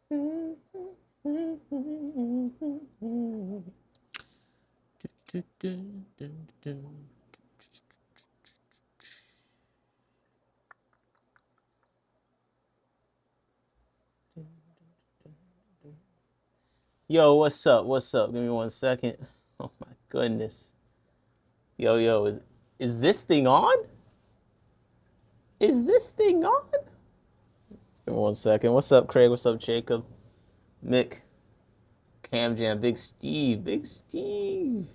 Yo, what's up? What's up? Give me 1 second. Oh my goodness. Yo, is this thing on? Is this thing on? Give me 1 second. What's up, Craig? What's up, Jacob? Mick, Cam Jam, Big Steve, Big Steve.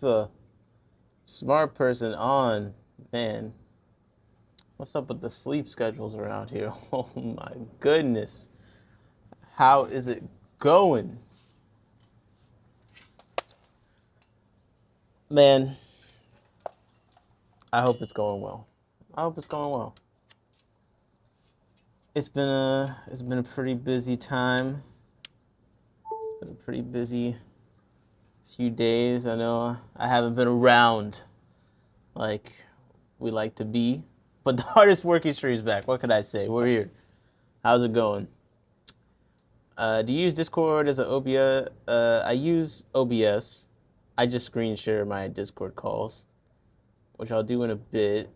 Smart person on. Man, what's up with the sleep schedules around here? Oh my goodness. How is it going? Man, I hope it's going well. I hope it's going well. It's been a pretty busy time. It's been a pretty busy few days. I know I haven't been around like we like to be, but the hardest working stream is back. What could I say? We're here. How's it going? Do you use Discord as an OBS? I use OBS. I just screen share my Discord calls, which I'll do in a bit.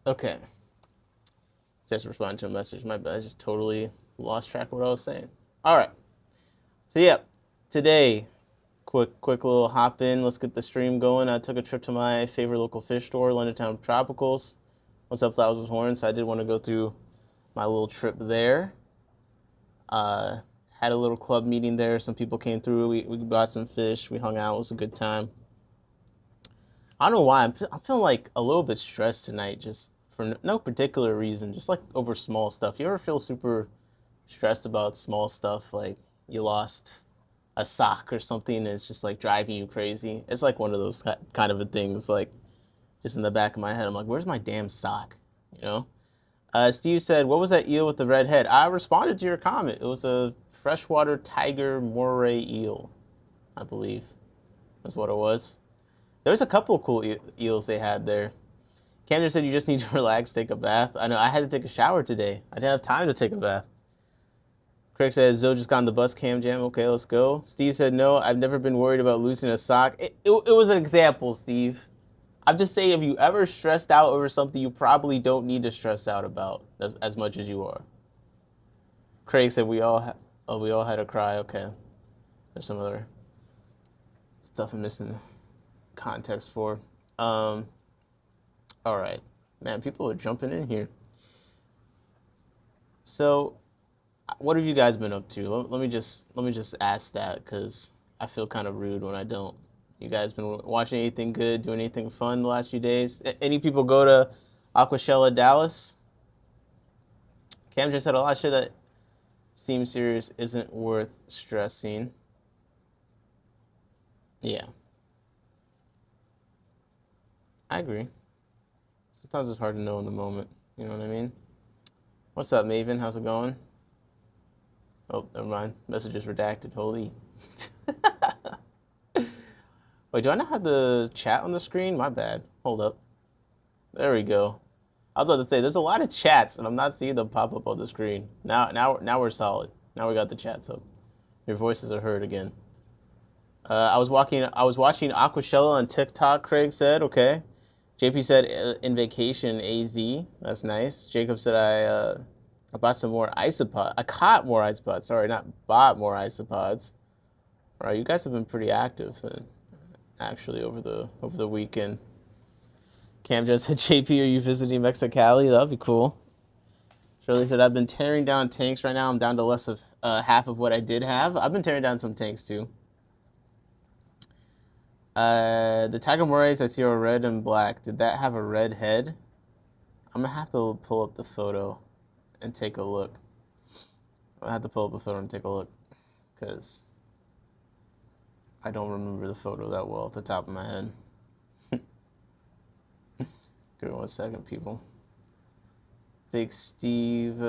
Okay. Just responding to a message. My bad. I just totally lost track of what I was saying. All right. So yeah, today, quick little hop in. Let's get the stream going. I took a trip to my favorite local fish store, Londontowne Tropicals. What's up, Flowers with Horns? So I did want to go through my little trip there. Had a little club meeting there. Some people came through. We bought some fish. We hung out. It was a good time. I don't know why. I'm feeling like a little bit stressed tonight, just for no particular reason, just like over small stuff. You ever feel super stressed about small stuff, like you lost a sock or something, and it's just like driving you crazy? It's like one of those kind of a things, like just in the back of my head. I'm like, where's my damn sock? You know? Steve said, what was that eel with the red head? I responded to your comment. It was a freshwater tiger moray eel, I believe. That's what it was. There's a couple of cool eels they had there. Camden said you just need to relax, take a bath. I know I had to take a shower today. I didn't have time to take a bath. Craig said Zoe just got on the bus, Cam Jam. Okay, let's go. Steve said no, I've never been worried about losing a sock. It was an example, Steve. I'm just saying, if you ever stressed out over something you probably don't need to stress out about as much as you are. Craig said we all had a cry. Okay, there's some other stuff I'm missing context for. All right, man, people are jumping in here. So, what have you guys been up to? Let me just ask that, because I feel kind of rude when I don't. You guys been watching anything good, doing anything fun the last few days? Any people go to Aquashella, Dallas? Cam just said a lot of shit that seems serious isn't worth stressing. Yeah, I agree. Sometimes it's hard to know in the moment. You know what I mean? What's up, Maven? How's it going? Oh, never mind. Message is redacted. Holy. Wait, do I not have the chat on the screen? My bad. Hold up. There we go. I was about to say, there's a lot of chats, and I'm not seeing them pop up on the screen. Now we're solid. Now we got the chats up. Your voices are heard again. I was watching Aquashella on TikTok. Craig said, okay. JP said in vacation AZ. That's nice. Jacob said I bought some more isopods. I caught more isopods. Sorry, not bought more isopods. All right, you guys have been pretty active actually over the weekend. Cam just said, JP, are you visiting Mexicali? That'd be cool. Shirley said, I've been tearing down tanks right now. I'm down to less of half of what I did have. I've been tearing down some tanks too. The Tiger Morays I see are red and black. Did that have a red head? I'm gonna have to pull up the photo and take a look. I have to pull up the photo and take a look, because I don't remember the photo that well off the top of my head. Give me 1 second, people. Big Steve.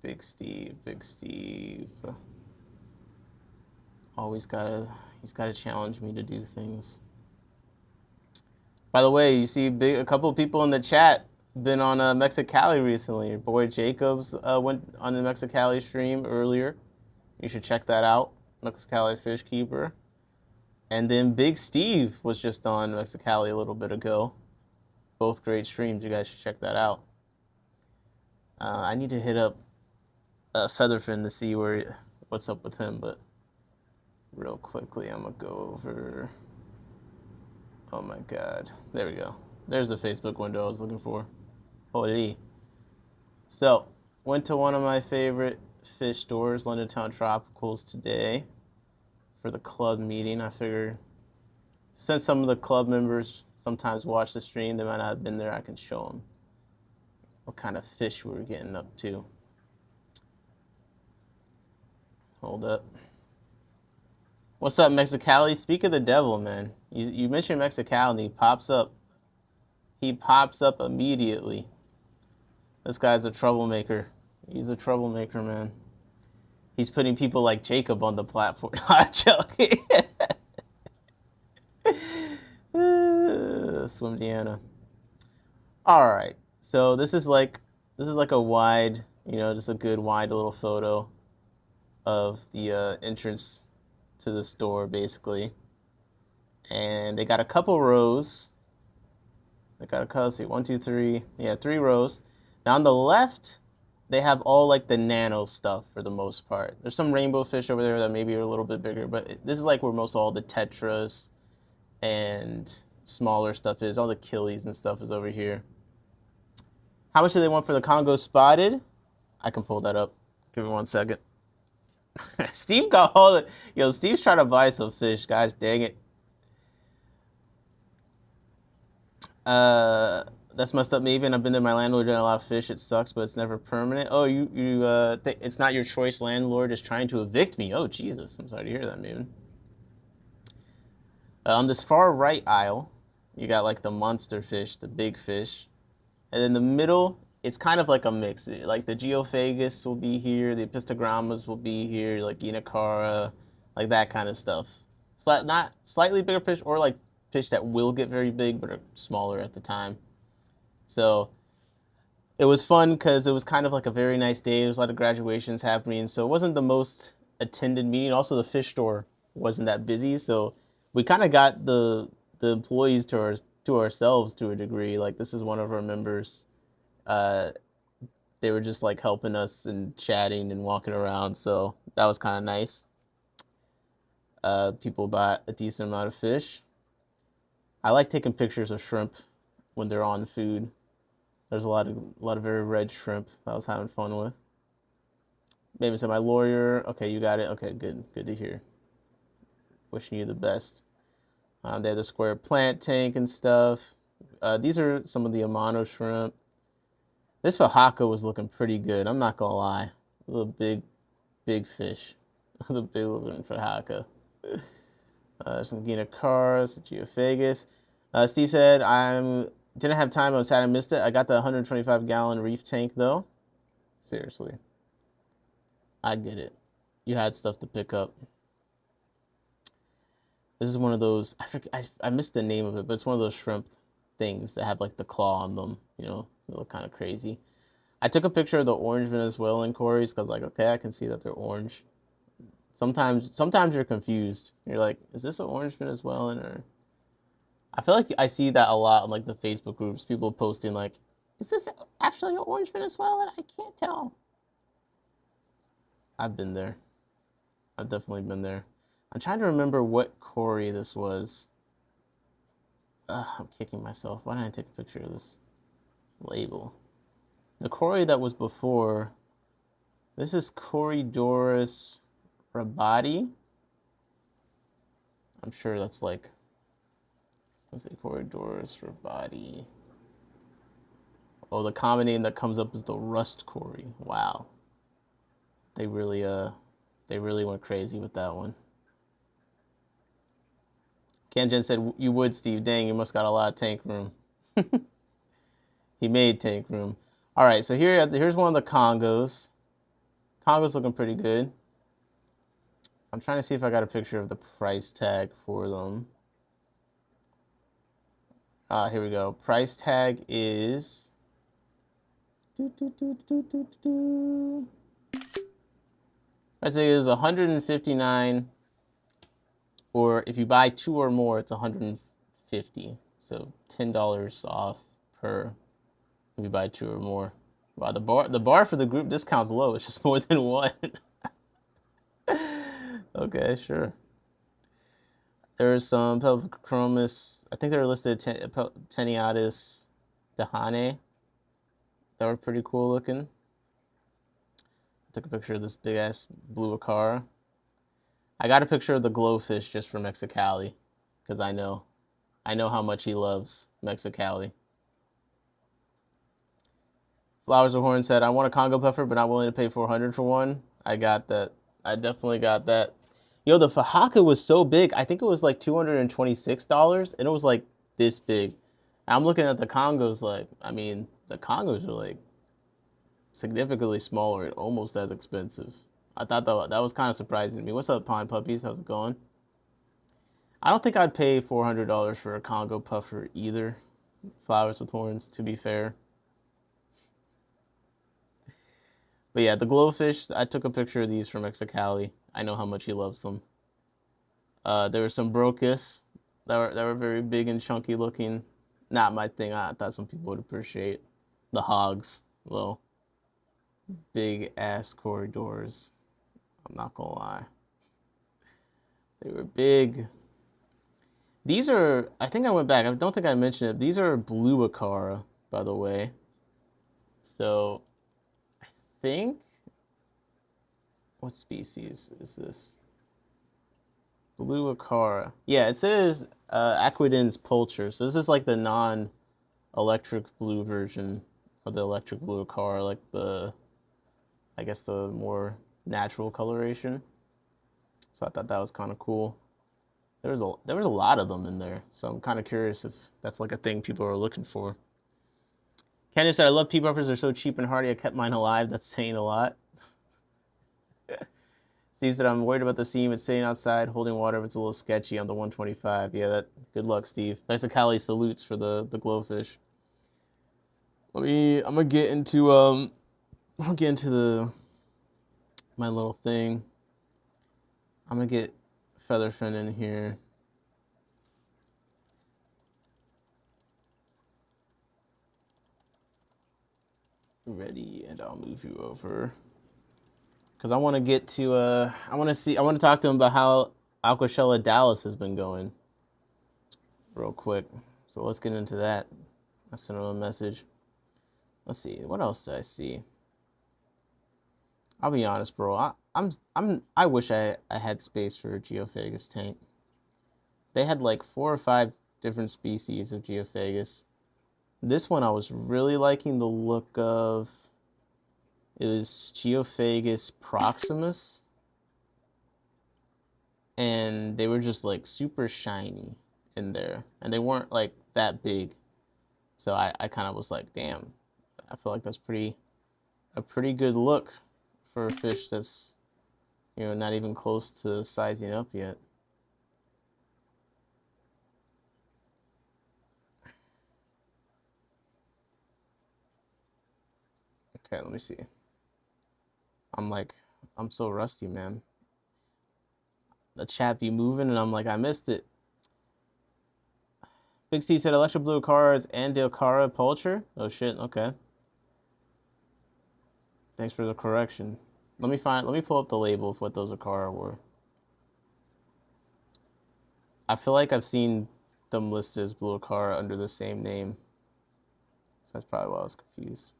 Big Steve. Big Steve. Always he's gotta challenge me to do things. By the way, you see a couple of people in the chat been on Mexicali recently. Your boy Jacobs went on the Mexicali stream earlier. You should check that out. Mexicali Fish Keeper. And then Big Steve was just on Mexicali a little bit ago. Both great streams. You guys should check that out. I need to hit up Featherfin to see what's up with him, but real quickly, I'm gonna go over. Oh my God, there we go. There's the Facebook window I was looking for. Holy. So, went to one of my favorite fish stores, Londontowne Tropicals, today for the club meeting. I figured since some of the club members sometimes watch the stream, they might not have been there, I can show them what kind of fish we were getting up to. Hold up. What's up, Mexicali? Speak of the devil, man. You mentioned Mexicali, he pops up. He pops up immediately. This guy's a troublemaker. He's a troublemaker, man. He's putting people like Jacob on the platform. Not joking. Swim Deanna. All right. So this is like a wide, just a good wide little photo of the entrance to the store, basically. And they got a couple rows. They got let's see, 1, 2, 3. Yeah, 3 rows. Now on the left, they have all like the nano stuff for the most part. There's some rainbow fish over there that maybe are a little bit bigger, but this is like where most all the tetras and smaller stuff is. All the killies and stuff is over here. How much do they want for the Congo spotted? I can pull that up. Give me 1 second. Steve got all the... Yo, Steve's trying to buy some fish. Gosh, dang it. That's messed up, Maven. I've been there. My landlord did a lot of fish. It sucks, but it's never permanent. Oh, it's not your choice landlord is trying to evict me. Oh, Jesus. I'm sorry to hear that, Maven. On this far right aisle, you got like the monster fish, the big fish. And in the middle, it's kind of like a mix. Like the Geophagus will be here, the Epistogrammas will be here, like Enocara, like that kind of stuff. Not slightly bigger fish, or like fish that will get very big but are smaller at the time. So it was fun because it was kind of like a very nice day. There was a lot of graduations happening, so it wasn't the most attended meeting. Also, the fish store wasn't that busy, so we kind of got the employees to ourselves to a degree. Like, this is one of our members. They were just like helping us and chatting and walking around, so that was kind of nice. People bought a decent amount of fish. I like taking pictures of shrimp when they're on food. There's a lot of very red shrimp that I was having fun with. Maybe said my lawyer. Okay, you got it. Okay, good to hear. Wishing you the best. They had the square plant tank and stuff. These are some of the Amano shrimp. This Fajaka was looking pretty good. I'm not gonna lie. A little big fish. That was a big looking Fajaka. Some Enocara, some Geophagus. Steve said, didn't have time. I was sad I missed it. I got the 125-gallon reef tank though. Seriously. I get it. You had stuff to pick up. This is one of those, I missed the name of it, but it's one of those shrimp things that have like the claw on them, they look kind of crazy. I took a picture of the orange Venezuelan Corys because like, okay, I can see that they're orange. Sometimes you're confused. You're like, is this an orange Venezuelan? Or I feel like I see that a lot on like the Facebook groups, people posting like, is this actually an orange Venezuelan? I can't tell. I've been there. I've definitely been there. I'm trying to remember what Cory this was. I'm kicking myself. Why didn't I take a picture of this label? The Cory that was before, this is Corydoras rabati. I'm sure that's like, let's see, Corydoras rabati. Oh, the common name that comes up is the rust Cory. Wow. They really went crazy with that one. Kenjen said, you would, Steve. Dang, you must got a lot of tank room. He made tank room. All right, so here's one of the Congos. Congo's looking pretty good. I'm trying to see if I got a picture of the price tag for them. Here we go. Price tag is... I'd say it was 159, or if you buy 2 or more, it's 150. So $10 off per if you buy 2 or more. Wow, the bar for the group discount's low. It's just more than one. Okay, sure. There's some Pelvichromis. I think they were listed Teniatus Dehane. That were pretty cool looking. Took a picture of this big ass blue Acara. I got a picture of the glowfish just for Mexicali, because I know how much he loves Mexicali. Flowers of Horn said, I want a Congo puffer, but not willing to pay $400 for one. I got that. I definitely got that. Yo, the Fahaka was so big. I think it was like $226, and it was like this big. I'm looking at the Congos like, I mean, the Congos are like significantly smaller and almost as expensive. I thought that was kind of surprising to me. What's up, Pine Puppies? How's it going? I don't think I'd pay $400 for a Congo puffer either. Flowers with Horns, to be fair. But yeah, the glowfish, I took a picture of these from Mexicali. I know how much he loves them. There were some Brocus that were very big and chunky looking. Not my thing. I thought some people would appreciate. The hogs, well, big ass corridors. I'm not gonna lie. They were big. These are, I think I went back. I don't think I mentioned it. These are blue Acara, by the way. So I think, what species is this? Blue Acara. Yeah, it says Aquidens Pulcher. So this is like the non-electric blue version of the electric blue Acara, like the, I guess the more natural coloration. So I thought that was kind of cool. There was a lot of them in there, so I'm kind of curious if that's like a thing people are looking for. Candace said, I love pea buffers. They're so cheap and hardy. I kept mine alive. That's saying a lot. Steve said, I'm worried about the seam. It's sitting outside holding water if it's a little sketchy on the 125. Yeah, good luck, Steve. Mexicali salutes for the glowfish. I'm gonna get into my little thing. I'm gonna get Featherfin in here. Ready, and I'll move you over. Because I want to get to, I want to talk to him about how Aquashella Dallas has been going. Real quick. So let's get into that. I sent him a message. Let's see, what else did I see? I'll be honest, bro. I wish I had space for a Geophagus tank. They had like 4 or 5 different species of Geophagus. This one I was really liking the look of. It was Geophagus Proximus. And they were just like super shiny in there. And they weren't like that big. So I kind of was like, damn. I feel like that's a pretty good look for a fish that's, you know, not even close to sizing up yet. Okay, let me see. I'm so rusty, man. The chat be moving, and I'm like, I missed it. Big Steve said Electro Blue Acaras and the Acara Pulcher. Oh shit, okay. Thanks for the correction. Let me pull up the label of what those Acara were. I feel like I've seen them listed as Blue Acara under the same name. So that's probably why I was confused.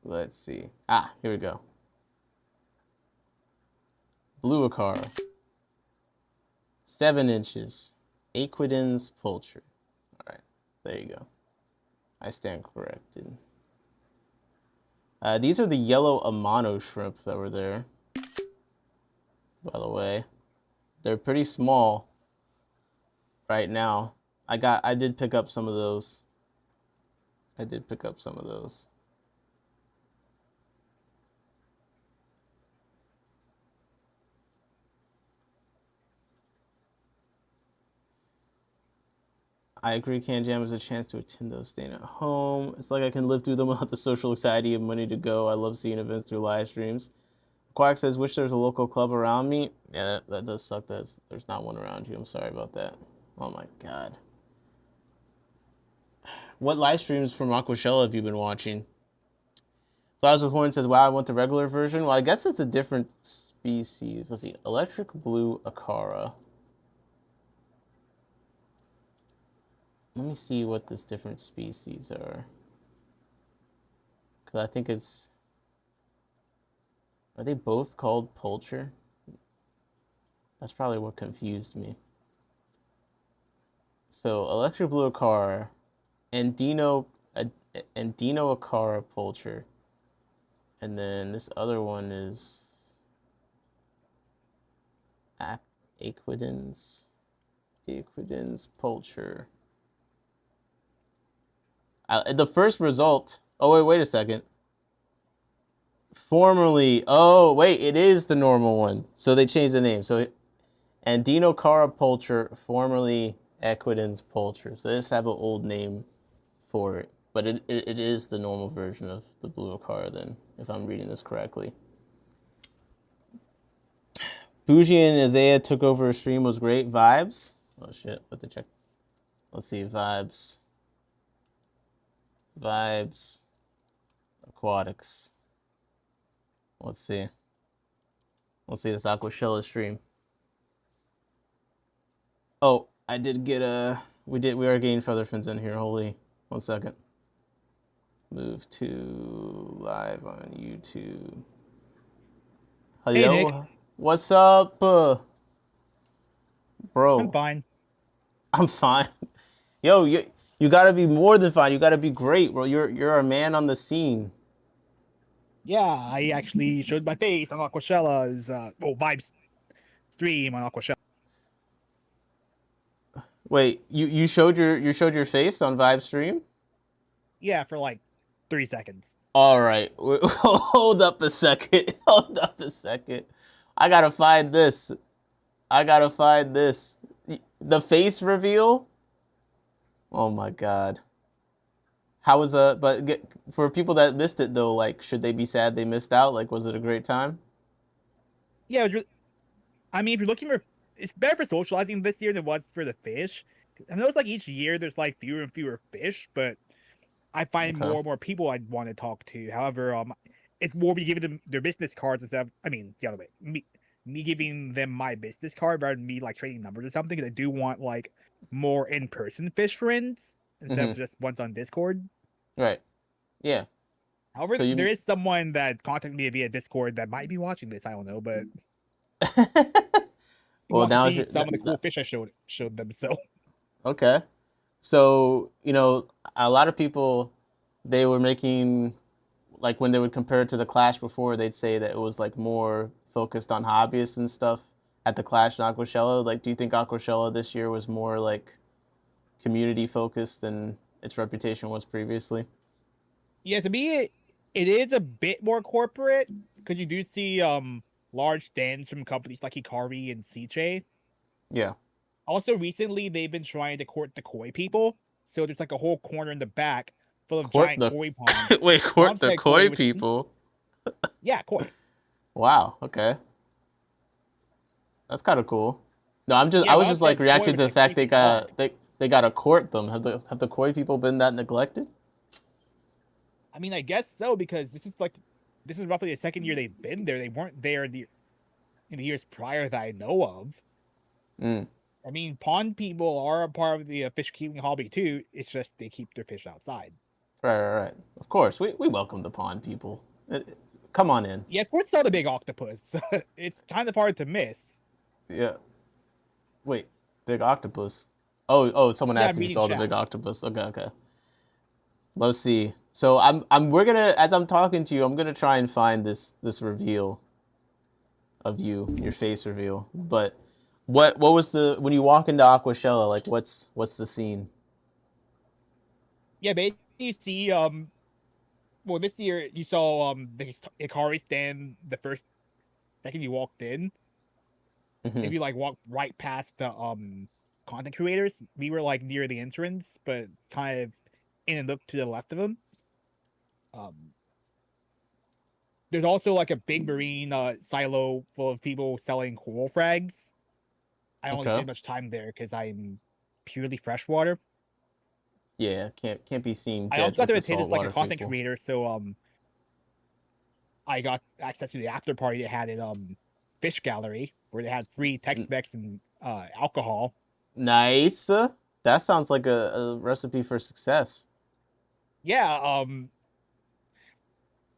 Let's see. Ah, here we go. Blue Acara. 7 inches. Aquidens Pulcher. All right, there you go. I stand corrected. These are the yellow Amano shrimp that were there. By the way, they're pretty small right now. I did pick up some of those I did pick up some of those. I agree, Can Jam is a chance to attend those staying at home. It's like I can live through them without the social anxiety and money to go. I love seeing events through live streams. Quack says, wish there was a local club around me. Yeah, that does suck. There's not one around you. I'm sorry about that. Oh my god. What live streams from Aquashella have you been watching? Flowers with Horn says, wow, I want the regular version. Well, I guess it's a different species. Let's see. Electric Blue Akara. Let me see what this different species are. Because I think it's... Are they both called Poultry? That's probably what confused me. So, Electric Blue Akara, Andino Akara Poultry. And then this other one is Aquidens Poultry. The first result. Oh wait a second. Formerly, oh wait, it is the normal one. So they changed the name. So Andino Cara Poultry, formerly Aquidens Poultry. So they just have an old name for it. But it is the normal version of the Blue Akara then, if I'm reading this correctly. Bougie and Isaiah took over a stream, was great. Vibes? Oh shit, what to check? Let's see, vibes. Aquatics. Let's see this Aquashella stream. Oh, I did get we are getting feather fins in here. Holy, 1 second. Move to live on YouTube. Hello, hey, Nick. What's up, bro? I'm fine. I'm fine. Yo, you gotta be more than fine. You gotta be great, bro. You're a man on the scene. Yeah, I actually showed my face on Aquashella's Vibes stream on Aquashella. Wait, you showed your face on Vibe stream? Yeah, for like 3 seconds. All right, hold up a second. Hold up a second. I gotta find this. The face reveal. Oh my god. How was for people that missed it though, like, should they be sad they missed out? Like, was it a great time? Yeah, I mean, if you're looking for, it's better for socializing this year than it was for the fish. I know it's like each year there's like fewer and fewer fish, but I find Okay. more and more people I'd want to talk to. However, it's more me giving them their business cards instead of, I mean, the other way. Me giving them my business card rather than me like trading numbers or something. Because I do want like more in-person fish friends instead of just ones on Discord. Right. Yeah. However, So there is someone that contacted me via Discord that might be watching this. I don't know, but well, want to now see some of the cool fish I showed them. So okay. So, a lot of people, they were making, like, when they would compare it to the Clash before, they'd say that it was, like, more focused on hobbyists and stuff at the Clash and Aquashella. Like, do you think Aquashella this year was more, like, community focused than its reputation was previously? yeah, to me, it is a bit more corporate because you do see large stands from companies like Hikari and Siche. Yeah. Also, recently they've been trying to court the koi people, so there's like a whole corner in the back full of Court giant the koi ponds. wait, court the koi people. Yeah, koi. Wow. Okay. That's kind of cool. No, I was just like reacting to the fact they got to court them. Have the koi people been that neglected? I mean, I guess so because this is roughly the second year they've been there. They weren't there in the years prior that I know of. I mean, pond people are a part of the fish keeping hobby too. It's just they keep their fish outside. Right. Of course, we welcome the pond people. Come on in. Yeah, it's not a big octopus. It's kind of hard to miss. Yeah. Wait, big octopus. Oh, someone asked if you saw the big octopus. Okay. Let's see. So we're gonna, as I'm talking to you, I'm gonna try and find this reveal of your face reveal. But what was when you walk into Aquashella, like what's the scene? Yeah, You see, well, this year you saw the Ikari stand the first second you walked in. Hmm. If you like walk right past the content creators, we were like near the entrance, but kind of in and look to the left of them. Um, there's also like a big marine silo full of people selling coral frags. I don't Okay. spend much time there because I'm purely freshwater. Yeah, can't be seen I also dead got with to the attend as like a saltwater content people. creator, so I got access to the after party they had at Fish Gallery where they had free N- Tex-Mex and alcohol. Nice. That sounds like a recipe for success. Yeah,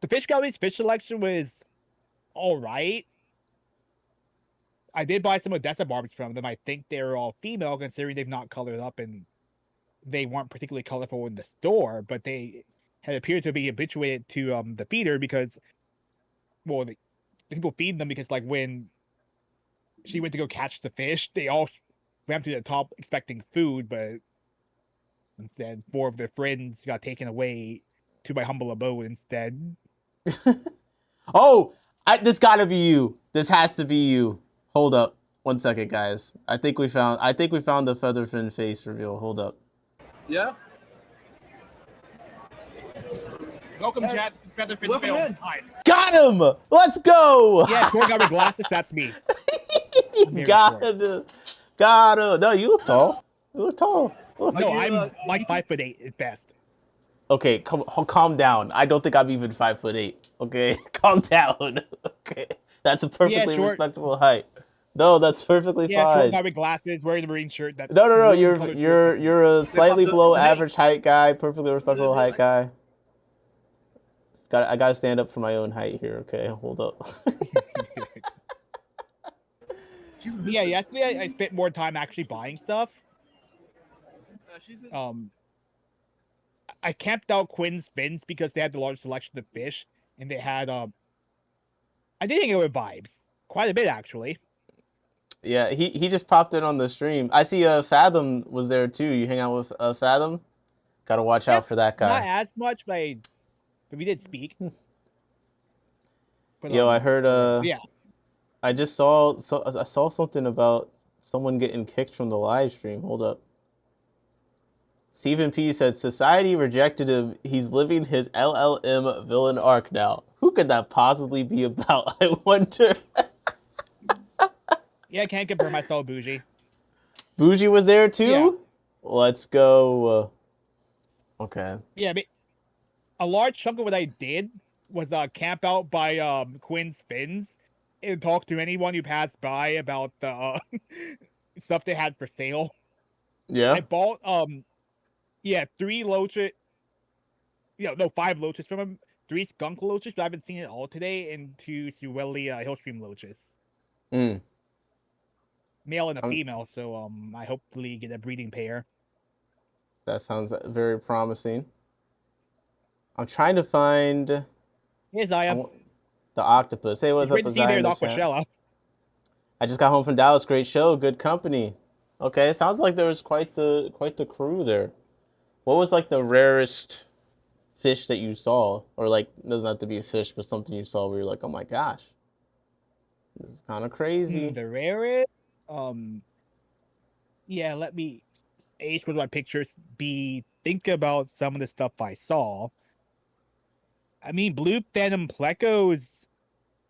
the Fish Gallery's fish selection was all right. I did buy some Odessa barbs from them. I think they're all female, considering they've not colored up and they weren't particularly colorful in the store, but they had appeared to be habituated to the feeder because, well, the people feed them because like when she went to go catch the fish, they all swam to the top expecting food, but instead four of their friends got taken away to my humble abode instead. Oh, this gotta be you. This has to be you. Hold up, 1 second, guys. I think we found the featherfin face reveal. Hold up. Yeah. Welcome, chat. Featherfin Welcome Film. in. Hi. Got him. Let's go. Yeah, Corey got my glasses. That's me. I'm very Got short. him. Got him. No, you look tall. You look tall. Look. No, you, I'm like you 5'8" at best. Okay, calm down. I don't think I'm even 5'8". Okay, calm down. Okay, that's a Yeah, perfectly short. respectable height. No, that's perfectly Yeah, short fine. guy with glasses, wearing the marine shirt. That No, no, no. maroon You're colored shirt. you're you're a step up slightly below to me. average height guy, perfectly Look respectable at me height like, guy. I gotta stand up for my own height here. Okay, hold up. she's a Yeah, mistress. yesterday I spent more time actually buying stuff. She's a, Um, I camped out Quinn's Fins because they had the large selection of fish, and they had I did hang out with vibes quite a bit actually. Yeah, he just popped in on the stream. I see Fathom was there too. You hang out with Fathom? Gotta watch out Yep, for that not guy. as much, but we did speak. But Yo, I heard yeah, I just I saw something about someone getting kicked from the live stream. Hold up. Stephen P said society rejected him. He's living his LLM villain arc now. Who could that possibly be about? I wonder. yeah, I can't confirm I saw bougie. Bougie was there Yeah, too. Let's go. Okay. yeah, but a large chunk of what I did was camp out by Quinn's Fins and talk to anyone who passed by about the stuff they had for sale. I Yeah. bought yeah, three loaches, no, five loaches from him, three skunk loaches, but I haven't seen it all today, and two Sueli Hillstream loaches. Mm. Male and a Um, female, so I hopefully get a breeding pair. that sounds very promising. I'm trying to find Here's I Zaya. want, the octopus. Hey, It's what's up, great to see you there Azai in at the chat? Aquashella. I just got home from Dallas. Great show, good company. Okay, sounds like there was quite the crew there. What was like the rarest fish that you saw, or like it doesn't have to be a fish, but something you saw where you're like, oh my gosh, this is kind of crazy. The rarest, um, yeah, let me Ace with my pictures. B, think about some of the stuff I saw. I mean, blue phantom plecos,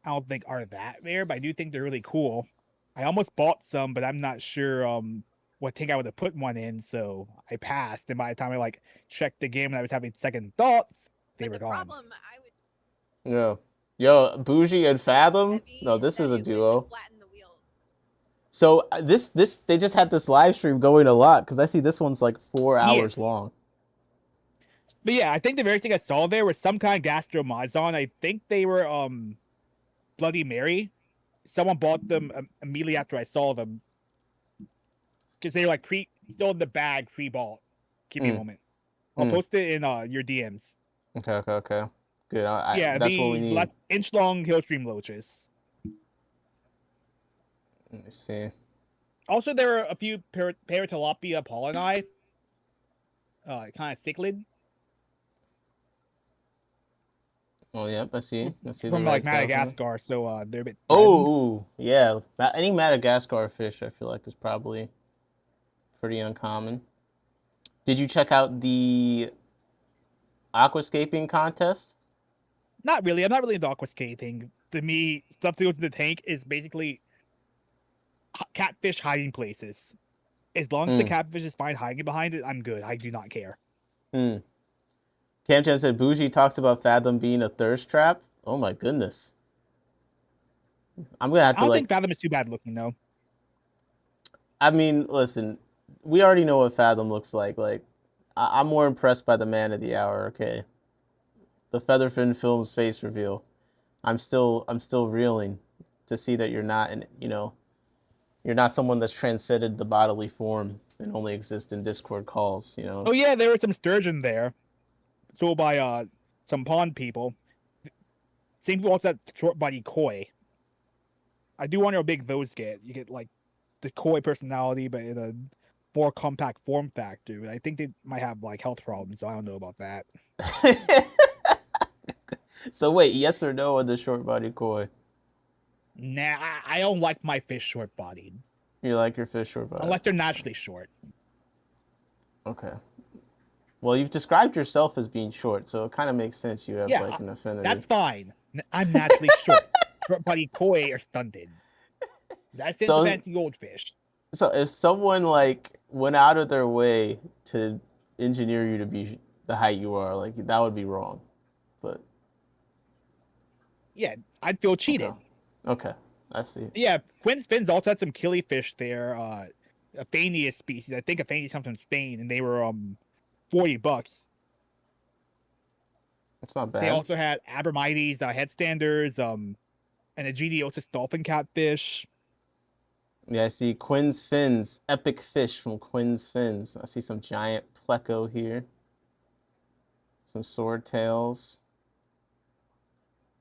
I don't think are that rare, but I do think they're really cool. I almost bought some, but I'm not sure what tank I would have put one in, so I passed. And by the time I like checked the game and I was having second thoughts, they were gone. Yeah, yo, Bougie and Fathom. No, this is a duo. So this they just had this live stream going a lot because I see this one's like 4 hours Yes. long. But yeah, I think the very thing I saw there was some kind of gastromazon. I think they were Bloody Mary. Someone bought them immediately after I saw them because they were like still in the bag, pre-bought. Give me a moment. I'll post it in your DMs. Okay, okay, okay. Good. Yeah, That's what we these need. inch-long Hillstream loaches. Let me see. Also, there are a few Paratilapia pollini, kind of cichlid. Oh, yep, I see. I see the from red like tails on it. Madagascar, so they're a bit. Oh, ooh, yeah. Any Madagascar fish, I feel like, is probably pretty uncommon. Did you check out the aquascaping contest? Not really. I'm not really into aquascaping. To me, stuff that goes in the tank is basically catfish hiding places. As long as the Hmm. catfish is fine hiding behind it, I'm good. I do not care. Hmm. Cam Chan said Bougie talks about Fathom being a thirst trap. Oh my goodness. I'm gonna have I to don't think like. Fathom is too bad looking though. I mean, listen, we already know what Fathom looks like. Like, I'm more impressed by the man of the hour. Okay, the Featherfin Films face reveal. I'm still reeling to see that you're not, you're not someone that's transcended the bodily form and only exists in Discord calls. Oh yeah, there was some sturgeon there, sold by some pond people. Same people also that short body koi. I do wonder how big those get. You get like the koi personality, but in a more compact form factor. I think they might have like health problems, so I don't know about that. So wait, yes or no on the short body koi? Nah, I don't like my fish short bodied. You like your fish short body? Unless they're naturally short. Okay. Well, you've described yourself as being short, so it kind of makes sense you have Yeah, like an affinity. that's fine. I'm naturally short. Short body koi are stunted. That's it, So- the fancy goldfish. So if someone like went out of their way to engineer you to be the height you are, like that would be wrong. But Yeah, I'd feel cheated. okay, I see. Yeah, Quinn's Fins also had some killifish there. A Phanius species. I think a Phanius comes from Spain, and they were $40. It's not bad. They also had Abramites, headstanders, and a Gidiosis dolphin catfish. Yeah, I see Quinn's Fins, epic fish from Quinn's Fins. I see some giant pleco here. Some swordtails.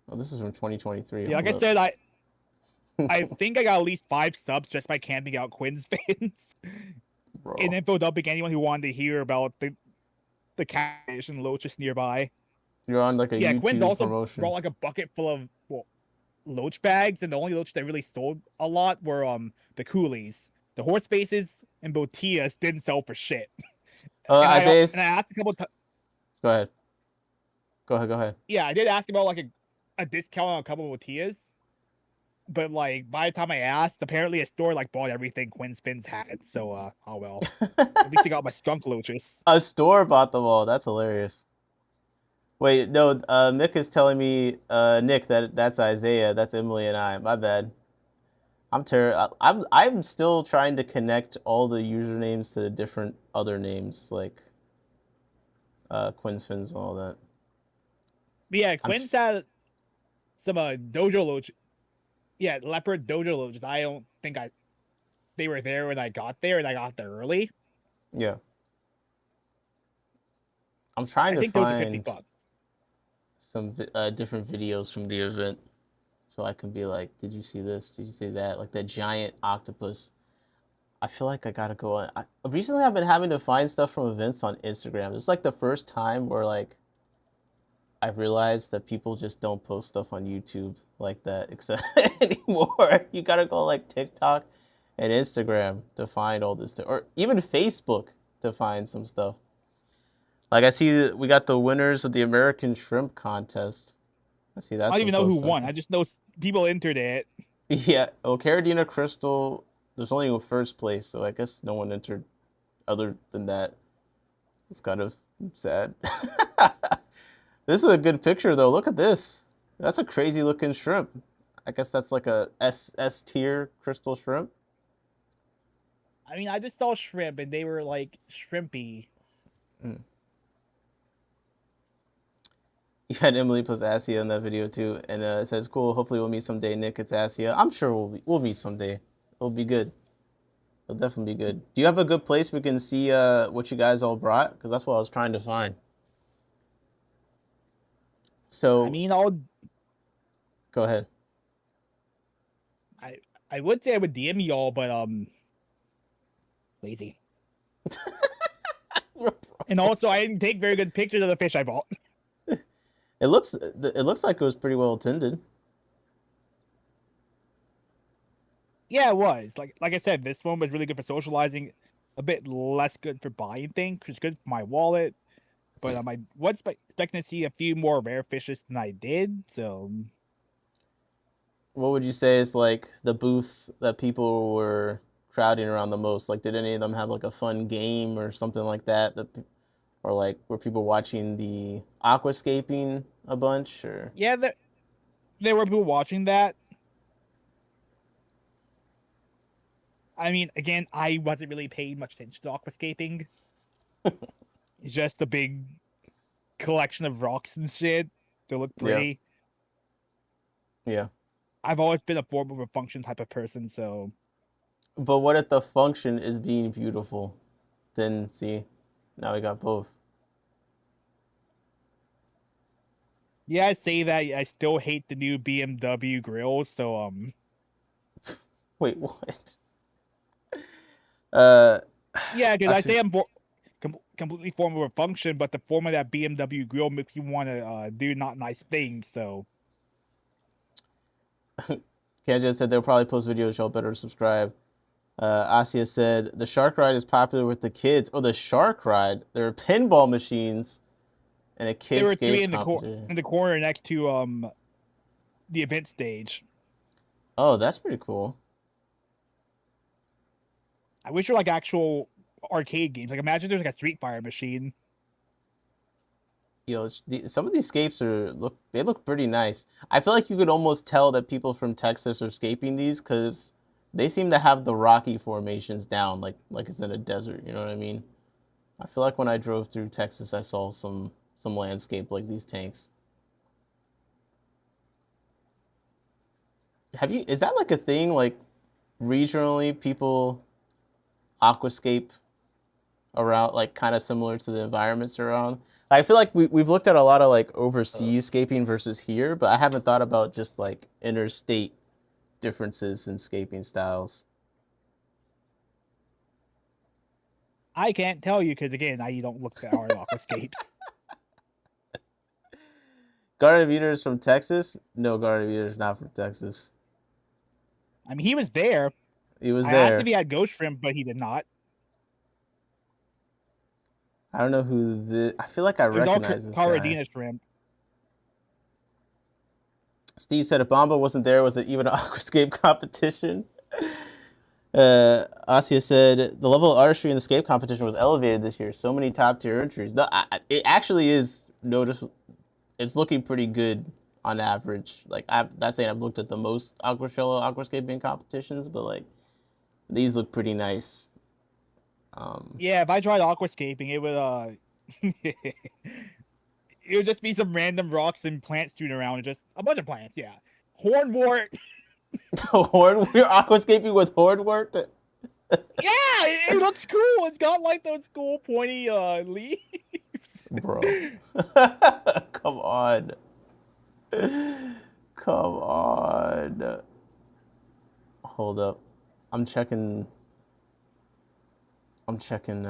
Oh, this is from 2023. Yeah, like I said, I think I got at least 5 subs just by camping out Quinn's Fins. Bro. And info dumping anyone who wanted to hear about the catfish and loaches nearby. You're on like a Yeah, Quinn's YouTube also promotion. brought like a bucket full of loach bags, and the only loach that really sold a lot were the coolies. The horse faces and botillas didn't sell for shit. Isaiah. And I asked a couple times. Go ahead. Go ahead. Yeah, I did ask about like a discount on a couple of botillas, but like by the time I asked, apparently a store like bought everything Quinn's Fins had. So oh well. At least I got my skunk loaches. A store bought them all. That's hilarious. Wait, no, Nick is telling me, Nick, that's Isaiah. That's Emily and I. My bad. I'm still trying to connect all the usernames to the different other names, like Quinn's Fins and all that. But yeah, Quinn's had some dojo loach. Yeah, leopard dojo loaches. I don't think they were there when I got there, and I got there early. Yeah. I'm trying to those are $50. find some different videos from the event, so I can be like, did you see this? Did you see that? Like that giant octopus. I feel like I gotta go on. Recently, I've been having to find stuff from events on Instagram. It's like the first time where like I realized that people just don't post stuff on YouTube like that except anymore. You gotta go like TikTok and Instagram to find all this stuff, or even Facebook to find some stuff. Like I see that we got the winners of the American Shrimp Contest. I see that. I don't even know who won. I just know people entered it. Yeah. Oh, Caradina Crystal. There's only a first place, so I guess no one entered other than that. It's kind of sad. This is a good picture though. Look at this. That's a crazy looking shrimp. I guess that's like a S tier crystal shrimp. I mean, I just saw shrimp and they were like shrimpy. You had Emily plus Asia in that video too, and it says, "Cool. Hopefully we'll meet someday." Nick, it's Asia. I'm sure we'll meet someday. It'll be good. It'll definitely be good. Do you have a good place we can see what you guys all brought? Because that's what I was trying to find. So I mean, I'll go ahead. I would say I would DM y'all, but lazy. And also, I didn't take very good pictures of the fish I bought. It looks like it was pretty well attended. Yeah, it was. Like I said, this one was really good for socializing. A bit less good for buying things, which is good for my wallet. But I was expecting to see a few more rare fishes than I did. So What would you say is like the booths that people were crowding around the most? Like, did any of them have like a fun game or something like that? Or like were people watching the aquascaping a bunch? Or yeah, there were people watching that. I mean, again, I wasn't really paying much attention to aquascaping. It's just a big collection of rocks and shit. They look yeah, pretty. yeah. I've always been a form over function type of person, so But what if the function is being beautiful? Then see, now we got both. yeah, I say that I still hate the new BMW grills, so Wait, what? Uh, yeah, because I I see. say I'm completely form over function, but the form of that BMW grill makes you want to do not nice things, so Kanja said they'll probably post videos. Y'all better subscribe. Asia said the shark ride is popular with the kids. Oh, the shark ride. There are pinball machines and a there kid were three skate in competition. the corner next to the event stage. Oh, that's pretty cool. I wish there were like actual arcade games. Like imagine there's like a Street Fighter machine. Some of these scapes they look pretty nice. I feel like you could almost tell that people from Texas are scaping these because they seem to have the rocky formations down, like it's in a desert. You know what I mean? I feel like when I drove through Texas, I saw some landscape like these tanks. Is that like a thing? Like regionally, people aquascape around, like kind of similar to the environments around. I feel like we've looked at a lot of like overseas scaping versus here, but I haven't thought about just like interstate differences in scaping styles. I can't tell you because again, I don't look at our aquascapes. Garden Eater's from Texas? No, Garden Eater's not from Texas. I mean, he was there. He was I asked if there. he had ghost shrimp, but he did not. I don't know who the. I feel like I It was all recognize this guy. Caradina shrimp. Steve said if Bamba wasn't there, was it even an aquascape competition? Asia said the level of artistry in the scape competition was elevated this year. So many top tier entries. No, it actually is noticeable. It's looking pretty good on average. Like I'm not saying I've looked at the most Aquashella aquascaping competitions, but like these look pretty nice. Yeah, if I tried aquascaping, it would it would just be some random rocks and plants strewn around, and just a bunch of plants. Yeah, hornwort. We're aquascaping with hornwort. Yeah, it looks cool. It's got like those cool pointy leaves. Bro, come on, come on. Hold up, I'm checking. I'm checking.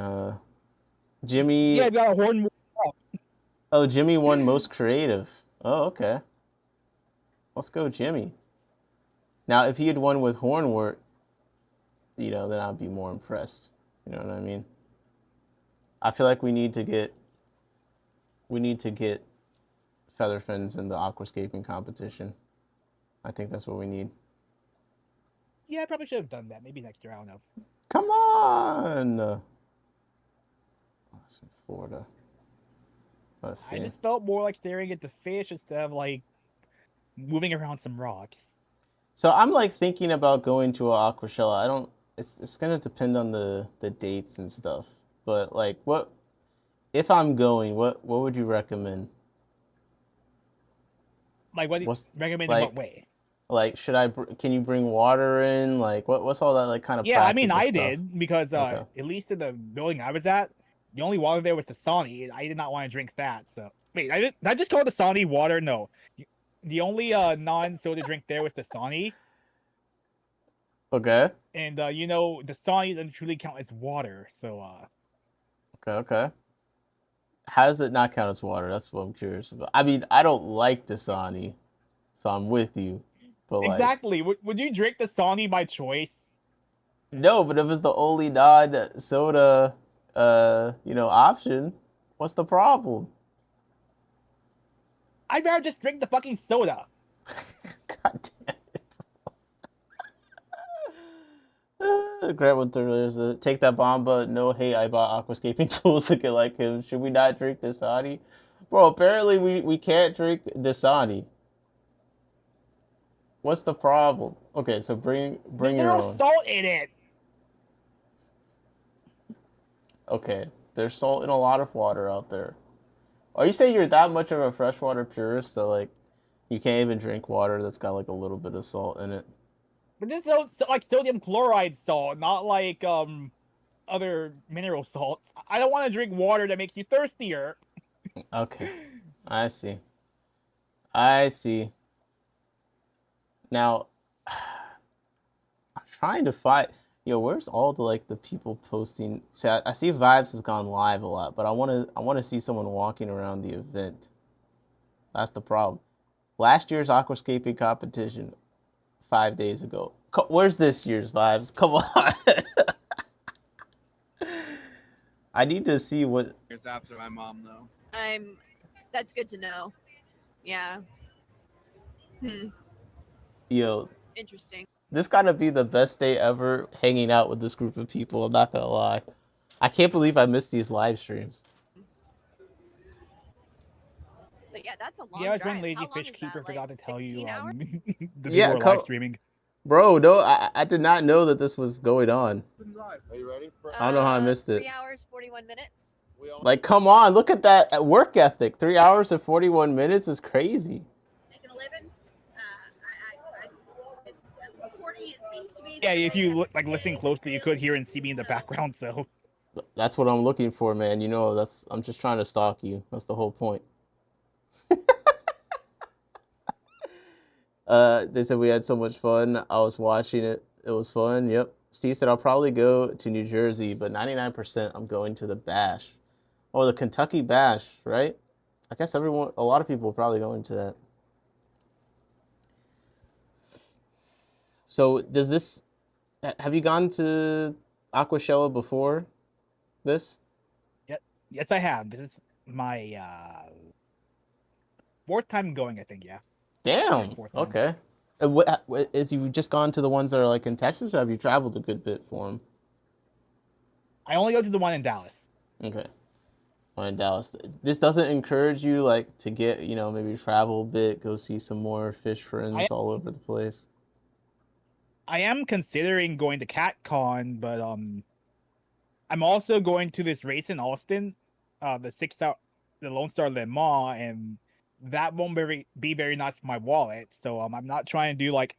Jimmy. Yeah, it got a hornwort. Oh, Jimmy won most creative. Oh, okay. Let's go, Jimmy. Now, if he had won with Hornwort, then I'd be more impressed. You know what I mean? I feel like we need to get Featherfins in the aquascaping competition. I think that's what we need. Yeah, I probably should have done that. Maybe next year. I don't know. Come on. Oh, that's from Florida. Let's I see. just felt more like staring at the fish instead of like moving around some rocks. So I'm like thinking about going to a Aquashella. I don't. It's gonna depend on the dates and stuff. But like, what if I'm going? What would you recommend? Like, what do you What's recommend in what like way? like should can you bring water in? Like what's all that like kind of Yeah, I mean, practical I stuff? did because Okay. at least in the building I was at, the only water there was the Dasani. I did not want to drink that. So wait, did I just call Dasani water? No, the only non-soda drink there was the Dasani, Okay. and Dasani doesn't truly count as water. So Okay. Okay. How does it not count as water? That's what I'm curious about. I mean, I don't like Dasani, so I'm with you. But like, Exactly. Would you drink the Dasani by choice? no, but if it's the only non-soda, option, what's the problem? I'd rather just drink the fucking soda. God damn it. Grant Winter, take that Bomba. No, hey, I bought aquascaping tools to get like him. Should we not drink Dasani? Bro, apparently we can't drink Dasani. What's the problem? Okay, so bring There's your no own. salt in it. Okay, there's salt in a lot of water out there. Are you saying you're that much of a freshwater purist that like you can't even drink water that's got like a little bit of salt in it? But this is like sodium chloride salt, not like other mineral salts. I don't want to drink water that makes you thirstier. Okay, I see. I see. Now, I'm trying to find. Where's all the people posting? See, I see Vibes has gone live a lot, but I wanna see someone walking around the event. That's the problem. Last year's aquascaping competition, 5 days ago. Where's this year's Vibes? Come on. I need to see what. Years after my mom, though. That's good to know. Yeah. Yo, Interesting. this gotta be the best day ever hanging out with this group of people. I'm not gonna lie. I can't believe I missed these live streams. But yeah, that's a long Yeah, I was drive. when Lazy How long Fish is Keeper that, forgot like, to tell you 16 hours? the Yeah, people are live streaming. Bro, no, I did not know that this was going on. Are you ready? I don't know how I missed it. 3 hours, 41 minutes. Like, come on, look at that work ethic. 3 hours and 41 minutes is crazy. Like an 11, according it seems to be. Yeah, if you listen closely, you could hear and see me in the background. So That's what I'm looking for, man. I'm just trying to stalk you. That's the whole point. They said we had so much fun. I was watching it. It was fun. Yep. Steve said I'll probably go to New Jersey, but 99% I'm going to the Bash. Oh, the Kentucky Bash, right? I guess a lot of people are probably going to that. So have you gone to Aquashella before this? yes, I have. This is my 4th time going, I think. Yeah. Damn. Fourth time. Okay. Is you just gone to the ones that are like in Texas, or have you traveled a good bit for them? I only go to the one in Dallas. Okay. One in Dallas. This doesn't encourage you like to get, maybe travel a bit, go see some more fish friends all over the place. I am considering going to CatCon, but I'm also going to this race in Austin, the Lone Star Le Mans, and that won't be very nice for my wallet. So I'm not trying to do like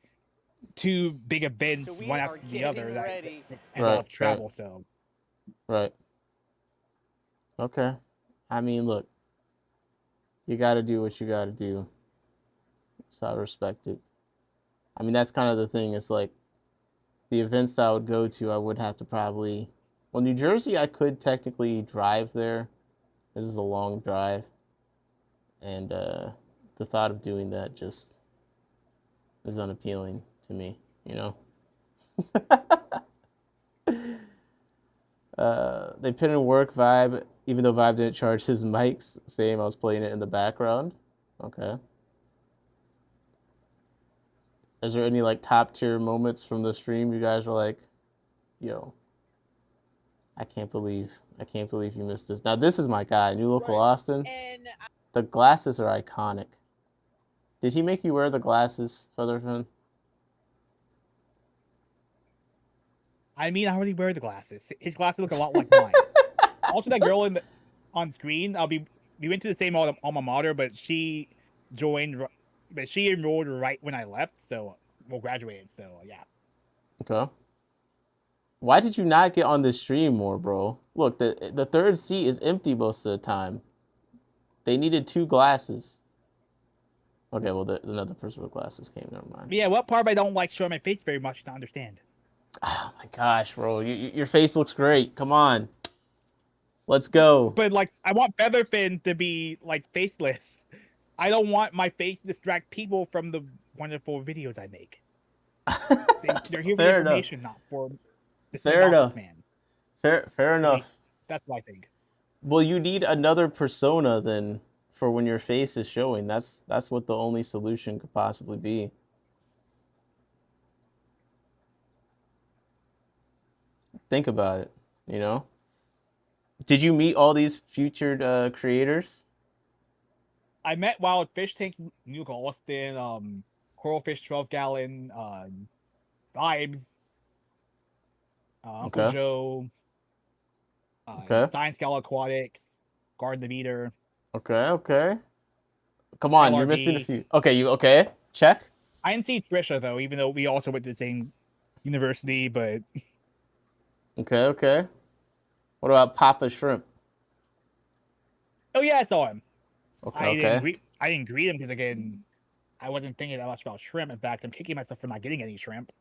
2 big events one after the other that involve travel. So right. Okay. I mean, look, you got to do what you got to do. So I respect it. I mean, that's kind of the thing. It's like the events that I would go to, I would have to probably. Well, New Jersey, I could technically drive there. This is a long drive. And the thought of doing that just is unappealing to me, They put in work Vibe, even though Vibe didn't charge his mics. Same, I was playing it in the background. Okay. Is there any like top tier moments from the stream you guys are like, yo, I can't believe you missed this. Now this is my guy, New Local Austin. And The glasses are iconic. Did he make you wear the glasses, Featherfin? I mean, I already wear the glasses. His glasses look a lot like mine. Also, that girl on screen, we went to the same alma mater, but she enrolled right when I left, so graduated. So yeah. Okay. Why did you not get on the stream more, bro? Look, the third seat is empty most of the time. They needed 2 glasses. Okay, well, another person with glasses came. Never mind. Yeah, what part of I don't like showing my face very much to understand? Oh my gosh, bro, your face looks great. Come on. Let's go. But like, I want Featherfin to be like faceless. I don't want my face to distract people from the wonderful videos I make. They're here for Fair enough. information, not for the Fair enough. man. Fair At enough. least that's what I think. Well, you need another persona then for when your face is showing. That's what the only solution could possibly be. Think about it, you know? Did you meet all these featured creators? I met Wild Fish Tank, New Austin, Coral Fish 12 Gallon, Vibes, Uncle Okay. Joe, Okay. Science Gal Aquatics, Garden the Meter. Okay. Come on, you're missing a LRB. few. Okay, okay? Check. I didn't see Trisha though, even though we also went to the same university, but Okay. What about Papa Shrimp? oh yeah, I saw him. Okay. I didn't greet him because again, I wasn't thinking that much about shrimp. In fact, I'm kicking myself for not getting any shrimp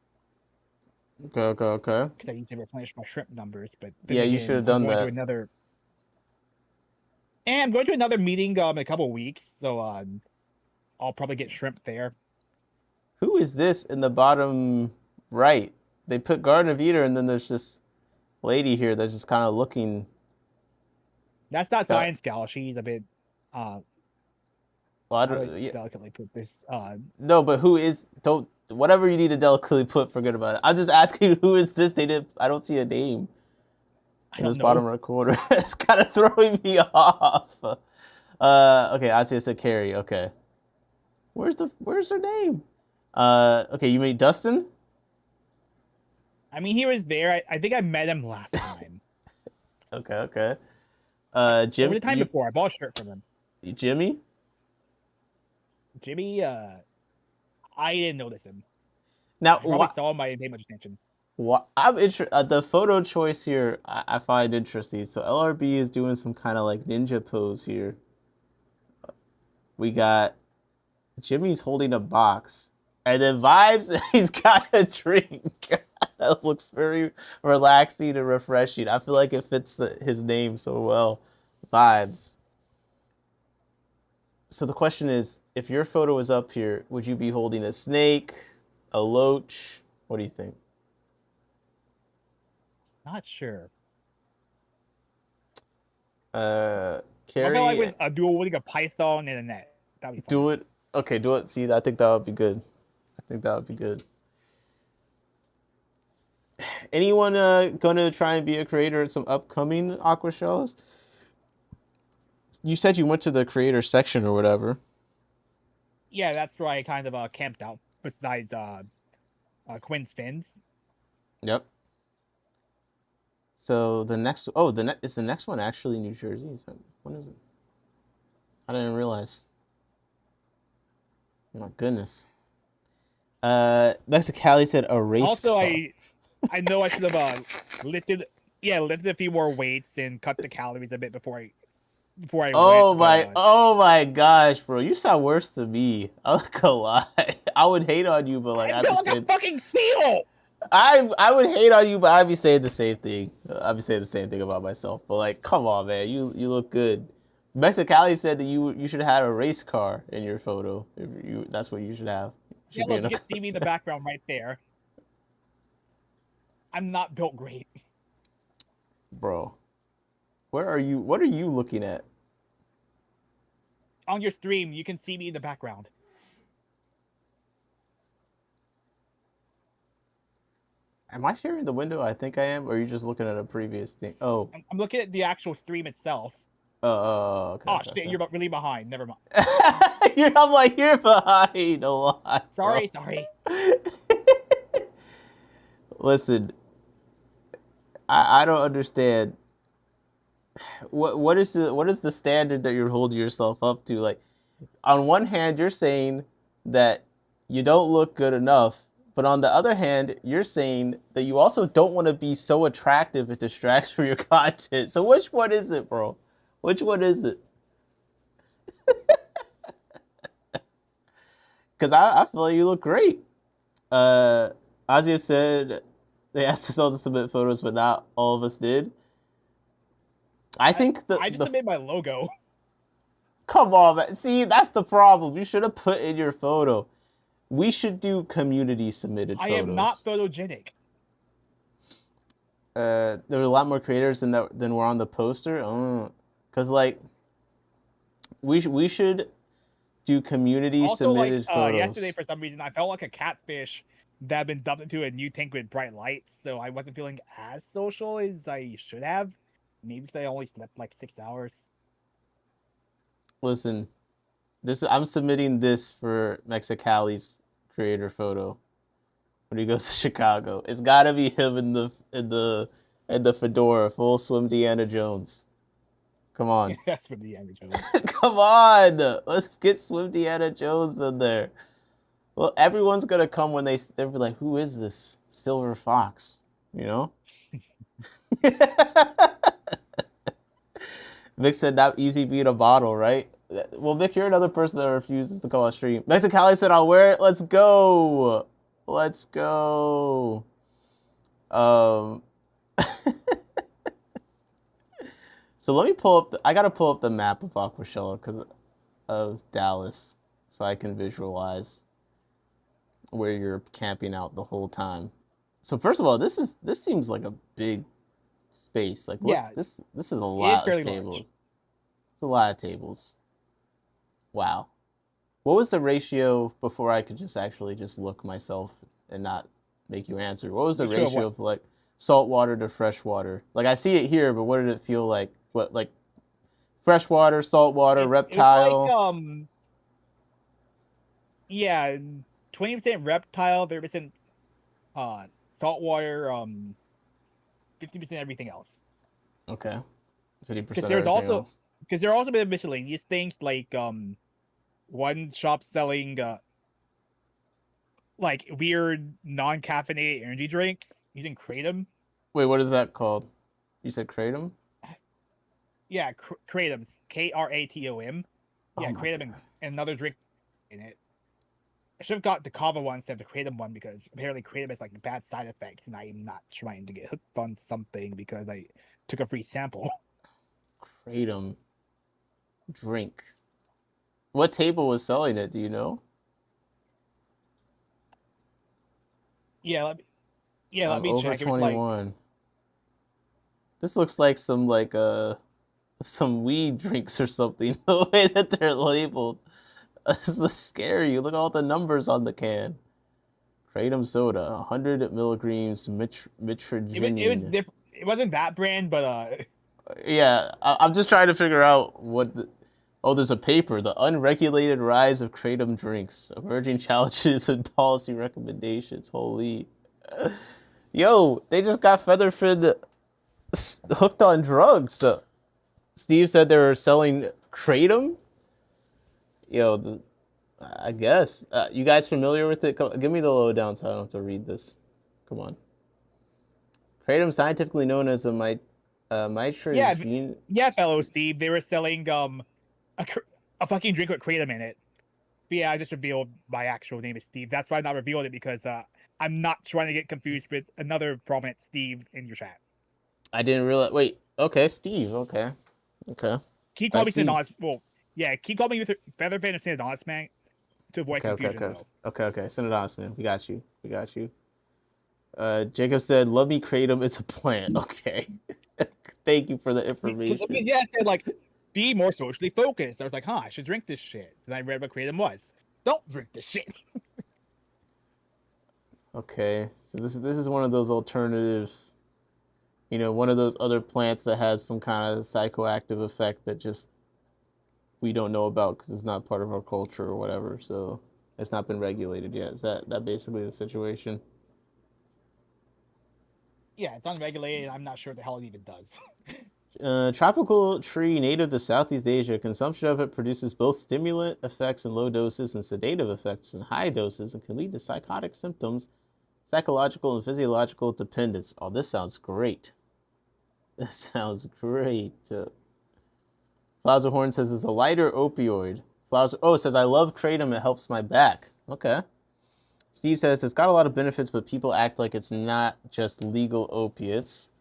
Okay. because I need to replenish my shrimp numbers. But then Yeah, you again, should have done I'm going that. to another. And I'm going to another meeting in a couple of weeks, so I'll probably get shrimp there. Who is this in the bottom right? They put Garden of Eden, and then there's this lady here that's just kind of looking. That's not Science Gal. She's a bit. Well, I How don't. do I Yeah. delicately put this. No, but who is? Don't. Whatever you need to delicately put, forget about it. I'm just asking, who is this? They didn't. I don't see a name I in don't this know. bottom right corner. It's kind of throwing me off. Okay, I see. It's a Carrie. Okay. Where's her name? Okay, you mean Dustin? I mean, he was there. I think I met him last time. Okay. Over the time before, I bought a shirt from him. Jimmy? Jimmy, I didn't notice him. Now, I probably saw him, but I didn't pay much attention. I'm the photo choice here I find interesting. So LRB is doing some kind of like ninja pose here. We got Jimmy's holding a box, and then Vibes, he's got a drink. That looks very relaxing and refreshing. I feel like it fits his name so well. Vibes. So the question is, if your photo was up here, would you be holding a snake, a loach? What do you think? Not sure. Carrie, I felt like a dual wielding a python and a net. That'd be fun. do it. Okay, do it. See, I think that would be good. Anyone gonna try and be a creator at some upcoming Aquashellas? You said you went to the creator section or whatever. Yeah, that's where I kind of camped out. Besides Quinn's fins. Yep. So the next, is the next one actually New Jersey? When is it? I didn't realize. Oh my goodness. Mexicali said a race Also, car. I know I should have lifted a few more weights and cut the calories a bit before I Oh my gosh, bro! You sound worse to me. I'm not gonna lie. I would hate on you, but like I feel like a fucking seal. I would hate on you, but I'd be saying the same thing. I'd be saying the same thing about myself. But like, come on, man, you look good. Mexicali said that you should have had a race car in your photo. That's what you should have. Yeah, look, you can see me in the background right there. I'm not built great. Bro, where are you? What are you looking at? On your stream, you can see me in the background. Am I sharing the window? I think I am. Or are you just looking at a previous thing? Oh. I'm looking at the actual stream itself. Okay. Oh shit, you're really behind. Never mind. I'm like, you're behind a lot. Sorry. Listen, I don't understand. What is the standard that you're holding yourself up to? Like, on one hand, you're saying that you don't look good enough, but on the other hand, you're saying that you also don't want to be so attractive it distracts from your content. So which one is it, bro? Which one is it? Because I feel like you look great. Azia said they asked us all to submit photos, but not all of us did. I think I just submitted my logo. Come on, man. See, that's the problem. You should have put in your photo. We should do community submitted I photos. am not photogenic. There were a lot more creators than were on the poster. Cause like, we should do community Also, like submitted photos. yesterday, for some reason, I felt like a catfish that had been dumped into a new tank with bright lights, so I wasn't feeling as social as I should have. Maybe because I only slept like 6 hours. Listen, I'm submitting this for Mexicali's creator photo when he goes to Chicago. It's gotta be him in the fedora, full swim Deanna Jones. Come on. That's for the Jones. Come on. Let's get Swim Deanna Jones in there. Well, everyone's gonna come when they're like, who is this Silver Fox? You know? Vic said not easy being a bottle, right? Well, Vic, you're another person that refuses to come on stream. Mexicali said I'll wear it. Let's go. Let's go. So let me pull up. I gotta pull up the map of Aquashella because of Dallas, so I can visualize where you're camping out the whole time. So first of all, this seems like a big space. Like, look, Yeah, this is a lot of fairly tables. large. It's a lot of tables. Wow. What was the ratio before I could just actually just look myself and not make you answer? What was the Ratio of ratio what? of like salt water to fresh water? Like I see it here, but what did it feel like? What, like fresh water, salt water, reptile? It was like, yeah, 20% reptile, 30% saltwater, 50% everything else. Okay. 50% Because everything else. because there are also been miscellaneous things like one shop selling like weird non-caffeinated energy drinks using kratom. Wait, what is that called? You said kratom? Yeah, kratoms, Kratom. Yeah, Oh my kratom God. and another drink in it. I should have got the kava one instead of the kratom one because apparently kratom has like bad side effects, and I'm not trying to get hooked on something because I took a free sample. Kratom drink. What table was selling it? Do you know? Yeah, let me Over check. It was like 21. This looks like some weed drinks or something. The way that they're labeled, this is scary. Look at all the numbers on the can. Kratom soda, 100 milligrams mitragynine. it was different. It wasn't that brand, but Yeah, I'm just trying to figure out what. Oh, there's a paper. The unregulated rise of kratom drinks, emerging challenges and policy recommendations. Holy, yo, they just got Featherfin hooked on drugs. Steve said they were selling kratom. Yo, I guess. You guys familiar with it? Give me the lowdown so I don't have to read this. Come on. Kratom, scientifically known as a mitragynine. yeah, fellow Steve, they were selling a fucking drink with kratom in it. But yeah, I just revealed my actual name is Steve. That's why I'm not revealing it because I'm not trying to get confused with another prominent Steve in your chat. I didn't realize. Wait. Okay, Steve. Okay. Keep calling me Synonymous. Well, yeah, keep calling me Featherfin and Synonymous, man, to avoid confusion, though. Okay. Synonymous, man. We got you. Jacob said, "Love me, kratom. It's a plant." Okay. Thank you for the information. Yeah, I said like, be more socially focused. I was like, I should drink this shit. And I read what kratom was. Don't drink this shit. Okay, so this is one of those alternative, one of those other plants that has some kind of psychoactive effect that just we don't know about because it's not part of our culture or whatever. So it's not been regulated yet. Is that basically the situation? Yeah, it's unregulated. I'm not sure what the hell it even does. Tropical tree native to Southeast Asia. Consumption of it produces both stimulant effects in low doses and sedative effects in high doses and can lead to psychotic symptoms, psychological and physiological dependence. Oh, this sounds great. This sounds great. Flowers of Horn says it's a lighter opioid. It says I love kratom. It helps my back. Okay. Steve says it's got a lot of benefits, but people act like it's not just legal opiates.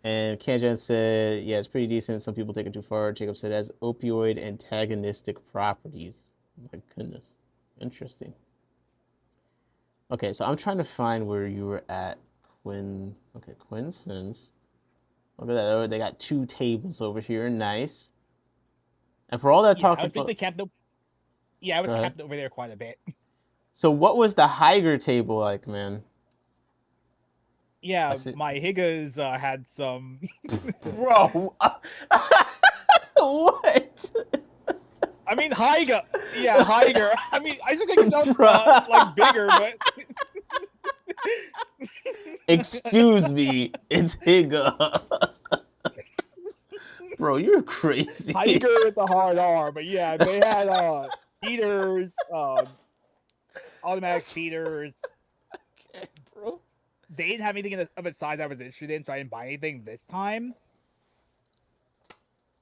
And Kanjan said, yeah, it's pretty decent. Some people take it too far. Jacob said it has opioid antagonistic properties. My goodness. Interesting. Okay, so I'm trying to find where you were at, Quinn. Okay, Quinn's Fins. Look at that. Oh, they got 2 tables over here. Nice. And for all that Yeah, talk I was about... basically camped. Yeah, I was Go ahead. camped over there quite a bit. So what was the Higer table like, man? Yeah, I see. my Higas had some. Bro. What? I mean, Higa. Yeah, Higer. I mean, I just think it's Bruh. like bigger, but. Excuse me, it's Higa. Bro, you're crazy. Tiger with the hard R, but yeah, they had feeders, automatic feeders. Okay, bro. They didn't have anything of its size I was interested in, so I didn't buy anything this time.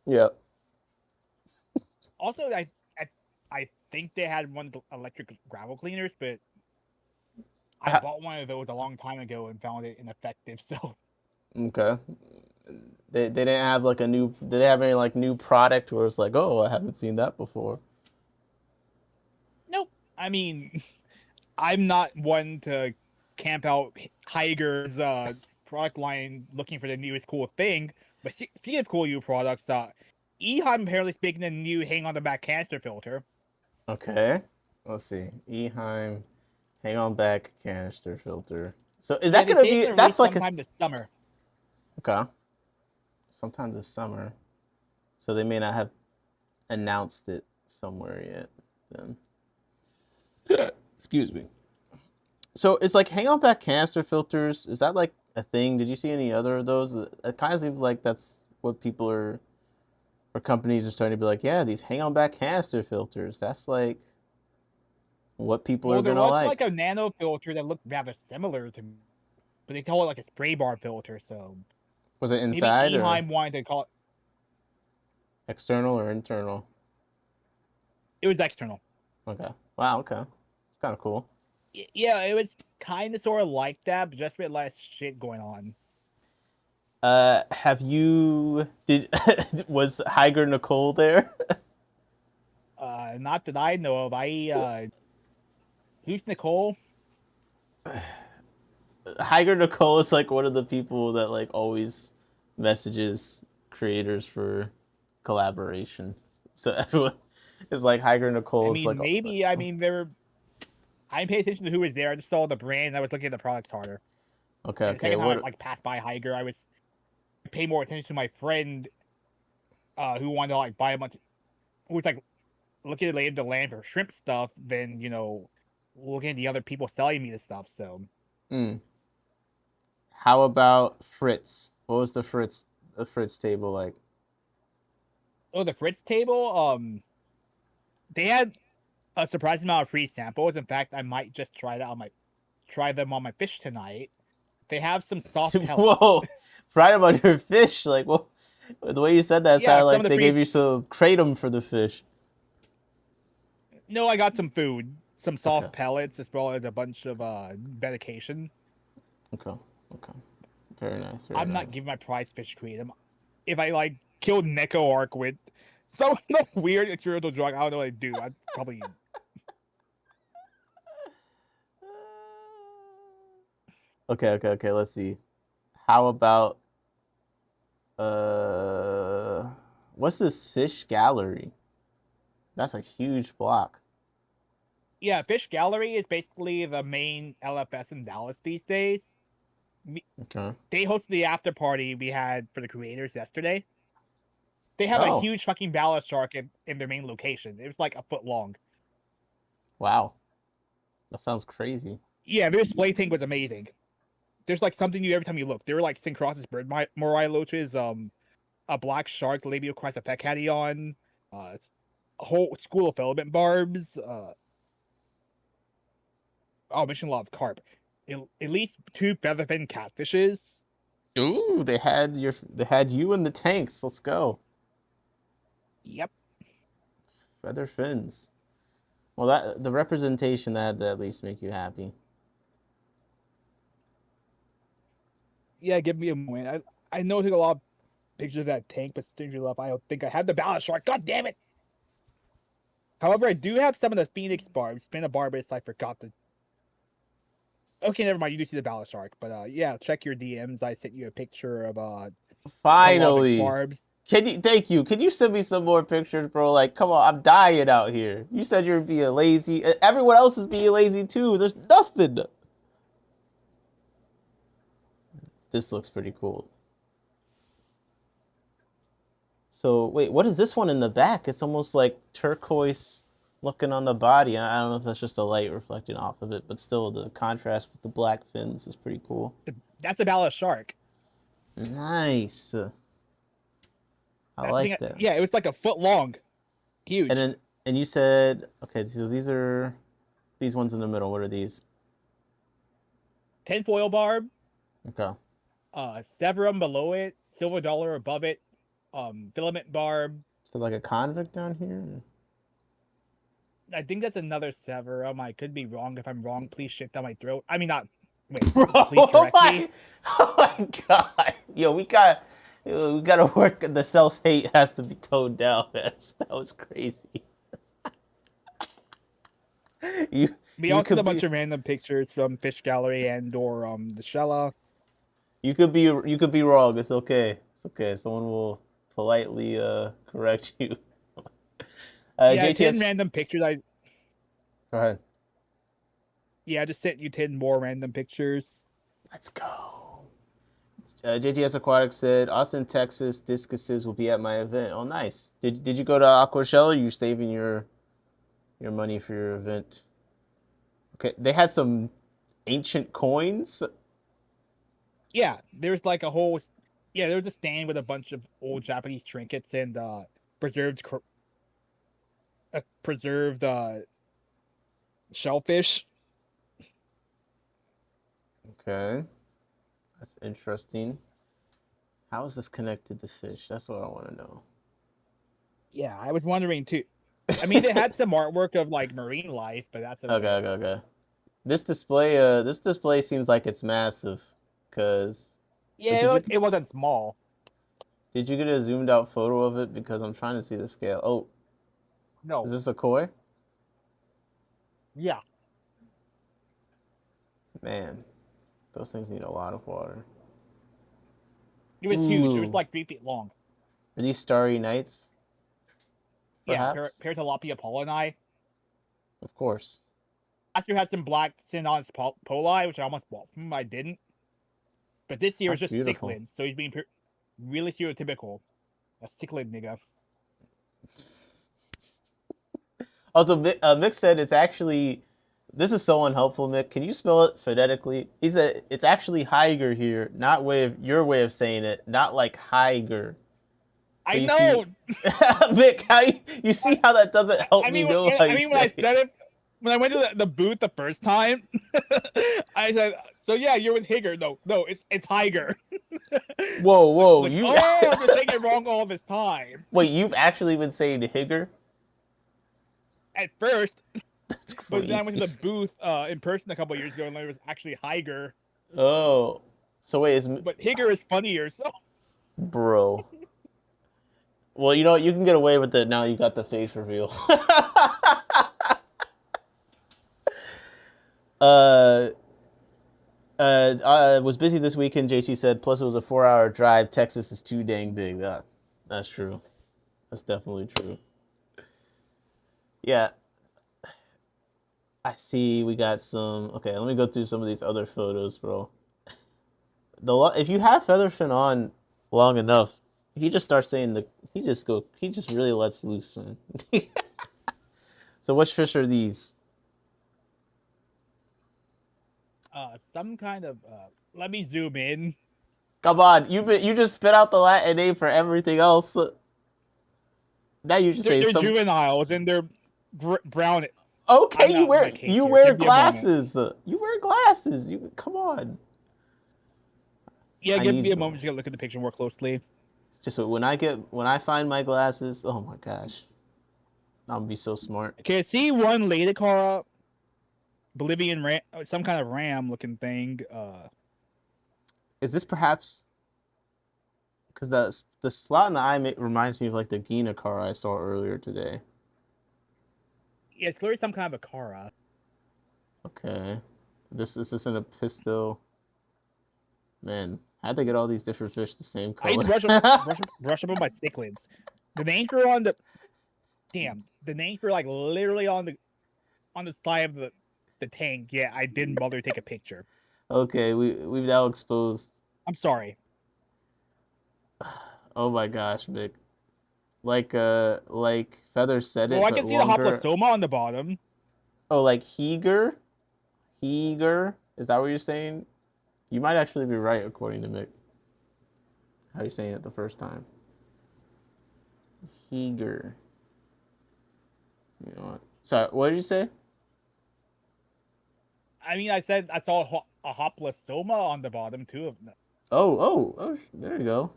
Yep. Also, I think they had one of the electric gravel cleaners, but I bought one of those a long time ago and found it ineffective. So Okay. They didn't have like a new. Did they have any like new product where it's like, oh, I haven't seen that before? nope. I mean, I'm not one to camp out Higer's product line looking for the newest cool thing. But speaking of cool new products, Eheim apparently speaking a new hang on the back canister filter. Okay. Let's see. Eheim, hang on back canister filter. So is that gonna be? That's like sometime this summer. Okay. Sometime this summer. So they may not have announced it somewhere yet. Then. Excuse me. So it's like hang on back canister filters. Is that like a thing? Did you see any other of those? It kind of seems like that's what people are, or companies are starting to be like, yeah, these hang on back canister filters. That's like what people are there gonna was like. like a nano filter that looked rather similar to, but they call it like a spray bar filter. So Was it maybe inside or Eheim wanted to call it. external or internal? It was external. Okay. Wow. Okay. It's kind of cool. Yeah, it was kind of sort of like that, but just with less shit going on. Have you did was Higer Nicole there? Not that I know of. Who's Nicole? Higer Nicole is like one of the people that like always messages creators for collaboration. So everyone is like Higer Nicole is like maybe. I mean, I didn't pay attention to who was there. I just saw the brand. And I was looking at the products harder. Okay. The Okay. second time What? I like passed by Higer, I was pay more attention to my friend, who wanted to like buy a bunch. Who was like looking at lay the land for shrimp stuff than looking at the other people selling me the stuff. So. How about Fritz? What was the Fritz table like? Oh, the Fritz table. They had a surprising amount of free samples. In fact, I might just try them on my fish tonight. They have some soft pellets. Whoa, fried about your fish? Like, well, the way you said that sounded like they gave you some kratom for the fish. No, I got some food, some soft pellets, as well as a bunch of medication. Okay. Very nice. I'm not giving my prize fish kratom. If I like killed Neko Arc with some weird experimental drug, I don't know what I'd do. I'd probably. Okay. Let's see. How about what's this fish gallery? That's a huge block. Yeah, Fish Gallery is basically the main LFS in Dallas these days. Okay. They hosted the after party we had for the creators yesterday. They have a huge fucking ballast shark in their main location. It was like a foot long. Wow. That sounds crazy. Yeah, their display thing was amazing. There's like something new every time you look. There were like Syncrosis bird morai loaches, a black shark, labial chrysopecadion, a whole school of filament barbs, mentioned a lot of carp. At least 2 featherfin catfishes. Ooh, they had you in the tanks. Let's go. Yep. Feather fins. Well, that the representation that had to at least make you happy. Yeah, give me a moment. I know I took a lot of pictures of that tank, but strangely enough, I don't think I have the ballast shark. God damn it! However, I do have some of the Phoenix barbs. Spin a barbus, I forgot to. Okay, never mind. You do see the ballast shark, but yeah, check your DMs. I sent you a picture of pelagic Finally. barbs. Thank you. Can you send me some more pictures, bro? Like, come on, I'm dying out here. You said you're being lazy. Everyone else is being lazy too. There's nothing. This looks pretty cool. So, wait, what is this one in the back? It's almost like turquoise looking on the body. I don't know if that's just a light reflecting off of it, but still, the contrast with the black fins is pretty cool. That's a ballast shark. Nice. I like that. Yeah, it was like a foot long. Huge. And you said, okay, so these are these ones in the middle. What are these? Tinfoil barb. Okay. Severum below it, silver dollar above it, filament barb. Is there like a convict down here? I think that's another severum. I could be wrong. If I'm wrong, please shit down my throat. I mean, not. Wait, Bro, please correct me. Oh my god. Yo, we gotta work. The self-hate has to be toned down, man. That was crazy. We also had a bunch of random pictures from Fish Gallery and or the Shella. You could be wrong. It's okay. It's okay. Someone will politely correct you. Yeah, JTS... 10 random pictures. Go ahead. Yeah, I just sent you 10 more random pictures. Let's go. JTS Aquatics said, Austin, Texas discuses will be at my event. Oh, nice. Did you go to Aquashella? Or you saving your money for your event? Okay, they had some ancient coins. Yeah, there's like a whole. Yeah, there was a stand with a bunch of old Japanese trinkets and preserved shellfish. Okay, that's interesting. How is this connected to fish? That's what I want to know. Yeah, I was wondering too. I mean, it had some artwork of like marine life, but that's okay. This display seems like it's massive, cause yeah, it wasn't small. Did you get a zoomed out photo of it? Because I'm trying to see the scale. Oh, no, is this a koi? Yeah, Man, those things need a lot of water. it was huge. It was like 3 feet long. Are these starry nights? Yeah, Perhaps? Paratilapia pollini. Of course. Last year had some black Synodontis poli, which I almost bought from him. I didn't. But this year is That's just beautiful. cichlids, so he's being really stereotypical. A cichlid nigga. Also, Mick said it's actually... This is so unhelpful, Mick. Can you spell it phonetically? He said it's actually Higer here, not your way of saying it, not like Higer. I know! Mick, you see how that doesn't help me know how you say when I said it, when I went to the booth the first time, I said, so yeah, you're with Higer. No, it's Higer. Whoa. Like, I've been saying it wrong all this time. Wait, you've actually been saying Higer? At first. That's crazy. But then I went to the booth in person a couple years ago and it was actually Higer. Oh. So wait, But Higer is funnier, so... Bro. Well, you know what? You can get away with it now you got the face reveal. Was busy this weekend, JT said, plus it was a 4-hour drive. Texas is too dang big. That's true. That's definitely true. Yeah. I see we got some... Okay, let me go through some of these other photos, bro. If you have Featherfin on long enough, he just starts saying he just really lets loose, man. So which fish are these? Some kind of let me zoom in. Come on, you just spit out the Latin name for everything else. Now you just say they're some juveniles and they're brown. Okay, you wear glasses. You wear glasses. Come on. Yeah, give me a moment to look at the picture more closely. It's just when I find my glasses, oh my gosh. I'm gonna be so smart. Okay, I see one Laeticara Bolivian ram, some kind of ram looking thing. Is this perhaps Because the slot in the eye reminds me of like the Gina car I saw earlier today. Yeah, it's clearly some kind of a Kara. Okay. This isn't a pistol. Man, how'd they get all these different fish the same I need color? to brush up on my cichlids. The names are on the the names are like literally on the side of the tank. Yeah, I didn't bother to take a picture. Okay, we've now exposed. I'm sorry. Oh my gosh, Vic. Like Feather said it, Well, I but can see the longer. Hoplosoma on the bottom. Oh, like Heger? Heger? Is that what you're saying? You might actually be right, according to Mick. How are you saying it the first time? Heger. You know what? Sorry, what did you say? I mean, I said I saw a Hoplosoma on the bottom too. Oh, there you go.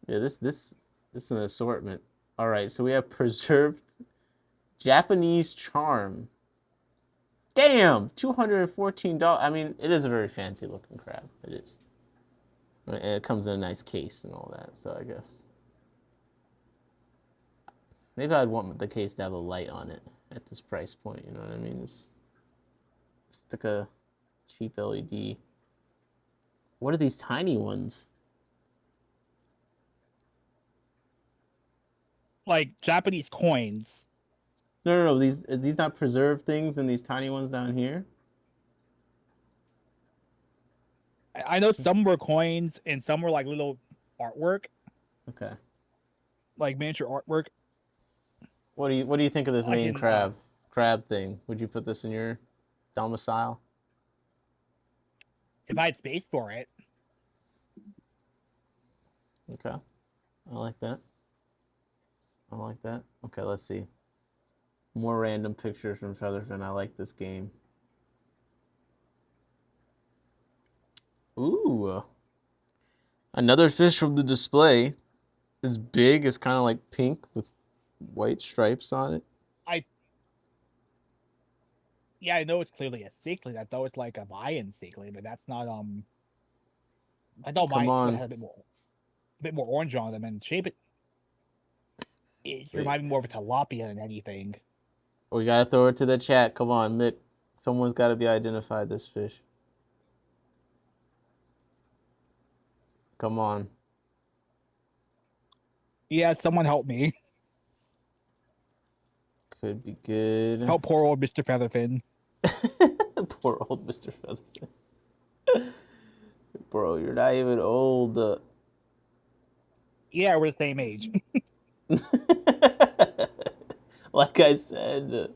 Yeah, this is an assortment. All right, so we have preserved Japanese charm. Damn, $214. I mean, it is a very fancy looking crab. It is. And it comes in a nice case and all that, so I guess. Maybe I'd want the case to have a light on it at this price point, you know what I mean? Just stick a cheap LED. What are these tiny ones? Like Japanese coins. No. These not preserved things and these tiny ones down here? I know some were coins and some were like little artwork, Okay. like miniature artwork. What do you think of this Like main in, crab thing? Would you put this in your domicile? If I had space for it. Okay. I like that. I like that. Okay, let's see. More random pictures from Featherfin. I like this game. Ooh. Another fish from the display. It's big. It's kind of like pink with white stripes on it. Yeah, I know it's clearly a cichlid. I thought it's like a Mayan cichlid, but that's not I thought Come Mayan cichlid on. had a bit more orange on them, and shape it Wait. reminded me more of a tilapia than anything. We gotta throw it to the chat. Come on, Mick. Someone's gotta be identified this fish. Come on. Yeah, someone help me. Could be good. Help poor old Mr. Featherfin. Poor old Mr. Featherfin. Bro, you're not even old. Yeah, we're the same age. Like I said.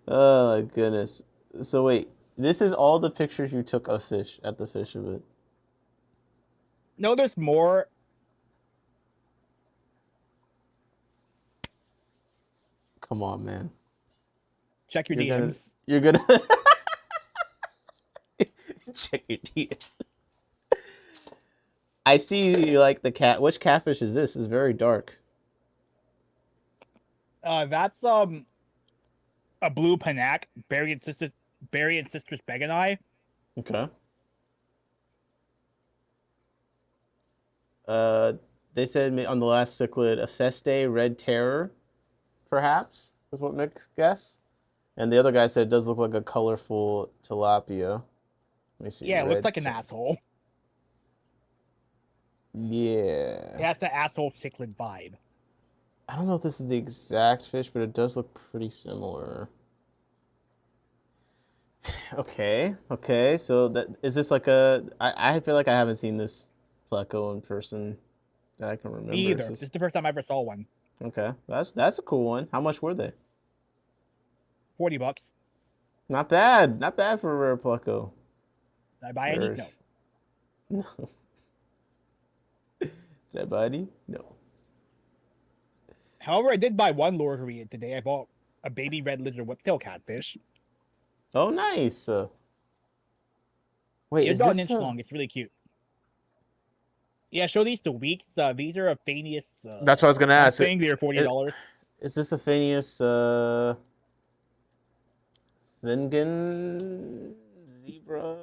Oh my goodness. So wait, this is all the pictures you took of fish at the fish event. No, there's more. Come on, man. Check your You're DMs. You're gonna check your DMs. I see you like the cat. Which catfish is this? It's very dark. That's a blue panac, Barry and Sistrus Begani. Okay. They said on the last cichlid, a Feste Red Terror, perhaps, is what Mick's guess. And the other guy said it does look like a colorful tilapia. Let me see. Yeah, it looks like an asshole. Yeah. It has the asshole cichlid vibe. I don't know if this is the exact fish, but it does look pretty similar. Okay. So that is this like a? I feel like I haven't seen this pleco in person that I can remember. Me either. This is the first time I ever saw one. Okay, that's a cool one. How much were they? $40. Not bad. Not bad for a rare pleco. Did I buy any? Rare- No. No. Did I buy any? No. However, I did buy one lure Korean today. I bought a baby red lizard whiptail catfish. Oh, nice. Wait, It's is about an this inch long. It's really cute. Yeah, show these to Weeks. These are a Phineas. That's what I was gonna ask. Thing. They're $40. Is this a Phineas Zingan zebra?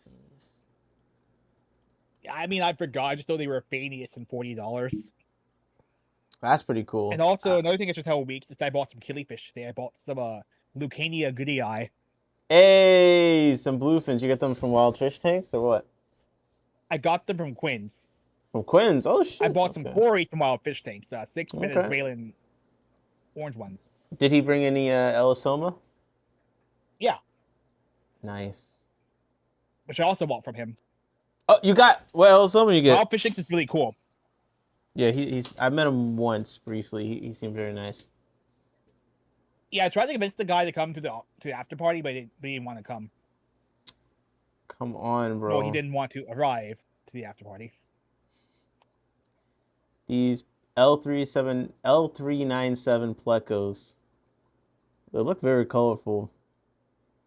Phineas. I mean, I forgot. I just know they were faintiest and $40. That's pretty cool. And also, another thing I should tell Weeks is that I bought some killifish today. I bought some Lucania goodie eye. Hey, some bluefins. You get them from wild fish tanks or what? I got them from Quinn's. From Quinn's. Oh shit. I bought some Okay. quarries from wild fish tanks. 6 Okay. Venezuelan orange ones. Did he bring any Elisoma? Yeah, Nice. which I also bought from him. Oh, you got what Elisoma you get? Wild fish tanks is really cool. Yeah, he's. I met him once briefly. He seemed very nice. Yeah, I tried to convince the guy to come to the after party, but he didn't want to come. Come on, bro. Well, he didn't want to arrive to the after party. These L397 plecos. They look very colorful,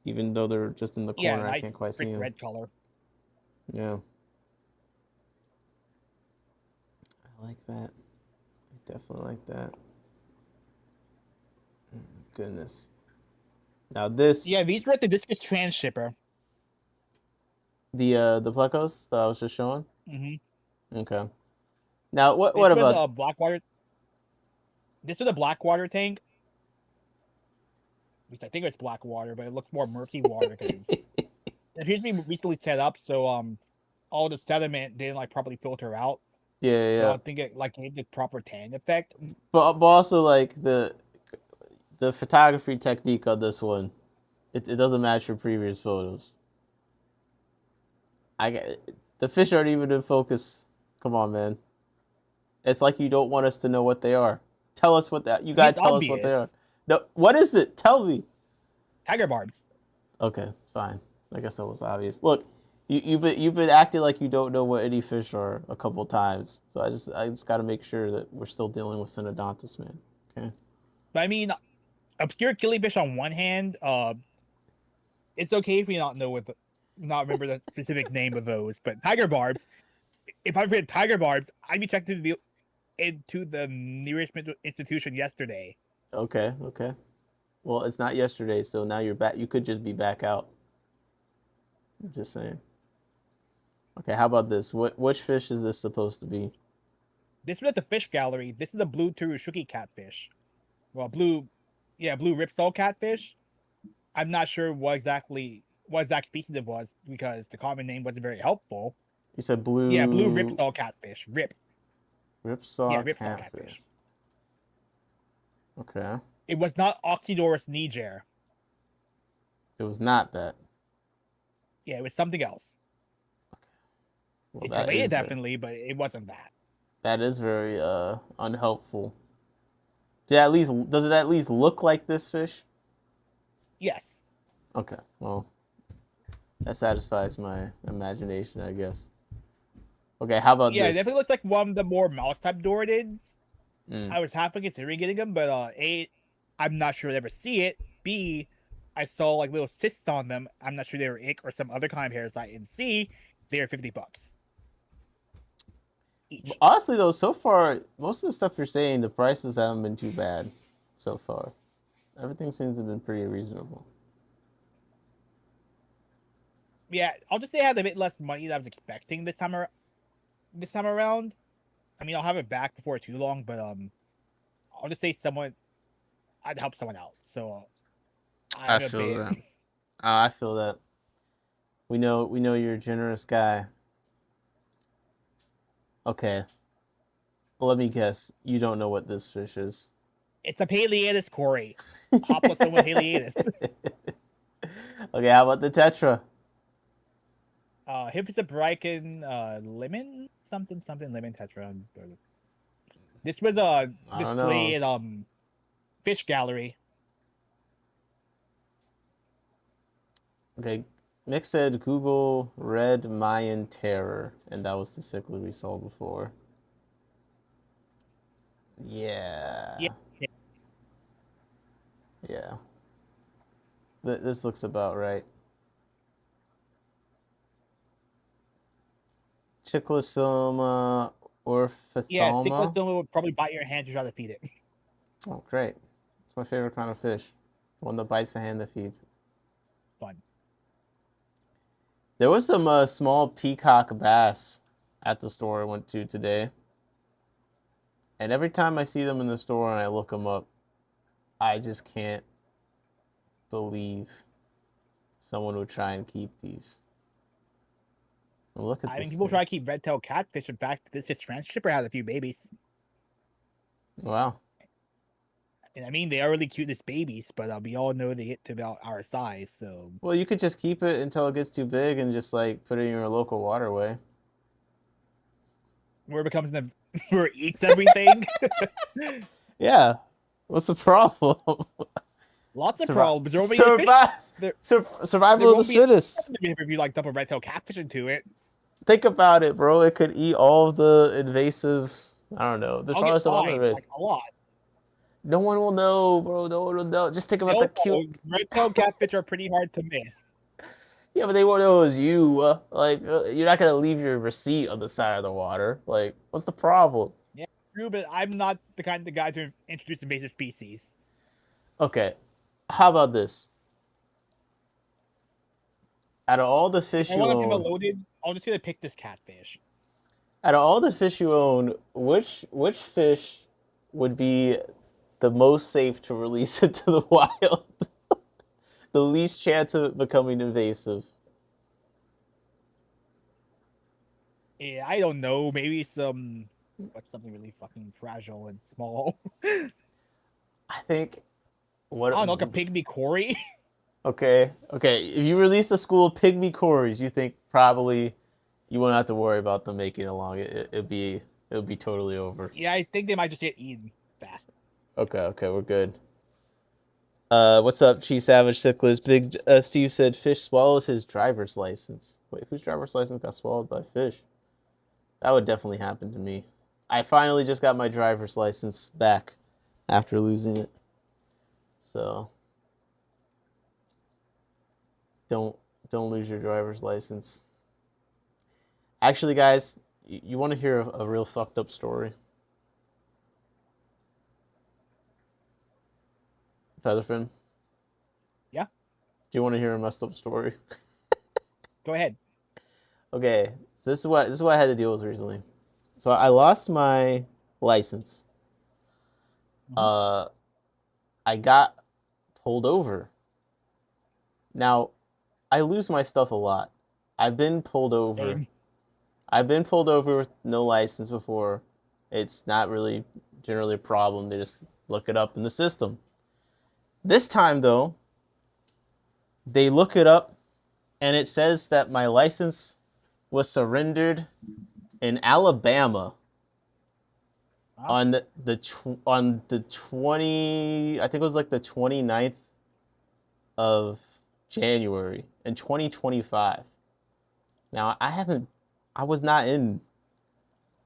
even though they're just in the corner. Yeah, nice I can't quite see them. red color. Yeah. I like that. I definitely like that. Goodness. Now this. Yeah, these were at the Discus Transshipper. The plecos that I was just showing. Mm-hmm. Okay. Now what This about was Blackwater? This was a Blackwater tank. At least I think it's Blackwater, but it looks more murky water because it appears to be recently set up, so all the sediment didn't like properly filter out. Yeah, So yeah. I don't think it like gave the proper tan effect. But also like the photography technique on this one, it doesn't match your previous photos. The fish aren't even in focus. Come on, man. It's like you don't want us to know what they are. Tell us what that. You gotta tell us what they are. No, what is it? Tell me. Tiger barbs. Okay, fine. I guess that was obvious. Look, you've been acting like you don't know what any fish are a couple times. So I just got to make sure that we're still dealing with Synodontis, man. Okay. But I mean, obscure killifish on one hand, it's okay if we not remember the specific name of those. But tiger barbs, if I read tiger barbs, I'd be checked into the nearest mental institution yesterday. Okay. Well, it's not yesterday, so now you're back. You could just be back out. I'm just saying. Okay, how about this? Which fish is this supposed to be? This was at the fish gallery. This is a blue Turushuki catfish. Well, blue ripsaw catfish. I'm not sure what exact species it was because the common name wasn't very helpful. You said blue. Yeah, blue ripsaw catfish. Ripsaw ripsaw catfish. Okay. It was not Oxydorus niger. It was not that. Yeah, it was something else. Well, It's related definitely, but it wasn't that. That is very unhelpful. Does it at least look like this fish? Yes. Okay, well, that satisfies my imagination, I guess. Okay, how about this? Yeah, it this? definitely looks like one of the more mouse type Doradids. I was half considering getting them, but A, I'm not sure I'd ever see it. B, I saw like little cysts on them. I'm not sure they were ick or some other kind of parasite. And C, they are $50 each. Honestly, though, so far, most of the stuff you're saying, the prices haven't been too bad so far. Everything seems to have been pretty reasonable. Yeah, I'll just say I had a bit less money than I was expecting this time around. I mean, I'll have it back before too long, but I'll just say I'd help someone out. So I feel that. I feel that. We know you're a generous guy. Okay. Let me guess. You don't know what this fish is. It's a Paleatus Corey. Hoplosoma Paleatus. Okay, how about the Tetra? Hyphocybricon lemon something lemon tetra. This was display at fish gallery. Okay, Nick said Google Red Mayan Terror, and that was the cichlid we saw before. Yeah. This looks about right. Cyclosoma orthophthalma. Yeah, cyclosoma would probably bite your hand to try to feed it. Oh, great. It's my favorite kind of fish. One that bites the hand that feeds it. Fun. There was some small peacock bass at the store I went to today. And every time I see them in the store and I look them up, I just can't believe someone would try and keep these. And look at I this mean, people thing. try to keep red-tailed catfish. In fact, this his transshipper has a few babies. Wow. And I mean, they are really cute as babies, but we all know they get to about our size, so... Well, you could just keep it until it gets too big and just, like, put it in your local waterway. Where it becomes where it eats everything. Yeah. What's the problem? Lots of problems. There won't be any fish. Survival of the fittest. If you like dump a red-tailed catfish into it. Think about it, bro. It could eat all of the invasive. I don't know. There's probably some other invasive. Like, a lot. No one will know, bro. No one will know. Just think about the cute. Red-tailed catfish are pretty hard to miss. Yeah, but they won't know it was you. You're not gonna leave your receipt on the side of the water. Like, what's the problem? Yeah, true, but I'm not the kind of guy to introduce invasive species. Okay, how about this? Out of all the fish If I you want to own, loaded, I'll just gonna pick this catfish. out of all the fish you own, which fish would be the most safe to release into the wild? The least chance of it becoming invasive. Yeah, I don't know. Maybe something really fucking fragile and small. I think. What? I don't know, like a pygmy Cory. Okay. If you release a school of pygmy cories, you think probably you won't have to worry about them making it along. It'll be totally over. Yeah, I think they might just get eaten fast. Okay, we're good. What's up, Chief Savage Cyclist? Big Steve said fish swallows his driver's license. Wait, whose driver's license got swallowed by fish? That would definitely happen to me. I finally just got my driver's license back after losing it. So don't lose your driver's license. Actually, guys, you want to hear a real fucked up story? Featherfin? Yeah? Do you want to hear a messed up story? Go ahead. Okay, so this is what I had to deal with recently. So I lost my license. I got pulled over. Now, I lose my stuff a lot. I've been pulled over. Same. I've been pulled over with no license before. It's not really generally a problem. They just look it up in the system. This time, though, they look it up, and it says that my license was surrendered in Alabama on the 20, I think it was like the 29th of January in 2025. Now, I was not in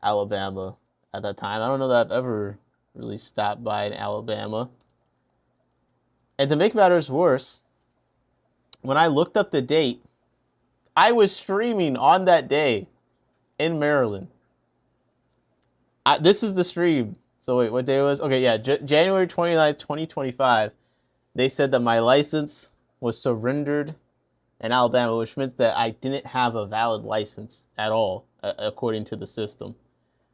Alabama at that time. I don't know that I've ever really stopped by in Alabama. And to make matters worse, when I looked up the date, I was streaming on that day in Maryland. This is the stream. So wait, what day was? Okay, yeah, January 29th, 2025. They said that my license was surrendered in Alabama, which means that I didn't have a valid license at all, according to the system.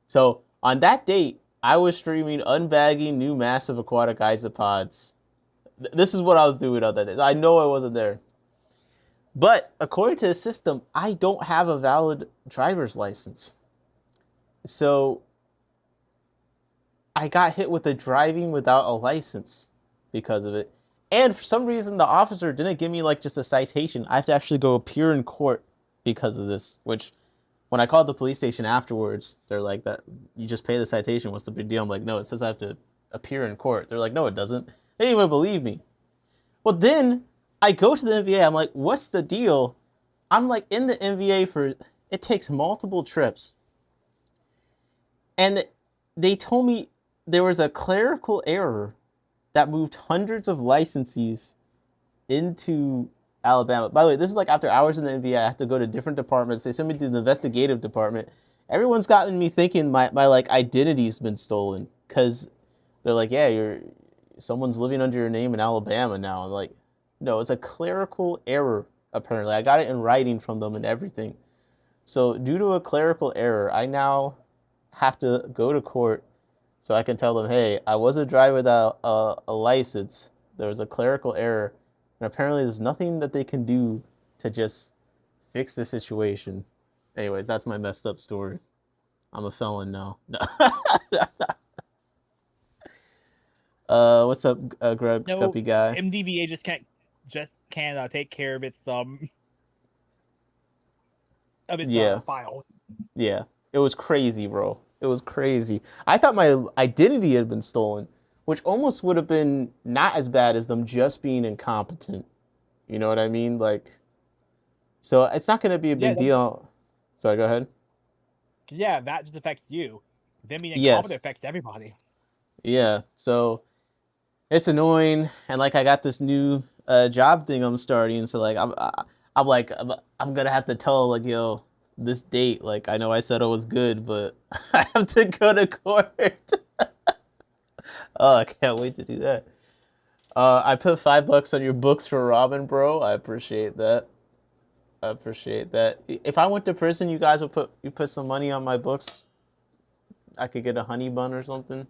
So on that date, I was streaming unbagging new massive aquatic isopods. This is what I was doing on that day. I know I wasn't there. But according to the system, I don't have a valid driver's license. So I got hit with a driving without a license because of it. And for some reason, the officer didn't give me like just a citation. I have to actually go appear in court because of this, which when I called the police station afterwards, they're like, "That you just pay the citation. What's the big deal?" I'm like, "No, it says I have to appear in court." They're like, "No, it doesn't." They didn't even believe me. Well, then I go to the NVA. I'm like, "What's the deal?" I'm like in the NVA for, it takes multiple trips. And they told me there was a clerical error that moved hundreds of licensees into Alabama. By the way, this is like after hours in the NVA. I have to go to different departments. They sent me to the investigative department. Everyone's gotten me thinking my like identity's been stolen, because they're like, "Yeah, someone's living under your name in Alabama now." I'm like, no, it's a clerical error, apparently. I got it in writing from them and everything. So due to a clerical error, I now have to go to court so I can tell them, hey, I was a driver without a license. There was a clerical error, and apparently there's nothing that they can do to just fix the situation. Anyways, that's my messed up story. I'm a felon now. What's up, Greg No, Guppy guy? MDVA just can't take care of its Yeah. files. Yeah, it was crazy, bro. It was crazy. I thought my identity had been stolen, which almost would have been not as bad as them just being incompetent. You know what I mean? Like, so it's not going to be a big deal. Sorry, go ahead. Yeah, that just affects you. Them being Yes. incompetent affects everybody. Yeah, so it's annoying, and like I got this new job thing I'm starting, so like I'm gonna have to tell like, yo, this date, like I know I said it was good, but I have to go to court. Oh, I can't wait to do that. I put $5 on your books for Robin, bro. I appreciate that. I appreciate that. If I went to prison, you guys would put some money on my books. I could get a honey bun or something.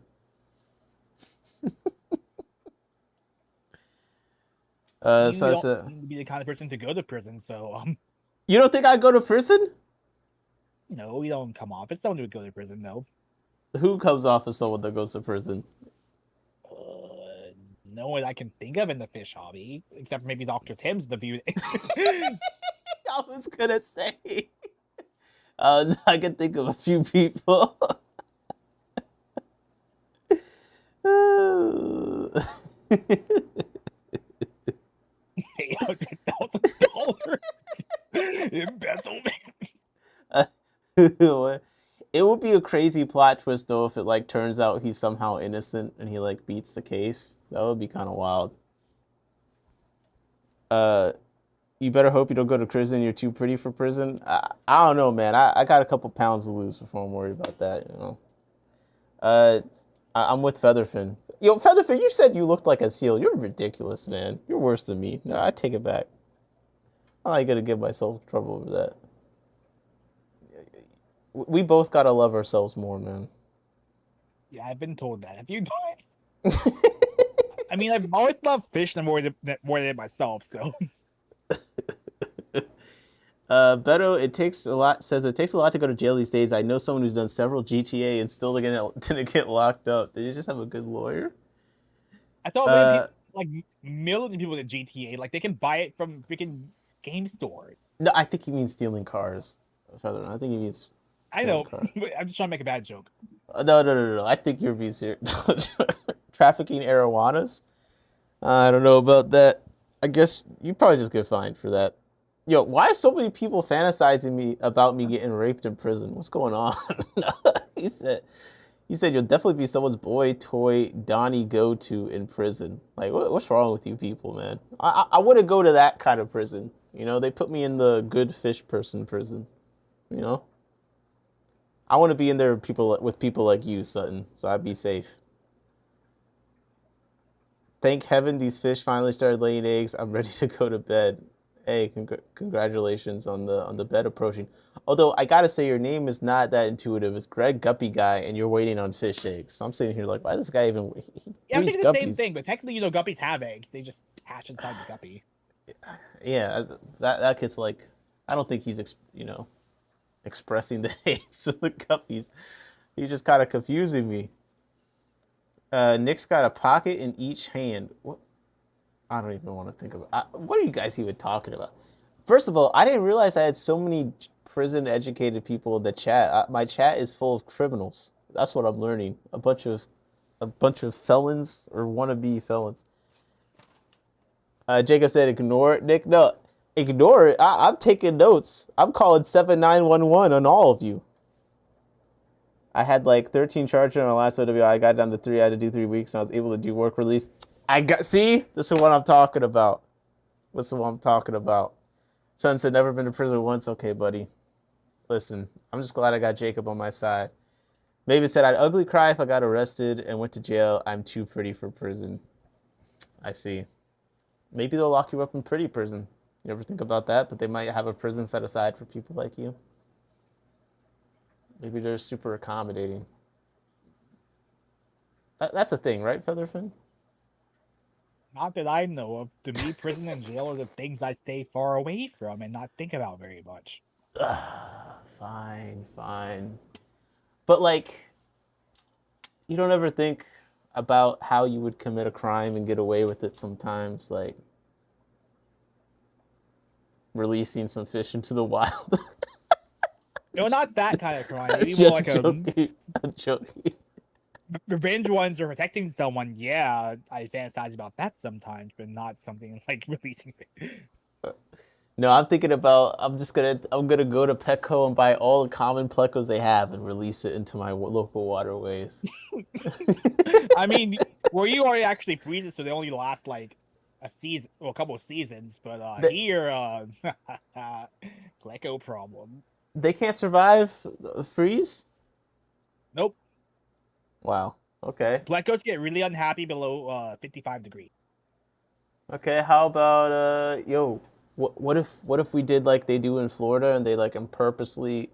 You So I don't said, seem to be the kind of person to go to prison, so you don't think I'd go to prison? no, you don't come off as someone who would go to prison, no. Who comes off as someone that goes to prison? No one I can think of in the fish hobby, except for maybe Dr. Tim's the view. I was gonna say. I can think of a few people. $800,000 embezzlement. It would be a crazy plot twist though if it like turns out he's somehow innocent and he like beats the case. That would be kind of wild. You better hope you don't go to prison. You're too pretty for prison. I don't know, man. I got a couple pounds to lose before I'm worried about that. You know. I'm with Featherfin. Yo, Featherfin, you said you looked like a seal. You're ridiculous, man. You're worse than me. No, I take it back. I'm not gonna give myself trouble over that. We both gotta love ourselves more, man. Yeah, I've been told that a few times. I mean, I've always loved fish more than myself, so. Beto, says it takes a lot to go to jail these days. I know someone who's done several GTA and still didn't get locked up. Did you just have a good lawyer? I thought millions of people in GTA, like they can buy it from freaking game stores. No, I think he means stealing cars. Feather, I think he means. I know, but I'm just trying to make a bad joke. No. I think you're being serious. Trafficking marijuanas? I don't know about that. I guess you probably just get fined for that. Yo, why are so many people fantasizing about me getting raped in prison? What's going on? He said you'll definitely be someone's boy toy Donnie go-to in prison. Like, what's wrong with you people, man? I wouldn't go to that kind of prison. You know, they put me in the good fish person prison. You know? I want to be in there with people like you, Sutton, so I'd be safe. Thank heaven these fish finally started laying eggs. I'm ready to go to bed. Hey, congratulations on the bed approaching. Although I gotta say your name is not that intuitive. It's Greg Guppy Guy, and you're waiting on fish eggs. So I'm sitting here like, why does this guy even? Yeah, I'm thinking the same thing, but technically, guppies have eggs. They just hatch inside the guppy. Yeah, that kid's like, I don't think he's expressing the eggs to the guppies. He's just kind of confusing me. Nick's got a pocket in each hand. What? I don't even want to think about. What are you guys even talking about? First of all, I didn't realize I had so many prison-educated people in the chat. My chat is full of criminals. That's what I'm learning. A bunch of felons or wannabe felons. Jacob said, "Ignore it, Nick." No, ignore it. I'm taking notes. I'm calling 7911 on all of you. I had like 13 charges on our last OWI. I got down to 3. I had to do 3 weeks, and I was able to do work release. See, this is what I'm talking about. Son said, never been to prison once. Okay, buddy. Listen, I'm just glad I got Jacob on my side. Maybe said I'd ugly cry if I got arrested and went to jail. I'm too pretty for prison. I see. Maybe they'll lock you up in pretty prison. You ever think about that? That they might have a prison set aside for people like you? Maybe they're super accommodating. That's a thing, right, Featherfin? Not that I know of. To me, prison and jail are the things I stay far away from and not think about very much. Fine, fine. But like, you don't ever think about how you would commit a crime and get away with it sometimes, like releasing some fish into the wild. No, not that kind of crime. Maybe It's more just like a joking. I'm joking. revenge ones or protecting someone. Yeah, I fantasize about that sometimes, but not something like releasing. No, I'm thinking about I'm gonna go to Petco and buy all the common plecos they have and release it into my local waterways. I mean, where you already actually freeze it, so they only last like a season, well, a couple of seasons. But here, Pleco problem. They can't survive freeze? Nope. Wow. Okay. Plecos get really unhappy below 55 degrees. Okay, how about what if we did like they do in Florida and they like and purposely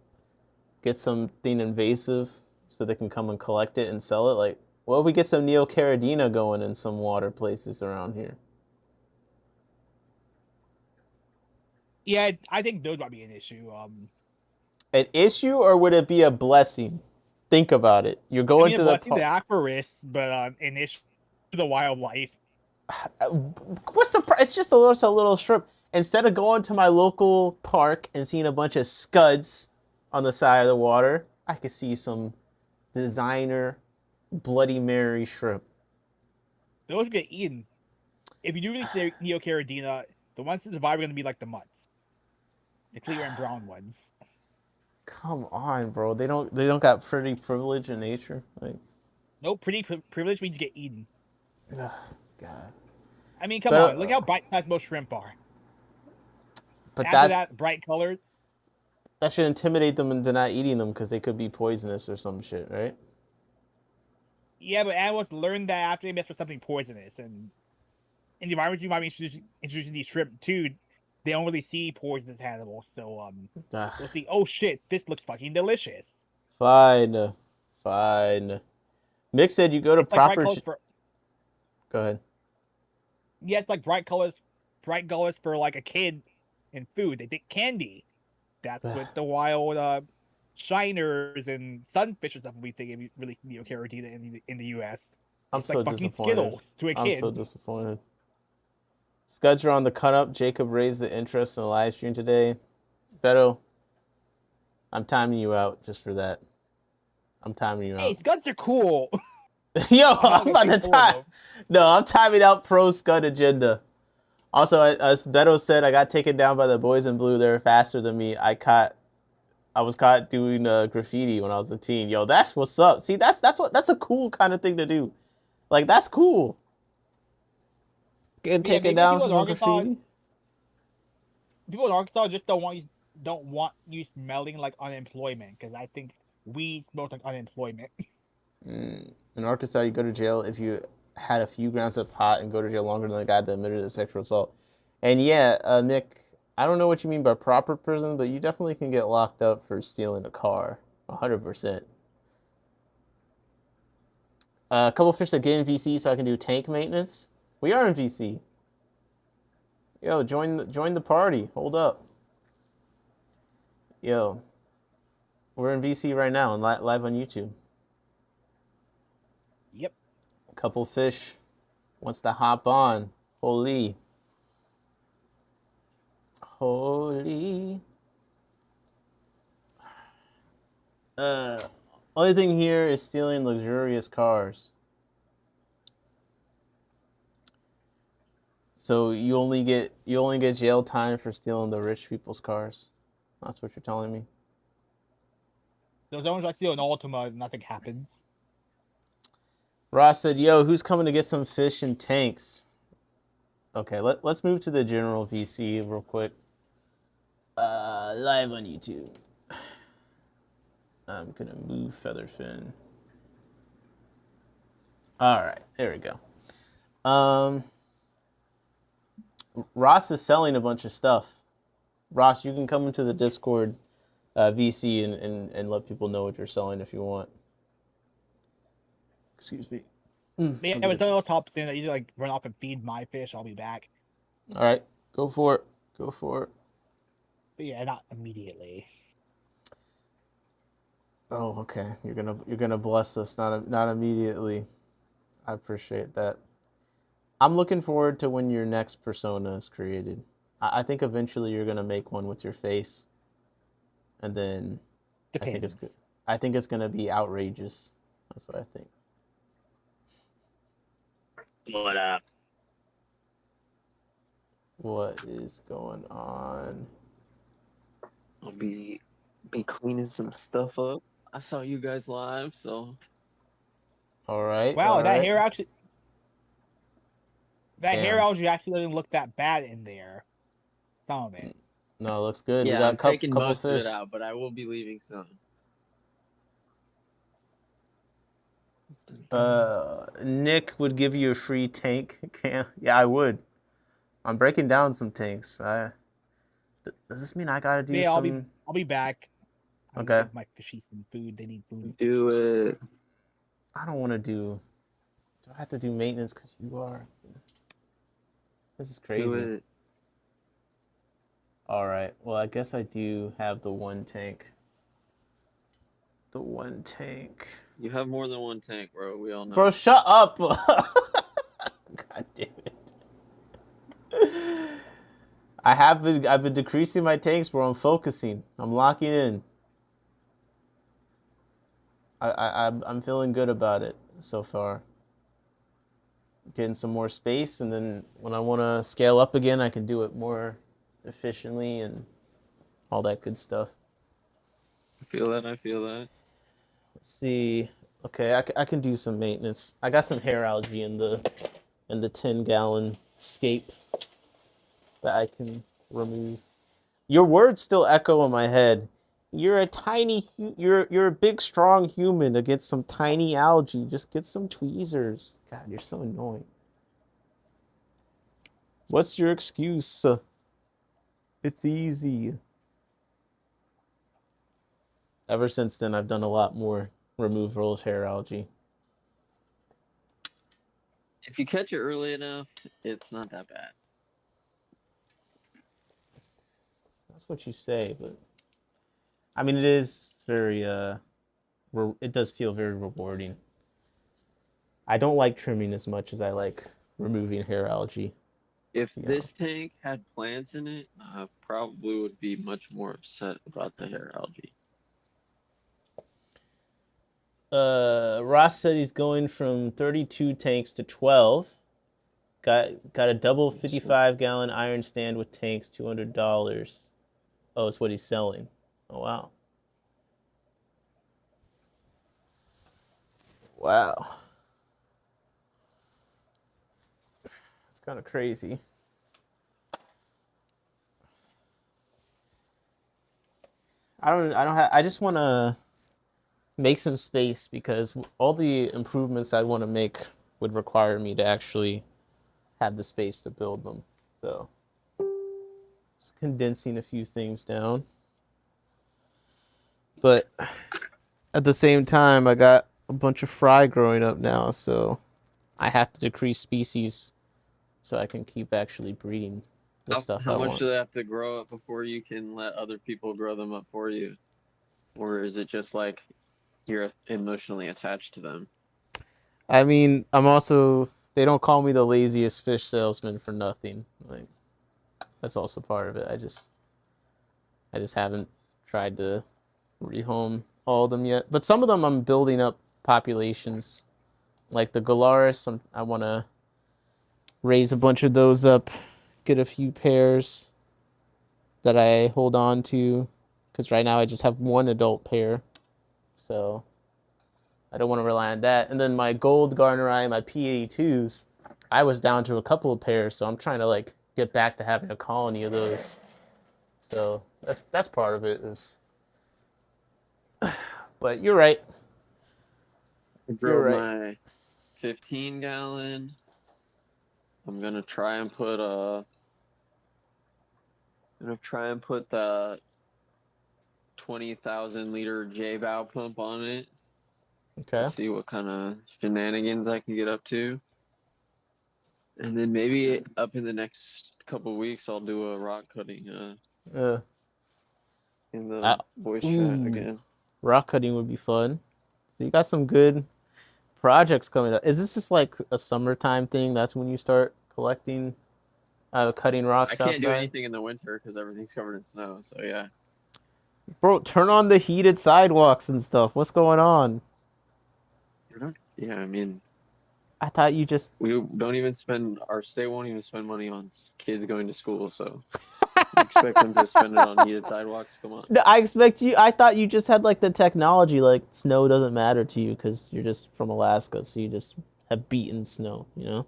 get something invasive so they can come and collect it and sell it? Like, what if we get some neocaridina going in some water places around here? Yeah, I think those might be an issue. An issue, or would it be a blessing? Think about it. You're going to the blessing the aquarists, but an issue to the wildlife. What's the price? It's just a little shrimp. Instead of going to my local park and seeing a bunch of scuds on the side of the water, I could see some designer Bloody Mary shrimp. Those get eaten. If you do release neocaridina, the ones that survive are going to be like the mutts, the clear and brown ones. Come on, bro. They don't got pretty privilege in nature. Like, no, pretty privilege means you get eaten. ugh, God. I mean, come on. Look how bright most shrimp are. But after that, bright colors. That should intimidate them into not eating them because they could be poisonous or some shit, right? Yeah, but animals learn that after they mess with something poisonous, and in the environment you might be introducing these shrimp to, they don't really see poisonous animals. So they'll see, oh shit, this looks fucking delicious. Fine. Mick said you go to proper. Go ahead. Yeah, it's like bright colors for like a kid in food. They think candy. That's what the wild shiners and sunfish and stuff we think released neocaridina in the U.S. I'm so like fucking disappointed. Skittles to a kid. I'm so disappointed. Scuds are on the cut up. Jacob raised the interest in the live stream today. Beto, I'm timing you out just for that. I'm timing you out. Hey, Scuds are cool. Yo, I'm about to time. No, I'm timing out pro Scud agenda. Also, as Beto said, I got taken down by the boys in blue. They're faster than me. I was caught doing graffiti when I was a teen. Yo, that's what's up. See, that's a cool kind of thing to do. Like, that's cool. Get taken down for graffiti. People in Arkansas just don't want you smelling like unemployment, because I think weed smells like unemployment. In Arkansas, you go to jail if you had a few grams of pot and go to jail longer than the guy that admitted to sexual assault. And yeah, Nick, I don't know what you mean by proper prison, but you definitely can get locked up for stealing a car. 100%. A couple fish that get in VC so I can do tank maintenance. We are in VC. Yo, join the party. Hold up. Yo, we're in VC right now and live on YouTube. Yep. A couple fish wants to hop on. Holy. Only thing here is stealing luxurious cars. So you only get jail time for stealing the rich people's cars. That's what you're telling me. Those ones I steal an Altima, nothing happens. Ross said, "Yo, who's coming to get some fish in tanks?" Okay, let's move to the general VC real quick. Live on YouTube. I'm gonna move Featherfin. All right, there we go. Ross is selling a bunch of stuff. Ross, you can come into the Discord VC and let people know what you're selling if you want. Excuse me. Yeah, it was a little top soon. I usually like run off and feed my fish. I'll be back. All right, go for it. Go for it. But yeah, not immediately. Oh, okay. You're gonna bless us, not immediately. I appreciate that. I'm looking forward to when your next persona is created. I think eventually you're gonna make one with your face, and then I think it's good. Depends. I think it's gonna be outrageous. That's what I think. What up? What is going on? I'll be cleaning some stuff up. I saw you guys live, so All right. Wow, all that right. hair actually. That hair Damn. algae actually doesn't look that bad in there. Some of it. No, it looks good. We yeah, got I'm a taking couple most of fish. it out, but I will be leaving some. Nick would give you a free tank. Yeah, I would. I'm breaking down some tanks. Does this mean I gotta do Yeah, some? I'll be back. I'm Okay. give my fishies some food. They need food. Do it. I don't want to do. Do I have to do maintenance because you are? This is crazy. Do it. All right. Well, I guess I do have the one tank. The one tank. You have more than one tank, bro. We all know. Bro, shut up. God damn it. I've been decreasing my tanks, bro. I'm focusing. I'm locking in. I'm feeling good about it so far. Getting some more space, and then when I want to scale up again, I can do it more efficiently and all that good stuff. I feel that. I feel that. Let's see. Okay, I can do some maintenance. I got some hair algae in the 10-gallon scape that I can remove. Your words still echo in my head. You're a big strong human against some tiny algae. Just get some tweezers. God, you're so annoying. What's your excuse? It's easy. Ever since then, I've done a lot more removal of hair algae. If you catch it early enough, it's not that bad. That's what you say, but I mean, it is very it does feel very rewarding. I don't like trimming as much as I like removing hair algae. If Yeah. this tank had plants in it, I probably would be much more upset about the hair algae. Ross said he's going from 32 tanks to 12. Got a double 55-gallon iron stand with tanks, $200. Oh, it's what he's selling. Oh, wow. Wow. That's kind of crazy. I just want to make some space because all the improvements I want to make would require me to actually have the space to build them. So just condensing a few things down. But at the same time, I got a bunch of fry growing up now, so I have to decrease species so I can keep actually breeding the stuff How I much want. do they have to grow up before you can let other people grow them up for you? Or is it just like you're emotionally attached to them? I mean, they don't call me the laziest fish salesman for nothing. Like, that's also part of it. I just haven't tried to rehome all of them yet. But some of them I'm building up populations. Like the Galaris, I want to raise a bunch of those up, get a few pairs that I hold on to. Because right now I just have one adult pair. So I don't want to rely on that. And then my gold Garneri, my P82s, I was down to a couple of pairs. So I'm trying to like get back to having a colony of those. So that's part of it is. But you're right. I drove my 15-gallon. I'm gonna try and put the 20,000 liter J-bow pump on it. Okay. See what kind of shenanigans I can get up to. And then maybe up in the next couple of weeks, I'll do a rock cutting Uh, in I, the voice chat ooh, again. rock cutting would be fun. So you got some good projects coming up. Is this just like a summertime thing? That's when you start collecting, cutting I rocks can't do outside? anything in the winter because everything's covered in snow. So yeah. Bro, turn on the heated sidewalks and stuff. What's going on? Yeah, I mean, I thought you just. we don't even spend, our state won't even spend money on kids going to school. So you expect them to spend it on heated sidewalks? Come on. No, I expect you. I thought you just had like the technology, like snow doesn't matter to you because you're just from Alaska, so you just have beaten snow. You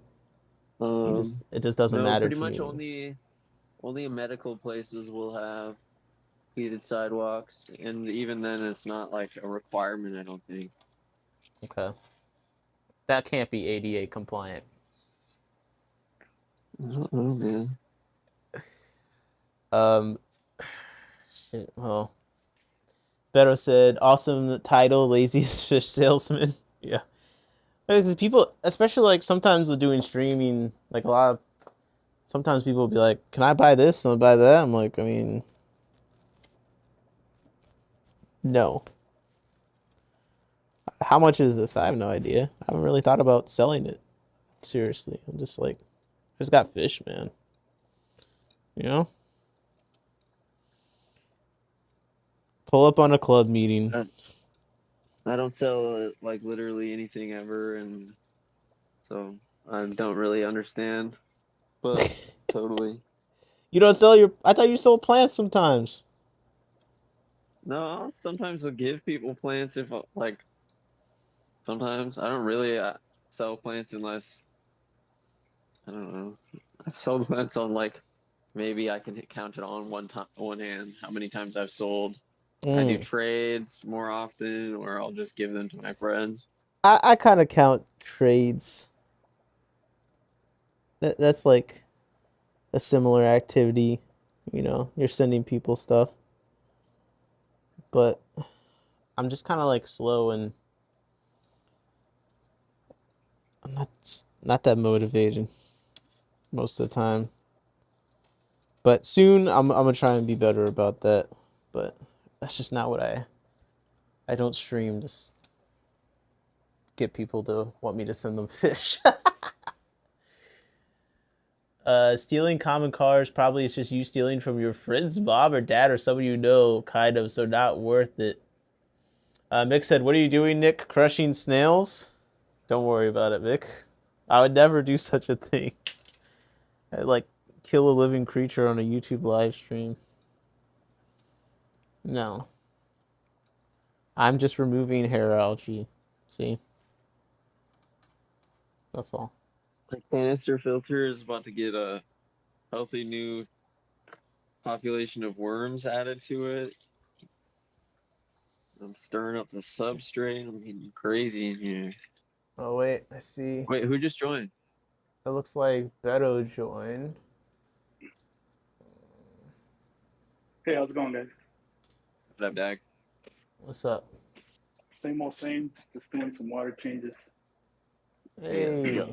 know, it just doesn't No, matter pretty to much you. only medical places will have heated sidewalks, and even then, it's not like a requirement. I don't think. Okay, that can't be ADA compliant. I don't know, man. Um, shit. Well, Beto said, "Awesome title, laziest fish salesman." Yeah, because people, especially like sometimes with doing streaming, like a lot of sometimes people will be like, "Can I buy this? Can I buy that?" I'm like, I mean, no. How much is this? I have no idea. I haven't really thought about selling it. Seriously. I'm just like, I just got fish, man. You know? Pull up on a club meeting. I don't sell like literally anything ever, and so I don't really understand. But totally. You don't sell your. I thought you sold plants sometimes. No, I'll sometimes will give people plants if like sometimes I don't really sell plants unless I don't know. I've sold plants on like maybe I can count it on one hand how many times I've sold. I do Mm. trades more often, or I'll just give them to my friends. I kind of count trades. That's like a similar activity. You know, you're sending people stuff. But I'm just kind of like slow and I'm not that motivated most of the time. But soon I'm gonna try and be better about that. But that's just not what I don't stream to get people to want me to send them fish. Stealing common cars probably is just you stealing from your friend's mom or dad or someone you know, kind of, so not worth it. Mick said, "What are you doing, Nick? Crushing snails?" Don't worry about it, Mick. I would never do such a thing. I'd like kill a living creature on a YouTube live stream. No. I'm just removing hair algae. See? That's all. The canister filter is about to get a healthy new population of worms added to it. I'm stirring up the substrate. I'm getting crazy in here. Oh, wait. I see. Wait, who just joined? It looks like Beto joined. Hey, how's it going, guys? What up, Dag? What's up? Same old same. Just doing some water changes. Hey.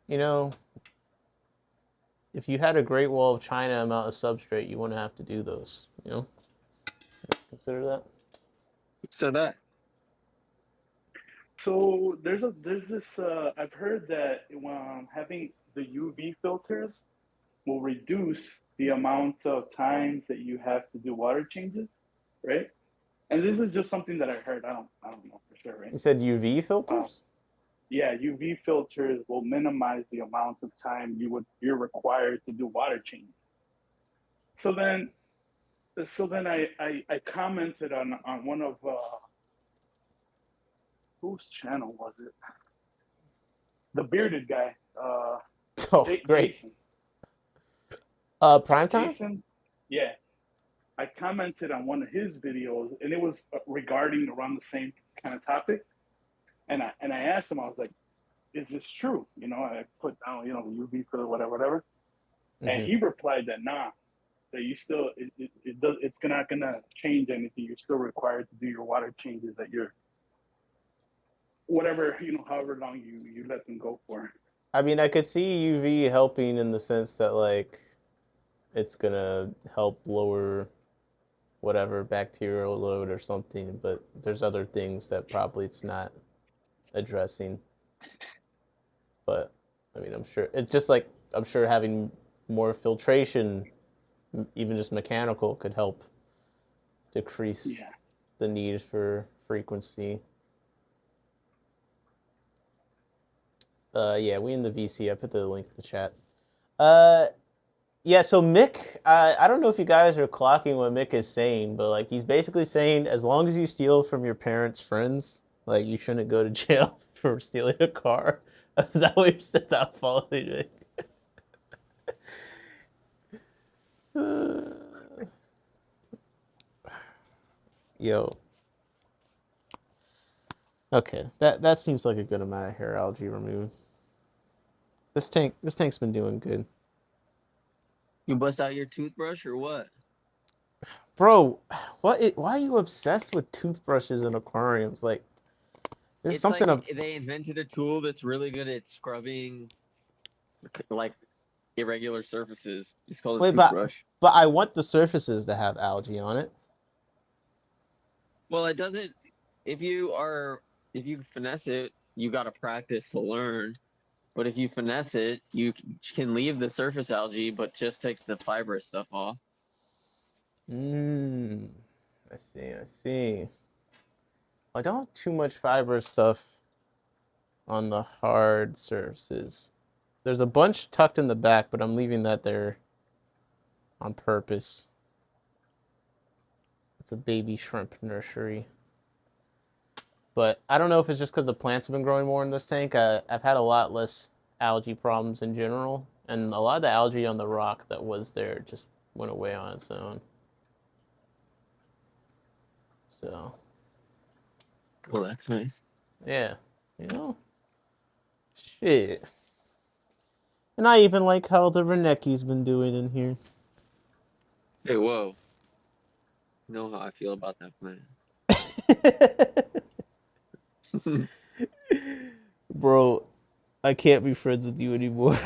You know, if you had a Great Wall of China amount of substrate, you wouldn't have to do those. You know? Consider that. Who said that? So there's this. I've heard that having the UV filters will reduce the amount of times that you have to do water changes, right? And this is just something that I heard. I don't know for sure, right? You said UV filters? Yeah, UV filters will minimize the amount of time you're required to do water changes. So then I commented on one of whose channel was it? The bearded guy, Oh, great. Jason. Prime time? Jason, yeah. I commented on one of his videos, and it was regarding around the same kind of topic. And I asked him, I was like, "Is this true?" You know, I put down, the UV filter, whatever. And he replied that nah, that you still it's not gonna change anything. You're still required to do your water changes at your whatever, however long you let them go for. I mean, I could see UV helping in the sense that like it's gonna help lower whatever bacterial load or something, but there's other things that probably it's not addressing. But I mean, I'm sure it's just like I'm sure having more filtration, even just mechanical, could help decrease the need for frequency. Yeah, we in the VC. I put the link in the chat. Yeah, so Mick, I don't know if you guys are clocking what Mick is saying, but like he's basically saying as long as you steal from your parents' friends, like you shouldn't go to jail for stealing a car. Is that what you said? That following Mick? Yo. Okay, that seems like a good amount of hair algae removed. This tank's been doing good. You bust out your toothbrush or what? Bro, why are you obsessed with toothbrushes and aquariums? Like, there's It's something like they invented a tool that's really good at scrubbing like irregular surfaces. It's called a Wait, toothbrush. but I want the surfaces to have algae on it. Well, it doesn't. If you finesse it, you got to practice to learn. But if you finesse it, you can leave the surface algae, but just take the fibrous stuff off. I see. I don't have too much fiber stuff on the hard surfaces. There's a bunch tucked in the back, but I'm leaving that there on purpose. It's a baby shrimp nursery. But I don't know if it's just because the plants have been growing more in this tank. I've had a lot less algae problems in general. And a lot of the algae on the rock that was there just went away on its own. So. Well, that's nice. Yeah. Shit. And I even like how the Renecki's been doing in here. Hey, whoa. You know how I feel about that plant. Bro, I can't be friends with you anymore.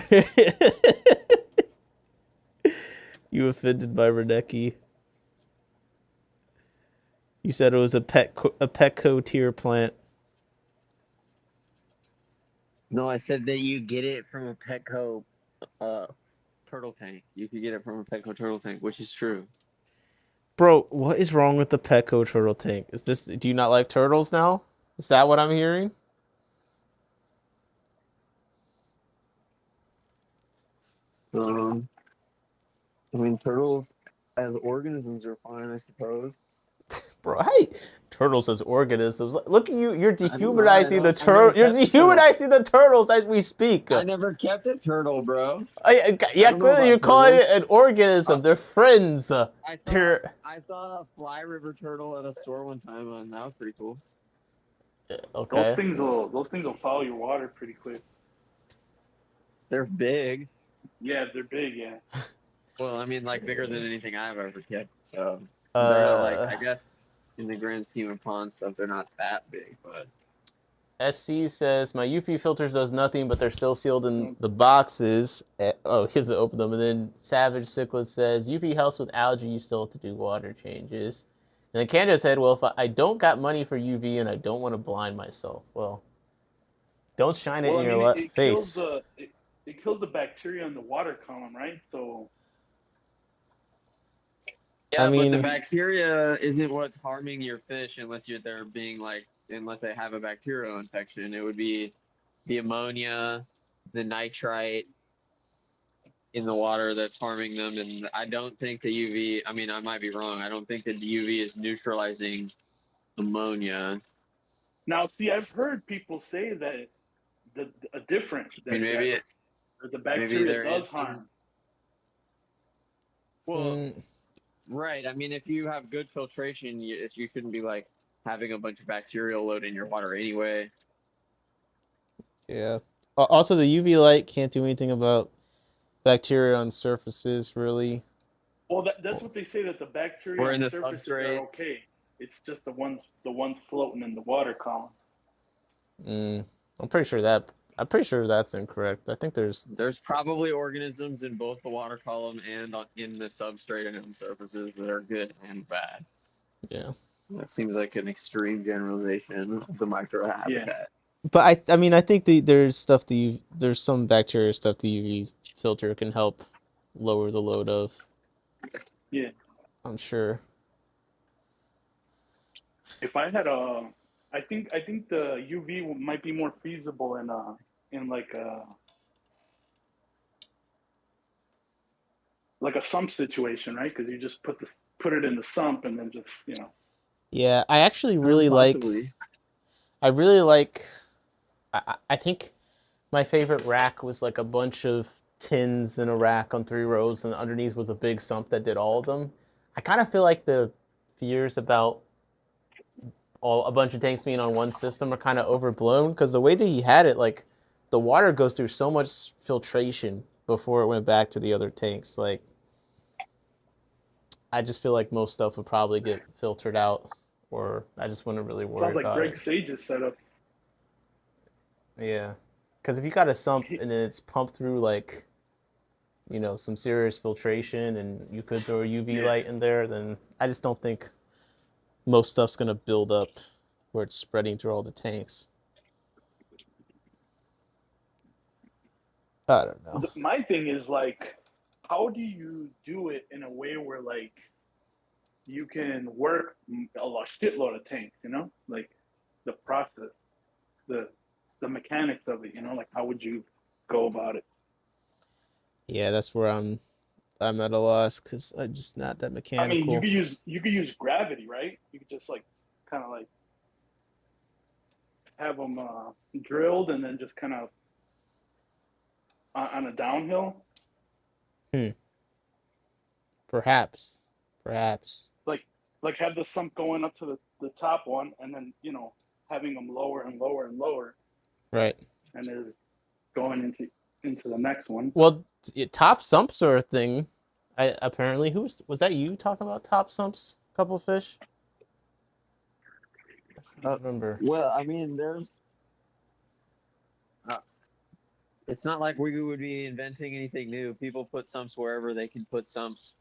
You offended by Renecki. You said it was a Petco tier plant. No, I said that you get it from a Petco turtle tank. You could get it from a Petco turtle tank, which is true. Bro, what is wrong with the Petco turtle tank? Do you not like turtles now? Is that what I'm hearing? I mean, turtles as organisms are fine, I suppose. Bro, hey, turtles as organisms. Look at you, you're dehumanizing the turtle. You're dehumanizing the turtles as we speak. I never kept a turtle, bro. Yeah, clearly you're calling it an organism. They're friends. I saw a fly river turtle at a store one time, and that was pretty cool. Okay. Those things will follow your water pretty quick. They're big. Yeah, they're big. Yeah. Well, I mean, like bigger than anything I've ever kept. So they're not like, I guess, in the grand scheme of pond stuff, they're not that big. But SC says my UV filters does nothing, but they're still sealed in the boxes. Oh, he hasn't opened them. And then Savage Cichlid says UV helps with algae. You still have to do water changes. And then Kanja said, well, if I don't got money for UV and I don't want to blind myself, well, don't shine it in your face. It kills the bacteria in the water column, right? So. Yeah, but the bacteria isn't what's harming your fish unless unless they have a bacterial infection. It would be the ammonia, the nitrite in the water that's harming them. And I don't think the UV, I mean, I might be wrong. I don't think that the UV is neutralizing ammonia. Now, see, I've heard people say that a difference. I mean, maybe the bacteria does harm. Well, right. I mean, if you have good filtration, you shouldn't be like having a bunch of bacterial load in your water anyway. Yeah. Also, the UV light can't do anything about bacteria on surfaces, really. Well, that's what they say, that the bacteria Or on in the surfaces substrate. are okay. It's just the ones floating in the water column. I'm pretty sure that's incorrect. I think there's probably organisms in both the water column and in the substrate and on surfaces that are good and bad. yeah. That seems like an extreme generalization of the microhabitat. Yeah. But I mean I think there's some bacteria stuff the UV filter can help lower the load of. Yeah. I'm sure. If I had I think the UV might be more feasible in like a sump situation, right? Because you just put it in the sump and then just Yeah, I actually really Possibly. like. I think my favorite rack was like a bunch of tins in a rack on 3 rows, and underneath was a big sump that did all of them. I kind of feel like the fears about a bunch of tanks being on one system are kind of overblown, because the way that he had it, like the water goes through so much filtration before it went back to the other tanks. Like, I just feel like most stuff would probably get filtered out, or I just wouldn't really worry sounds like about Greg it. Sage's setup. Yeah, because if you got a sump and then it's pumped through like, some serious filtration, and you could throw a UV light in there, then I just don't think most stuff's gonna build up where it's spreading through all the tanks. I don't know. My thing is like, how do you do it in a way where like you can work a shitload of tanks? Like the process, the mechanics of it. Like how would you go about it? Yeah, that's where I'm at a loss, because I'm just not that I mean, mechanical. you could use gravity, right? You could just like kind of like have them drilled and then just kind of on a downhill. Perhaps. Like have the sump going up to the top one, and then having them lower and lower and lower, Right. and then going into the next one. Well, top sumps are a thing. Apparently, was that you talking about top sumps? Couple of fish. I don't remember. Well, I mean, it's not like we would be inventing anything new. People put sumps wherever they can put sumps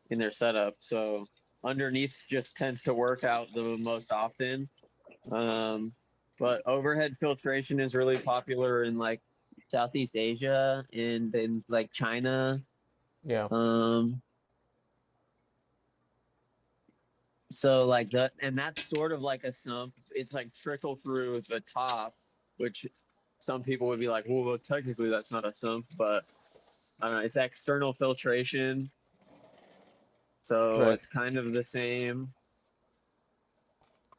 in their setup. So underneath just tends to work out the most often. But overhead filtration is really popular in like Southeast Asia and in like China. Yeah. So like that, and that's sort of like a sump. It's like trickle through the top, which some people would be like, well, technically that's not a sump, but I don't know. It's external filtration, so Right. it's kind of the same.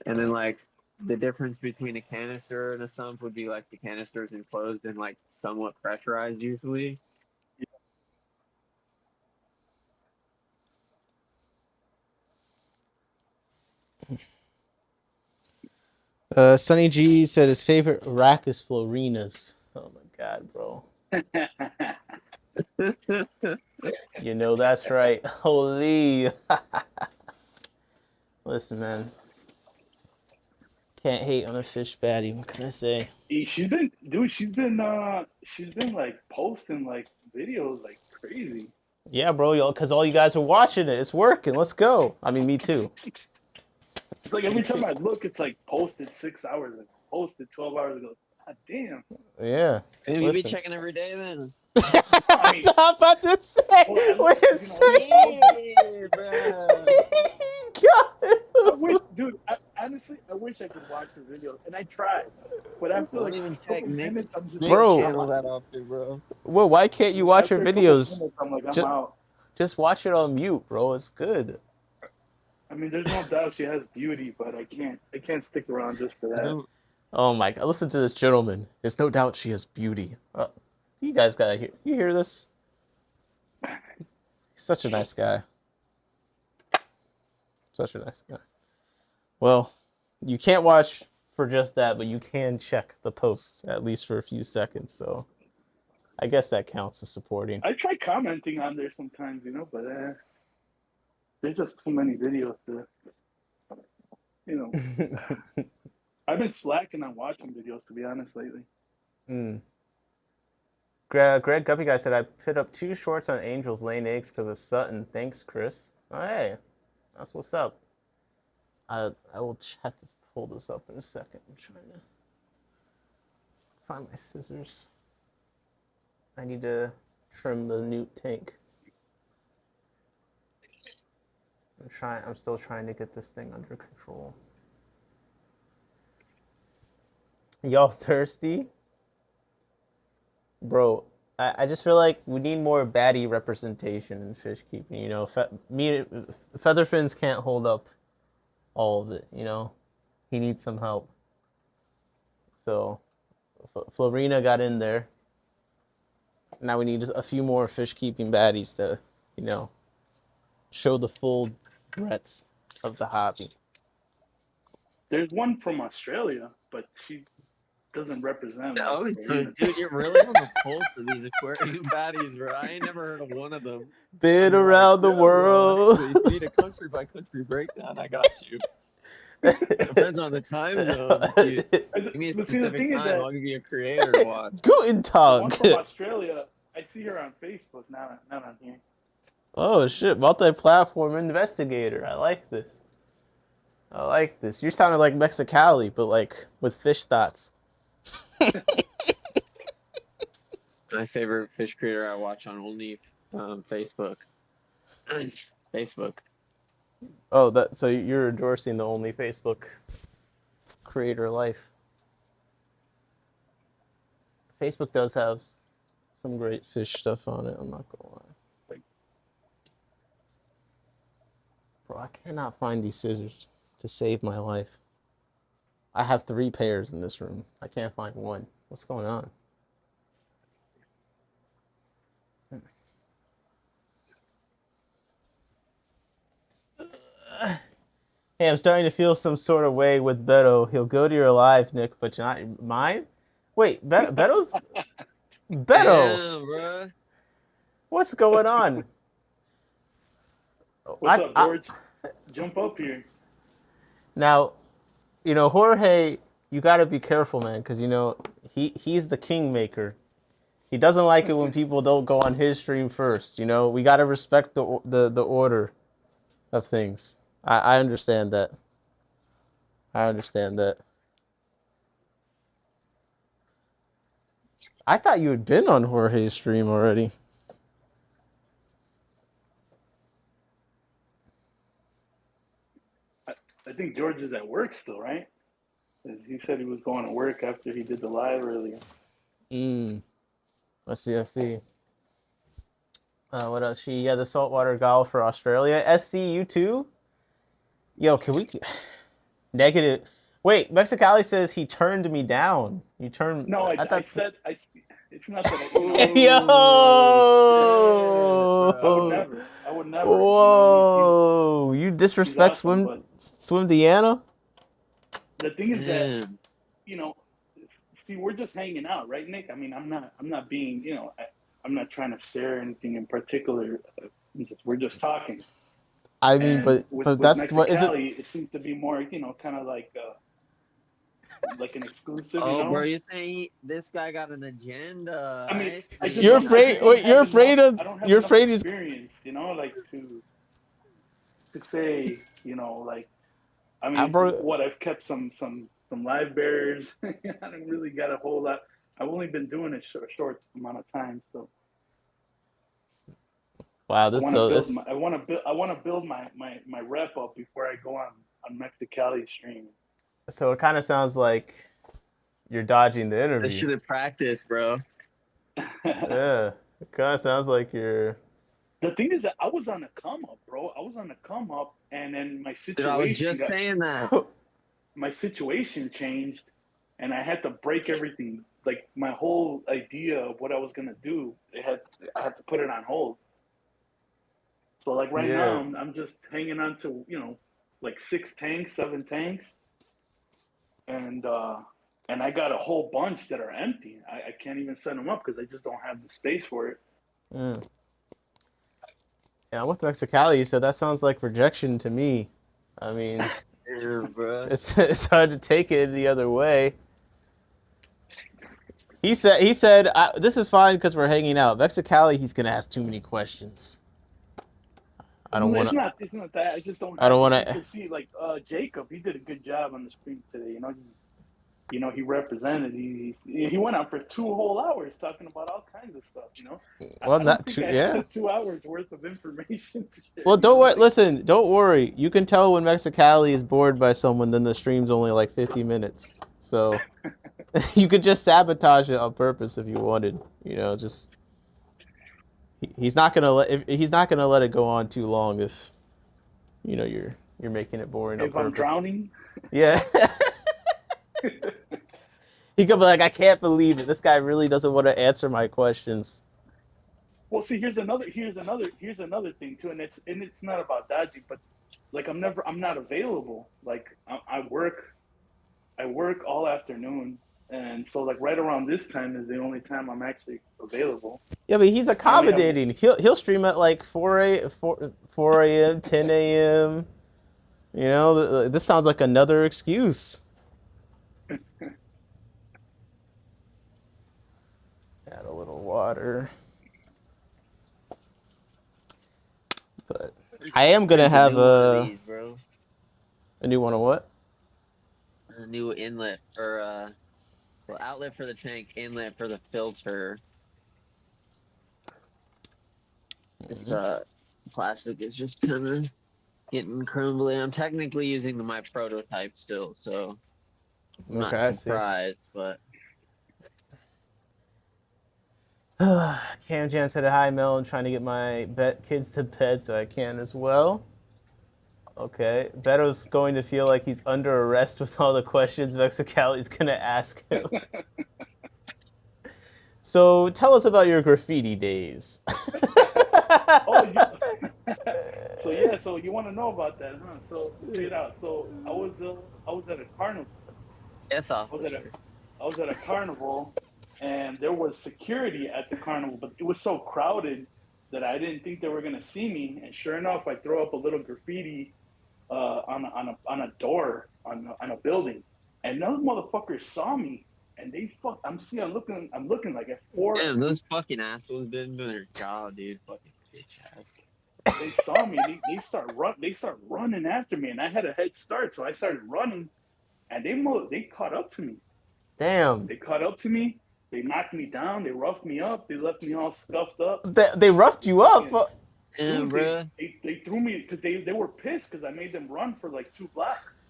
And then like the difference between a canister and a sump would be like the canister is enclosed and like somewhat pressurized usually. Sonny G said his favorite rack is Florina's. Oh my god, bro. That's right. Holy. Listen, man. Can't hate on a fish baddie. What can I say? She's been like posting like videos like crazy. Yeah, bro, because all you guys are watching it. It's working. Let's go. I mean, me too. It's like every time I look, it's like posted 6 hours ago, posted 12 hours ago. God damn. Yeah. Maybe you be checking every day then. I mean, I'm about to say. Wait a second. I wish, dude. Honestly, I wish I could watch the videos, and I tried, but after like a couple minutes, I'm just Bro. Channel that often, bro. Well, why can't you watch after your a couple videos? minutes, I'm like, I'm out. Just watch it on mute, bro. It's good. I mean, there's no doubt she has beauty, but I can't stick around just for that. Oh my god! Listen to this gentleman. There's no doubt she has beauty. You guys gotta hear. You hear this? He's such a nice guy. Such a nice guy. Well, you can't watch for just that, but you can check the posts at least for a few seconds. So, I guess that counts as supporting. I try commenting on there sometimes, but there's just too many videos to, you know. I've been slacking on watching videos, to be honest, lately. Greg Guppy Guy said I put up 2 shorts on Angels laying eggs because of Sutton. Thanks, Chris. Oh, hey, that's what's up. I will have to pull this up in a second. I'm trying to find my scissors. I need to trim the newt tank. I'm still trying to get this thing under control. Y'all thirsty? Bro, I just feel like we need more baddie representation in fish keeping. You know, Featherfins can't hold up all of it, you know? He needs some help. So, Florina got in there. Now we need a few more fish keeping baddies to, you know, show the full breadth of the hobby. There's one from Australia, but she doesn't represent. Oh, like, so Florina. dude, you're really on the pulse of these aquarium baddies, bro. I ain't never heard of one of them. Been I'm around the like, yeah, bro, world. actually, if you need a country by country breakdown, I got you. Depends on the time zone. If you give me a But see, the specific thing is time, that I'll give you a creator to watch. Guten the one Tag. from Australia, I see her on Facebook, not on here. Oh shit, multi-platform investigator. I like this. I like this. You sounded like Mexicali, but like with fish thoughts. My favorite fish creator I watch on only Facebook. Facebook. Oh, so you're endorsing the only Facebook creator life. Facebook does have some great fish stuff on it, I'm not gonna lie. Bro, I cannot find these scissors to save my life. I have 3 pairs in this room. I can't find one. What's going on? Hey, I'm starting to feel some sort of way with Beto. He'll go to your live, Nick, but not mine? Wait, Beto's... Beto! Damn, bro. What's going on? What's up, George? Jump up here. Now, you know, Jorge, you got to be careful, man, because, you know, he's the kingmaker. He doesn't like it when people don't go on his stream first. You know, we got to respect the order of things. I understand that. I understand that. I thought you had been on Jorge's stream already. I think George is at work still, right? He said he was going to work after he did the live earlier. I see. What else? The saltwater gal for Australia. SC, you too? Yo, can we... Negative. Wait, Mexicali says he turned me down. You turned... No, I said... It's not that I... Yo! I would never. Whoa! You disrespect awesome, Swim Deanna? The thing is that, you know, see, we're just hanging out, right, Nick? I mean, I'm not being, you know, I'm not trying to share anything in particular. We're just talking. I mean, but that's Mexicali, what is it? It seems to be more, you know, kind of like an exclusive. Oh, you know? bro, you're saying this guy got an agenda? I mean, you're afraid. Wait, you're afraid of. You're afraid of experience, you know, like to say, you know, like. I mean, I've kept some live bears. I haven't really got a whole lot. I've only been doing it a short amount of time, so. Wow, I want to build my rep up before I go on Mexicali stream. So it kind of sounds like you're dodging the interview. I should have practiced, bro. Yeah, it kind of sounds like you're. The thing is that I was on a come up, bro. I was on a come up, and then my situation. Dude, I was just saying that. My situation changed, and I had to break everything. Like my whole idea of what I was gonna do, I had to put it on hold. So like right now, I'm just hanging on to, you know, like 7 tanks, and I got a whole bunch that are empty. I can't even set them up because I just don't have the space for it. Yeah, I'm with Mexicali, so that sounds like rejection to me. I mean, Yeah, bro. it's hard to take it the other way. He said this is fine because we're hanging out. Mexicali, he's gonna ask too many questions. I don't want to. It's not that. I just don't I have don't to want see. to. Cause see, like Jacob, he did a good job on the stream today. He represented. He went on for 2 whole hours talking about all kinds of stuff. Well, I don't not think too. I Yeah. had 2 hours worth of information to share. Well, don't worry. Listen, don't worry. You can tell when Mexicali is bored by someone, then the stream's only like 50 minutes. So you could just sabotage it on purpose if you wanted. Just he's not gonna let it go on too long if you're making it boring on If I'm purpose. drowning, Yeah. He could be like, I can't believe it. This guy really doesn't want to answer my questions. well, see, here's another thing too, and it's not about dodging, but like I'm not available. Like I work all afternoon, and so like right around this time is the only time I'm actually available. Yeah, but he's I only have accommodating. He'll stream at like 4 a.m., 10 a.m. This sounds like another excuse. Add a little water. But I am gonna There's have new one of these, bro. a new one of what? A new inlet or outlet for the tank, inlet for the filter. This plastic is just kind of getting crumbly. I'm technically using my prototype still, so I'm Okay, not I see. surprised, but Cam Jan said hi, Mel. I'm trying to get my kids to bed so I can as well. Okay. Beto's going to feel like he's under arrest with all the questions Mexicali's going to ask him. So tell us about your graffiti days. So you want to know about that, huh? So check it out. So I was at a carnival. yes, officer. I was at a carnival, and there was security at the carnival, but it was so crowded that I didn't think they were gonna see me. And sure enough, I throw up a little graffiti on a door on a building, and those motherfuckers saw me, and I'm looking like at 4. Damn, those fucking assholes didn't do their job, dude. Fucking bitch ass. They saw me. They start running after me, and I had a head start, so I started running, and they caught up to me. Damn. They caught up to me. They knocked me down. They roughed me up. They left me all scuffed up. They roughed you up? Damn, bro. They threw me because they were pissed because I made them run for like 2 blocks.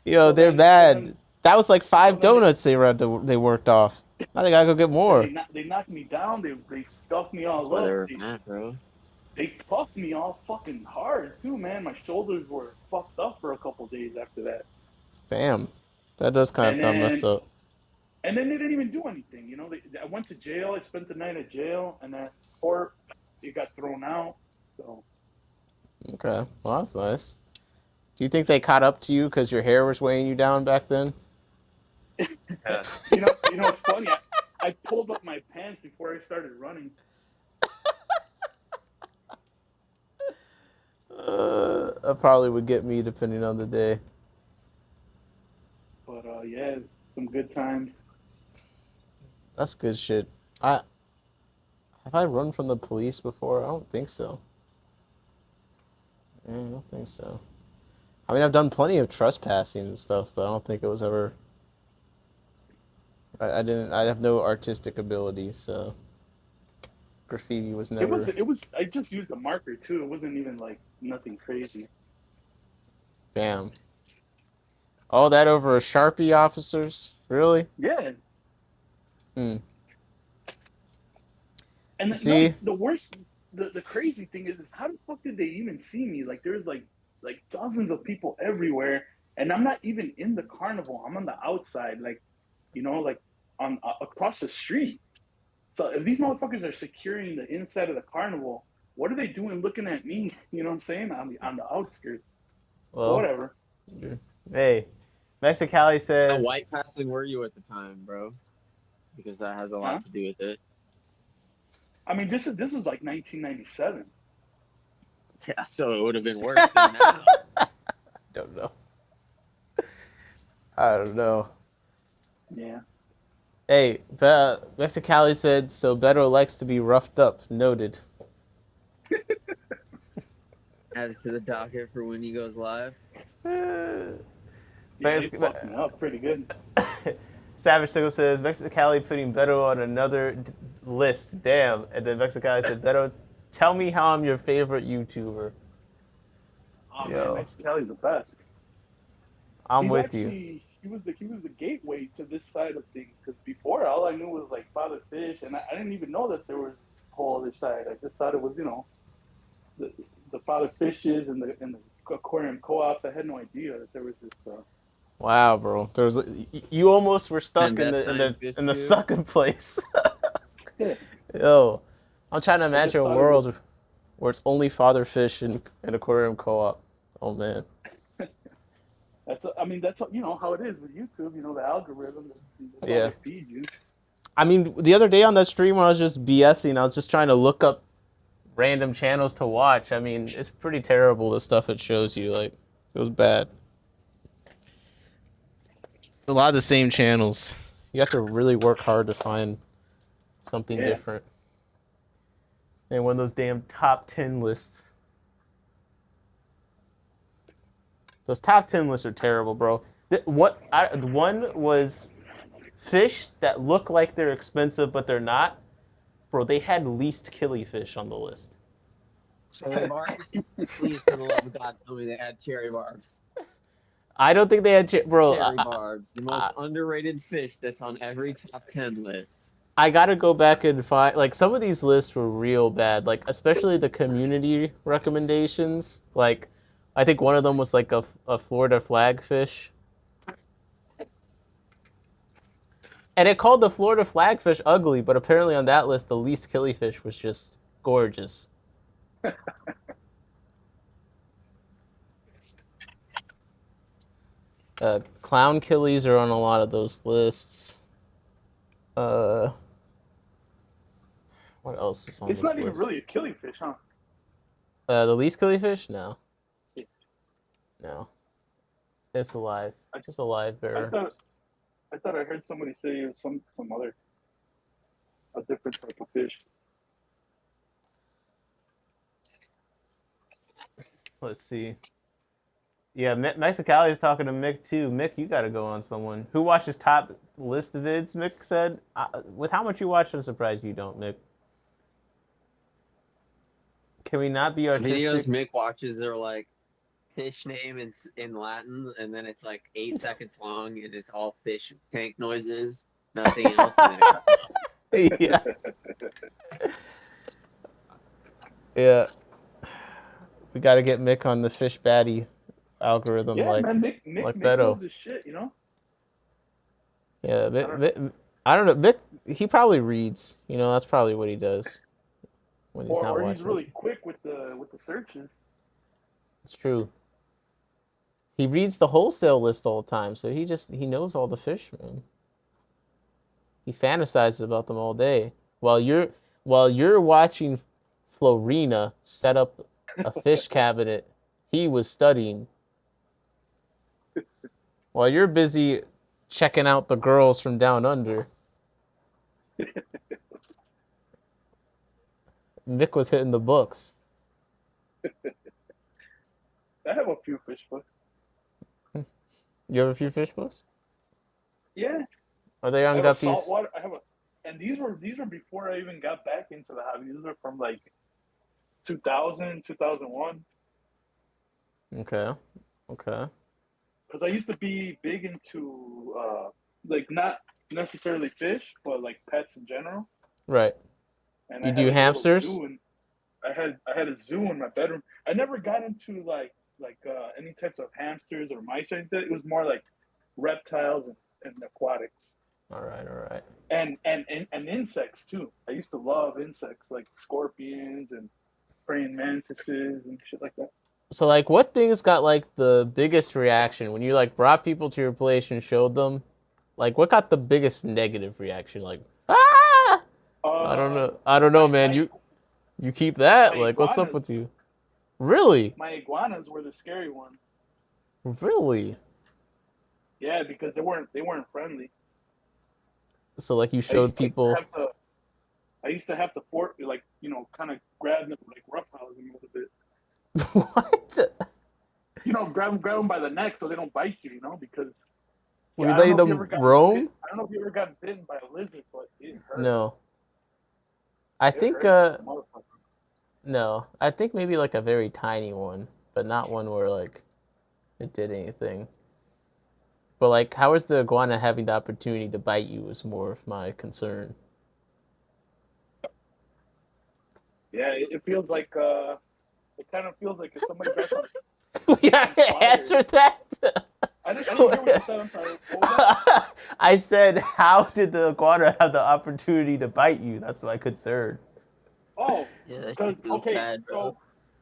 Yo, So they're then- bad. so then- That was like 5 so then donuts they worked off. I think I could get more. They knocked me down. They scuffed me all That's why they were up. mad, bro. They fucked me all fucking hard too, man. My shoulders were fucked up for a couple days after that. Damn. That does kind of And sound then- messed up. And then they didn't even do anything. I went to jail. I spent the night at jail, and then court, it got thrown out. So Okay. Well, that's nice. Do you think they caught up to you because your hair was weighing you down back then? it's funny. I pulled up my pants before I started running. That probably would get me depending on the day. But yeah, some good times. That's good shit. Have I run from the police before? I don't think so. I don't think so. I mean, I've done plenty of trespassing and stuff, but I don't think it was ever. I didn't. I have no artistic ability, so graffiti was never. It was. I just used a marker too. It wasn't even like nothing crazy. Damn. All that over a Sharpie, officers? Really? Yeah. Hmm. And See? the worst, the crazy thing is how the fuck did they even see me? Like there's like dozens of people everywhere, and I'm not even in the carnival. I'm on the outside, like on across the street. So if these motherfuckers are securing the inside of the carnival, what are they doing looking at me? You know what I'm saying? On the outskirts. Well, Whatever. Hey, Mexicali How says. white passing were you at the time, bro? Because that has a lot to do with it. I mean, this was like 1997. Yeah, so it would have been worse than now. Don't know. I don't know. Yeah. Hey, Mexicali said, so Beto likes to be roughed up. Noted. Add it to the docket for when he goes live. Yeah, Thanks- they fucked me up pretty good. Savage Sickle says, Mexicali putting Beto on another list. Damn. And then Mexicali said, Beto, tell me how I'm your favorite YouTuber. Oh Yo. man, Mexicali's the best. I'm He's with actually, you. He was the gateway to this side of things. Because before, all I knew was like Father Fish, and I didn't even know that there was this whole other side. I just thought it was, the Father Fishes and the aquarium co-ops. I had no idea that there was this. Wow, bro. You almost were stuck in Clandestine fish the tube. sucking place. Yeah. Yo, I'm trying to just imagine a thought it world where it's only Father Fish and aquarium co-op. Oh man. That's how it is with YouTube. The algorithm. That's Yeah. all they feed you. I mean, the other day on that stream when I was just BSing, I was just trying to look up random channels to watch. I mean, it's pretty terrible, the stuff it shows you. Like, it was bad. A lot of the same channels. You have to really work hard to find something Yeah. different. And one of those damn top 10 lists. Those top 10 lists are terrible, bro. One was fish that look like they're expensive, but they're not. Bro, they had least killifish on the list. Cherry barbs? Please, for the love of God, tell me they had cherry barbs. I don't think they had bro. Cherry barbs, the most underrated fish that's on every top 10 list. I gotta go back and find, like, some of these lists were real bad, like, especially the community recommendations. Like, I think one of them was like a Florida flagfish. And it called the Florida flagfish ugly, but apparently on that list, the least killifish was just gorgeous. Clown killies are on a lot of those lists. What else is on It's this not even list? really a killifish, huh? The least killifish? No. Yeah. No. It's alive. Just a live bear. I thought I heard somebody say it was some other, a different type of fish. Let's see. Yeah, Mexicali is talking to Mick too. Mick, you got to go on someone. Who watches top list of vids? Mick said. With how much you watch, I'm surprised you don't, Mick. Can we not be artistic? Videos Mick watches are like fish name in Latin, and then it's like 8 seconds long, and it's all fish tank noises, nothing else. Yeah. Yeah. We got to get Mick on the fish baddie algorithm, Yeah, like man, Mick Beto. knows his shit, Yeah, I don't know. Mick, he probably reads. That's probably what he does when he's not Or watching. he's really quick with the searches. It's true. He reads the wholesale list all the time, so he knows all the fish, man. He fantasizes about them all day. While you're watching Florina set up a fish cabinet, he was studying. While you're busy checking out the girls from down under, Mick was hitting the books. I have a few fish books. You have a few fish books? Yeah. Are they on I have a guppies? saltwater. And these were before I even got back into the hobby. These are from like 2000, 2001. Okay. Because I used to be big into like not necessarily fish, but like pets in general. Right. And You I do had a little hamsters? zoo I had a zoo in my bedroom. I never got into like any types of hamsters or mice or anything. It was more like reptiles and aquatics. All right. And insects too. I used to love insects like scorpions and praying mantises and shit like that. So, like, what things got, like, the biggest reaction when you, like, brought people to your place and showed them? Like, what got the biggest negative reaction? Like, ah! I don't know. I don't know, man. You keep that? my Like, what's up with iguanas. you? Really? My iguanas were the scary ones. Really? Yeah, because they weren't friendly. So like you I showed used to people. have to I used to have to like kind of grab them, like roughhouse them a little bit. What? Grab them by the neck so they don't bite you. Because Were you I don't letting know if you them ever got roam? bit, I don't know if you ever got bitten by a lizard, but it hurt. No. I It think hurt like a motherfucker. no. I think maybe like a very tiny one, but not one where like it did anything. But like, how is the iguana having the opportunity to bite you is more of my concern. Yeah, it feels like it kind of feels like if somebody got some. Yeah, answer that. I didn't hear what you said. I'm sorry. What was that? I said, how did the iguana have the opportunity to bite you? That's my concern. Oh, Yeah, that because shit feels okay, bad, bro. so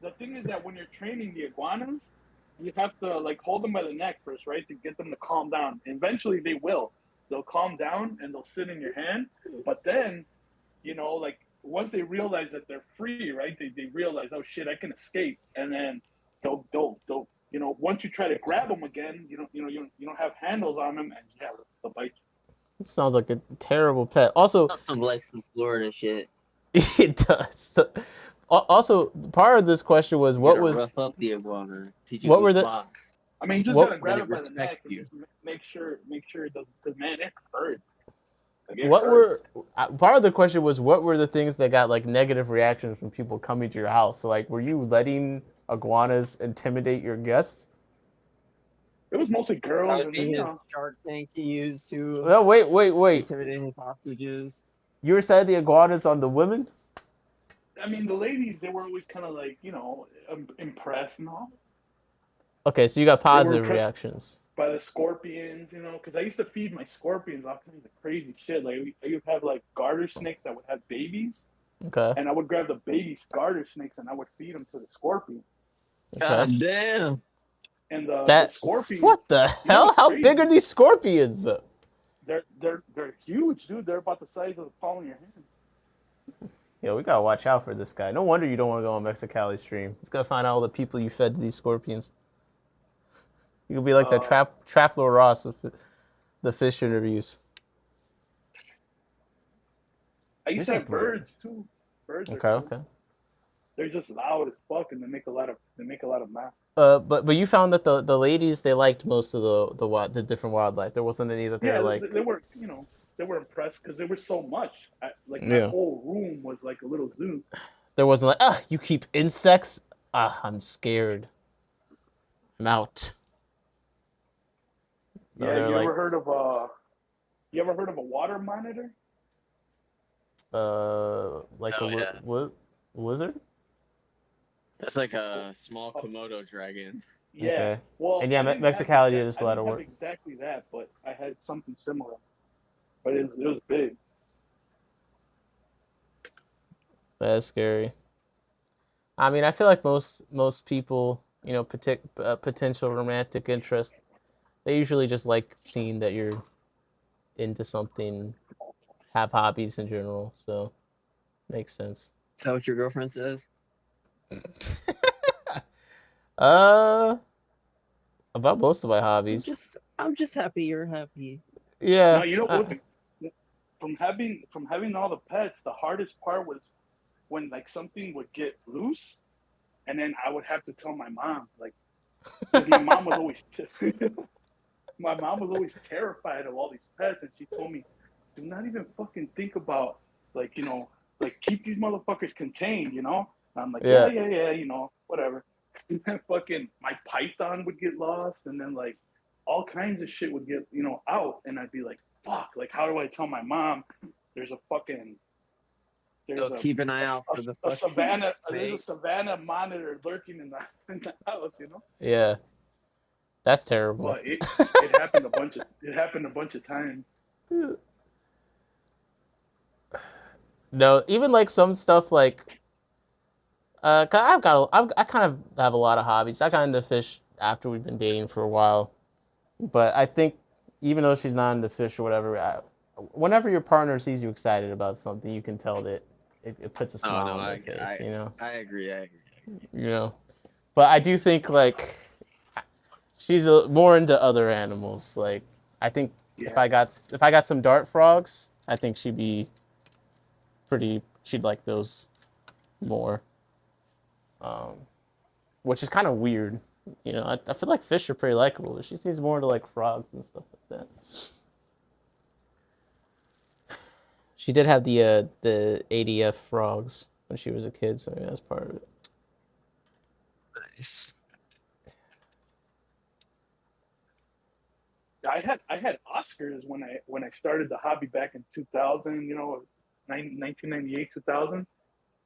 the thing is that when you're training the iguanas, you have to like hold them by the neck first, right, to get them to calm down. Eventually, they will. They'll calm down and they'll sit in your hand. But then, like once they realize that they're free, right? They realize, oh shit, I can escape, and then they'll once you try to grab them again, you don't have handles on them, and yeah, they'll bite It sounds like a terrible pet. Also, Not some Florida shit. it does. Also, part of this question was You what gotta was rough up the iguana. Teach you what who were to the box. I mean, you just What- gotta grab Then it it by the neck respects and you. just make sure it doesn't. Because man, it hurts. Like, it what hurts. were part of the question was what were the things that got like negative reactions from people coming to your house? So like, were you letting iguanas intimidate your guests? It was mostly That girls, would and be then his Shark Tank he used to No, wait. intimidate his hostages. You were saying the iguanas on the women? I mean, the ladies, they were always kind of like impressed and all. Okay, so you got They were positive impressed reactions. by the scorpions, because I used to feed my scorpions all kinds of crazy shit. Like I used to have like garter snakes that would have babies, Okay. and I would grab the baby garter snakes and I would feed them to the scorpion. Okay. God damn. And the That scorpions, what the hell? what's How crazy? big are these scorpions? They're huge, dude. They're about the size of the palm of your hand. Yeah, we gotta watch out for this guy. No wonder you don't want to go on Mexicali stream. He's gonna find out all the people you fed to these scorpions. You could be like the Trapler Ross of the fish interviews. I used These to are have brutal. birds too. Birds are Okay, cool. okay. They're just loud as fuck, and they make a lot of mouth. But you found that the ladies they liked most of the different wildlife. There wasn't any that they Yeah, were like. they were they were impressed because there was so much. Like my Yeah. whole room was like a little zoo. There wasn't like you keep insects. I'm scared. I'm out. No, Yeah, they're you like ever heard of a water monitor? like Oh, a yeah. lizard. That's like a small Komodo dragon. Yeah. Okay. Well, And yeah, I didn't Mexicali have is I a lot didn't of have work. exactly that, but I had something similar. But it was big. That's scary. I mean, I feel like most people, potential romantic interest, they usually just like seeing that you're into something, have hobbies in general. So, makes sense. Is that what your girlfriend says? About most of my hobbies. I'm just happy you're happy. Yeah. No, you know what? From having all the pets, the hardest part was when like something would get loose, and then I would have to tell my mom, like, 'cause my mom was always terrified of all these pets, and she told me, do not even fucking think about like like keep these motherfuckers contained, And I'm like, Yeah. yeah, whatever. And then fucking my python would get lost, and then like all kinds of shit would get out, and I'd be like, fuck, like how do I tell my mom there's a Keep an eye out for the fucking there's snake. a savannah monitor lurking in the house, Yeah. That's terrible. But it happened a bunch of times. No, even like some stuff like, 'cause I kind of have a lot of hobbies. I got into fish after we've been dating for a while, but I think even though she's not into fish or whatever, whenever your partner sees you excited about something, you can tell that it puts a smile on their face. You know. I agree. You know, but I do think like she's more into other animals. Like I think if I got some dart frogs, I think she'd be pretty. She'd like those more. Which is kind of weird. You know, I feel like fish are pretty likable, but she seems more into like frogs and stuff like that. She did have the ADF frogs when she was a kid, so maybe that's part of it. Nice. I had Oscars when I started the hobby back in 2000. You know, 1998, 2000.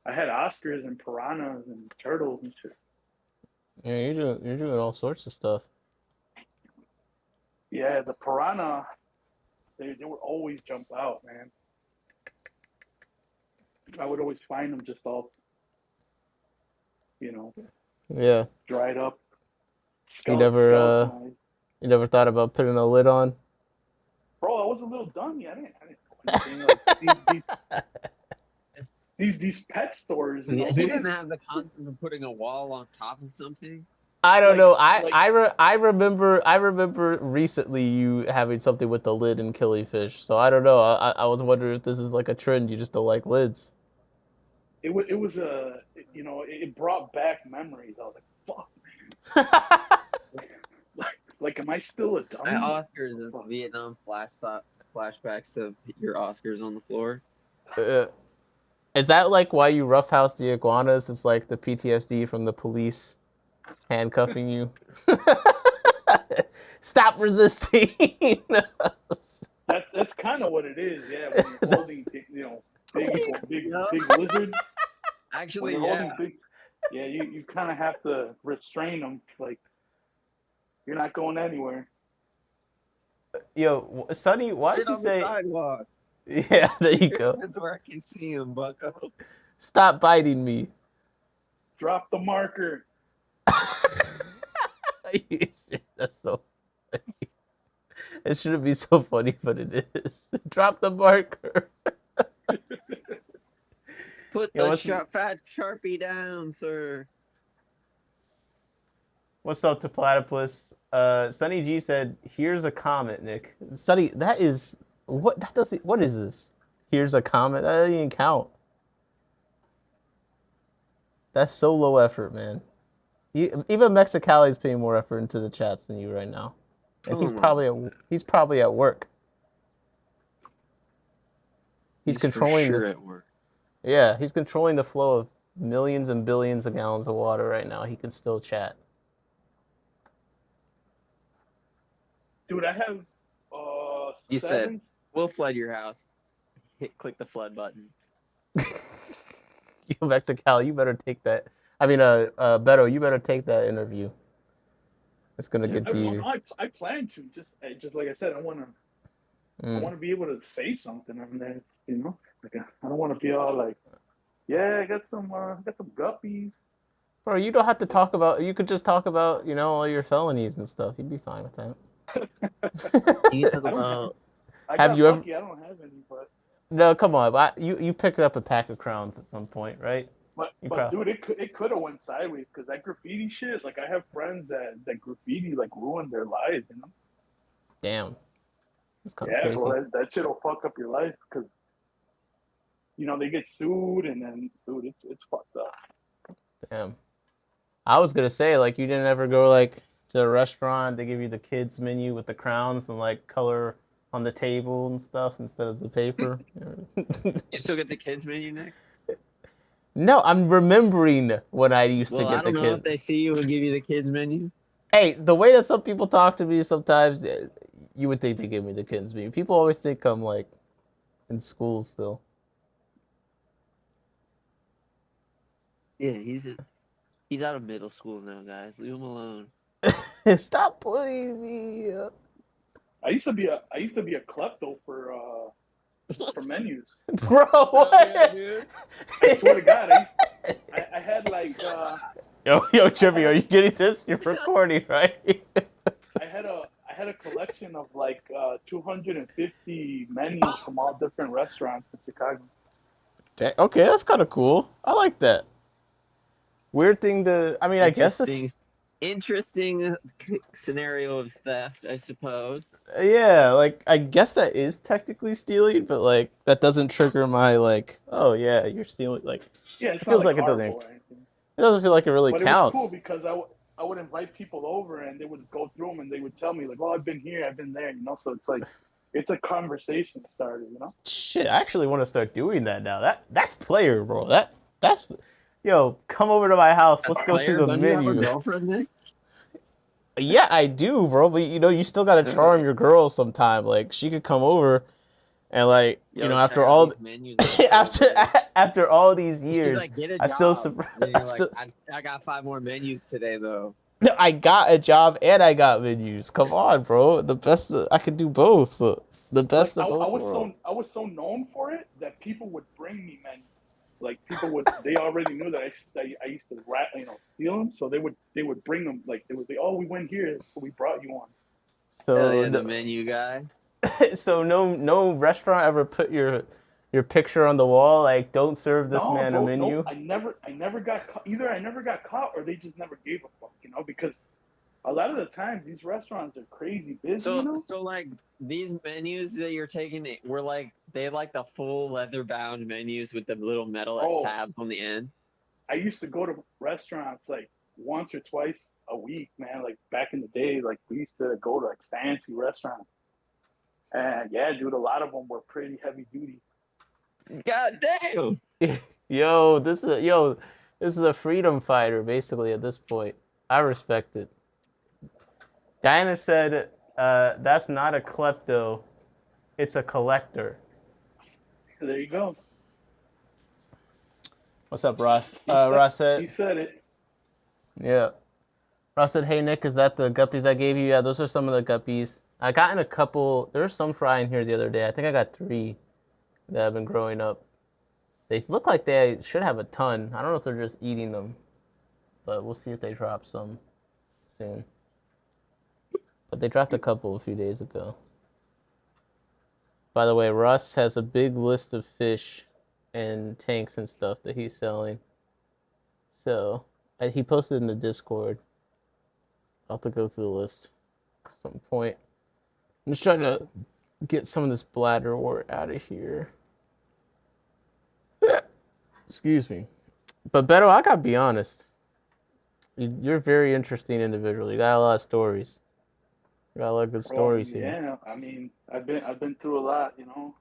I had Oscars and piranhas and turtles and shit. Yeah, you're doing all sorts of stuff. Yeah, the piranha, they would always jump out, man. I would always find them just all, Yeah. dried up. You never thought about putting a lid on? Bro, I was a little dummy. I didn't know anything. Like, these pet stores. You didn't have the concept of putting a wall on top of something. I don't know. I remember recently you having something with the lid and killifish. So I don't know. I was wondering if this is like a trend. You just don't like lids. It was it brought back memories. I was like, fuck, man. like, am I still a dummy? My Oscars is Vietnam flashbacks of your Oscars on the floor. Is that like why you roughhouse the iguanas? It's like the PTSD from the police handcuffing you. Stop resisting. That's kind of what it is. Yeah, when you're holding big lizards. Actually, you kind of have to restrain them. Like, you're not going anywhere. Yo, Sonny, why did you say? The sidewalk. Yeah, there you go. That's where I can see him, Bucko. Stop biting me. Drop the marker. That's so funny. It shouldn't be so funny, but it is. Drop the marker. Put the fat Sharpie down, sir. What's up to Platypus? Sunny G said, "Here's a comment, Nick." Sunny, that is what? That doesn't. What is this? Here's a comment. That doesn't even count. That's so low effort, man. Even Mexicali's putting more effort into the chats than you right now, and he's probably at work. He's controlling. For sure at work. Yeah, he's controlling the flow of millions and billions of gallons of water right now. He can still chat. Dude, I have You said, we'll flood your house. Click the flood button. Yo, Mexical, you better take that. I mean, Beto, you better take that interview. It's gonna get deep. I plan to just like I said, I want to be able to say something on there. Like I don't want to be all like, yeah, I got some guppies. Bro, you don't have to talk about. You could just talk about all your felonies and stuff. You'd be fine with that. You talk about. Have you ever? I don't have any, but. No, come on. You picked up a pack of crowns at some point, right? But dude, it could have went sideways because that graffiti shit. Like I have friends that graffiti like ruined their lives. Damn. That's kind of crazy. Well, that shit'll fuck up your life because they get sued and then dude, it's fucked up. Damn. I was gonna say like you didn't ever go like to a restaurant. They give you the kids menu with the crowns and like color on the table and stuff instead of the paper. You still get the kids menu, Nick? No, I'm remembering when I used to get the kids. I don't know if they see you and give you the kids menu. Hey, the way that some people talk to me sometimes, you would think they give me the kids menu. People always think I'm like in school still. Yeah, he's out of middle school now, guys. Leave him alone. Stop putting me up. I used to be a klepto for menus. Bro, what? Yeah, dude. I swear to God, I had like. Yo, Jimmy, are you getting this? You're recording, right? I had a collection of like 250 menus from all different restaurants in Chicago. Okay, that's kind of cool. I like that. Weird thing to. I mean, I guess it's. Interesting scenario of theft, I suppose. Yeah, like I guess that is technically stealing, but like that doesn't trigger my like, oh yeah, you're stealing. Like Yeah, it it's feels not like like it doesn't. horrible or anything. It doesn't feel like it really But it was cool counts. because I would invite people over and they would go through them and they would tell me like, "Oh, I've been here, I've been there," you know. So it's like it's a conversation starter, you know. Shit, I actually want to start doing that now. That's player, bro. That's yo, come over to my house. Let's go see the Don't you have a menu. girlfriend, Nick? Yeah, I do, bro. But you know, you still gotta charm your girl sometime. Like she could come over, and like Yo, you know, check after out all, these menus that are after so good. after all these You should, years, like, get a I still, job. And I you're still, like, I got 5 more menus today, though. no, I got a job and I got menus. Come on, bro. The best I could do both. The best Like of both worlds. I was so known for it that people would bring me menus. Like people would, they already knew that I used to steal them. So they would bring them. Like they would say, "Oh, we went here, so we brought you one." So Hell yeah, the menu guy. so no restaurant ever put your picture on the wall like don't serve this No, man bro, a menu. no, I never got caught. Either I never got caught or they just never gave a fuck, you know, because a lot of the times these restaurants are crazy busy, you know? So like these menus that you're taking were like they had like the full leather bound menus with the little metal Oh. tabs on the end. I used to go to restaurants like once or twice a week, man. Like back in the day, like we used to go to like fancy restaurants. And yeah, dude, a lot of them were pretty heavy duty. God damn. This is a freedom fighter basically at this point. I respect it. Diana said, that's not a klepto, it's a collector. There you go. What's up, Ross? Ross He said, said it. yeah. Ross said, hey, Nick, is that the guppies I gave you? Yeah, those are some of the guppies. I got in a couple. There's some fry in here the other day. I think I got 3 that have been growing up. They look like they should have a ton. I don't know if they're just eating them, but we'll see if they drop some soon. But they dropped a couple a few days ago. By the way, Russ has a big list of fish and tanks and stuff that he's selling. So he posted in the Discord. I'll have to go through the list at some point. I'm just trying to get some of this bladder wart out of here. Excuse me. But Beto, I gotta be honest. You're a very interesting individual. You got a lot of stories. You got a lot of good stories here. Yeah, I mean, I've been through a lot, you know.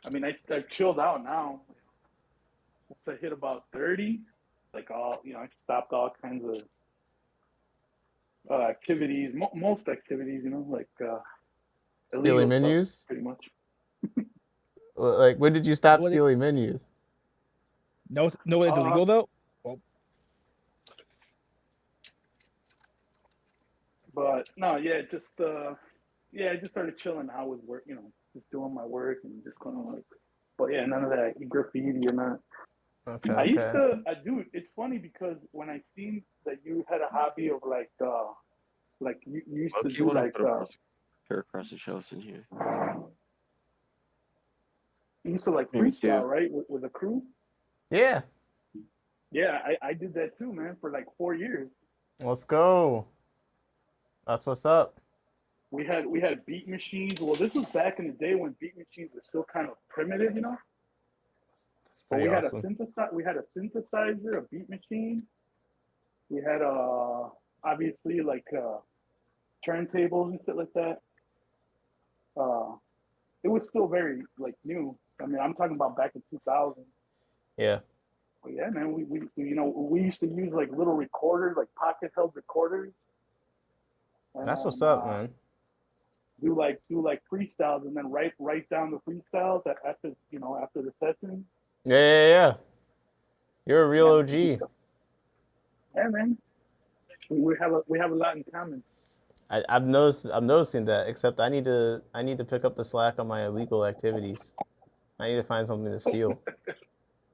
I mean, I've chilled out now. Once I hit about 30, like I stopped all kinds of activities, most activities, you know, like stealing menus, stuff, pretty much. Like, when did you stop stealing menus? No, it's illegal though. Well, but no, yeah, I just started chilling out with work, you know, just doing my work and just kind of like, but yeah, none of that graffiti or not. Okay. I used to, dude, it's funny because when I seen that you had a hobby of like you used to do like across the shelves in here. You used to like freestyle, right, with a crew. Yeah. Yeah, I did that too, man, for like 4 years. Let's go. That's what's up. We had beat machines. Well, this was back in the day when beat machines were still kind of primitive, you know. That's But we awesome. had a synthesizer, a beat machine. We had obviously like turntables and shit like that. It was still very like new. I mean, I'm talking about back in 2000. Yeah. But yeah, man, we used to use like little recorders, like pocket held recorders. And, that's what's up, man. Do like freestyles and then write down the freestyles after the session. Yeah. You're a real OG. Yeah, man. We have a lot in common. I'm noticing that. Except I need to pick up the slack on my illegal activities. I need to find something to steal.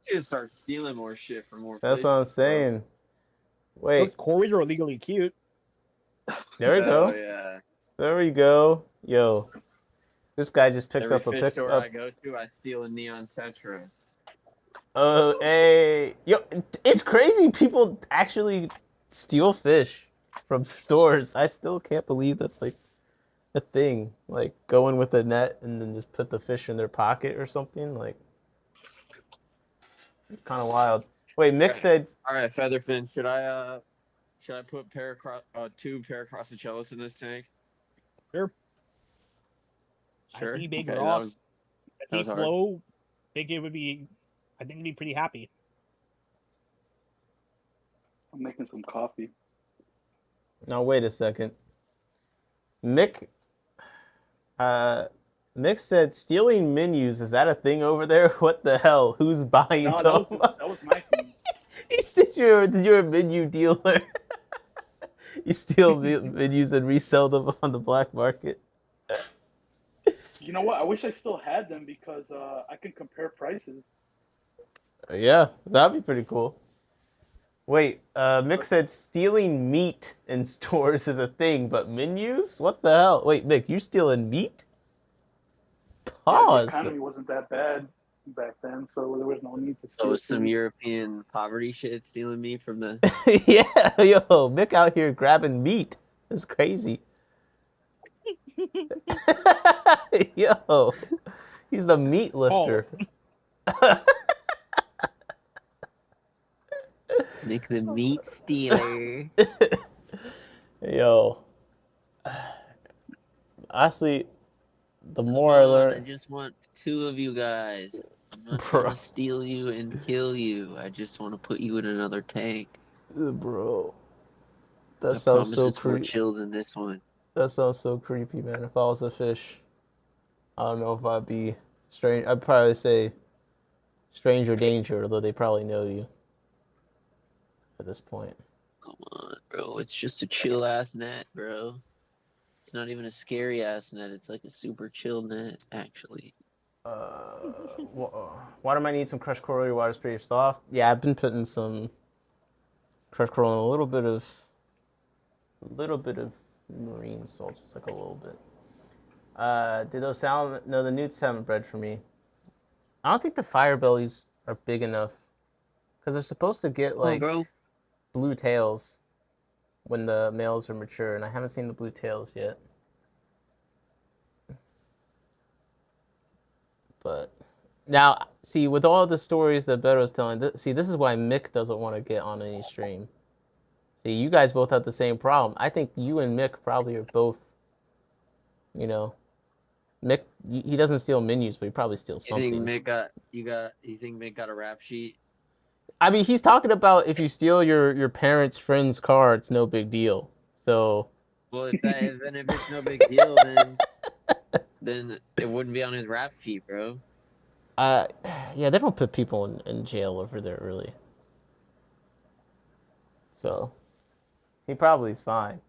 You just start stealing more shit from more. That's what I'm saying. Wait. Those Corys are illegally cute. There we go. Yeah. There we go. Yo, this guy just picked Every up a fish pick store up. I go to, I steal a neon tetra. Oh, hey, yo, it's crazy. People actually steal fish from stores. I still can't believe that's like a thing. Like go in with a net and then just put the fish in their pocket or something. Like it's kind of wild. Wait, Mick said, All right, Featherfin, should I put two Paracrossachellas in this tank? Sure. Sure. I see Big Okay, Rock. that If was he hard. flow, I think he'd be pretty happy. I'm making some coffee. no, wait a second. Mick, Mick said stealing menus. Is that a thing over there? What the hell? Who's buying No, them? that was my thing. He said you're a menu dealer. You steal menus and resell them on the black market. You know what? I wish I still had them because I can compare prices. Yeah, that'd be pretty cool. Wait, Mick said stealing meat in stores is a thing, but menus? What the hell? Wait, Mick, you stealing meat? Yeah, the Pause. economy wasn't that bad back then, so there was no need to steal. Oh, some European poverty shit stealing me from the. Yeah, yo, Mick out here grabbing meat. That's crazy. Yo, he's the meat lifter. Nick the meat stealer. Yo, honestly, the more I I learn, just want two of you guys. I'm not Bro. trying to steal you and kill you. I just want to put you in another tank. bro, that I sounds promise so it's more creepy. chill than this one. That sounds so creepy, man. If I was a fish, I don't know if I'd be strange. I'd probably say stranger danger, although they probably know you at this point. Come on, bro. It's just a chill ass net, bro. It's not even a scary ass net. It's like a super chill net, actually. Why do I need some crushed coral? Your water's pretty soft. Yeah, I've been putting some crushed coral and a little bit of marine salt, just like a little bit. Did those salmon? No, the newts haven't bred for me. I don't think the fire bellies are big enough because they're supposed to get like bro. blue tails when the males are mature, and I haven't seen the blue tails yet. But now, see, with all the stories that Beto's telling, this is why Mick doesn't want to get on any stream. See, you guys both have the same problem. I think you and Mick probably are both, Mick, he doesn't steal menus, but he probably steals something. You think Mick got a rap sheet? I mean, he's talking about if you steal your parents' friend's car, it's no big deal. So. Well, if it's no big deal, then it wouldn't be on his rap sheet, bro. Yeah, they don't put people in jail over there, really. So, he probably is fine.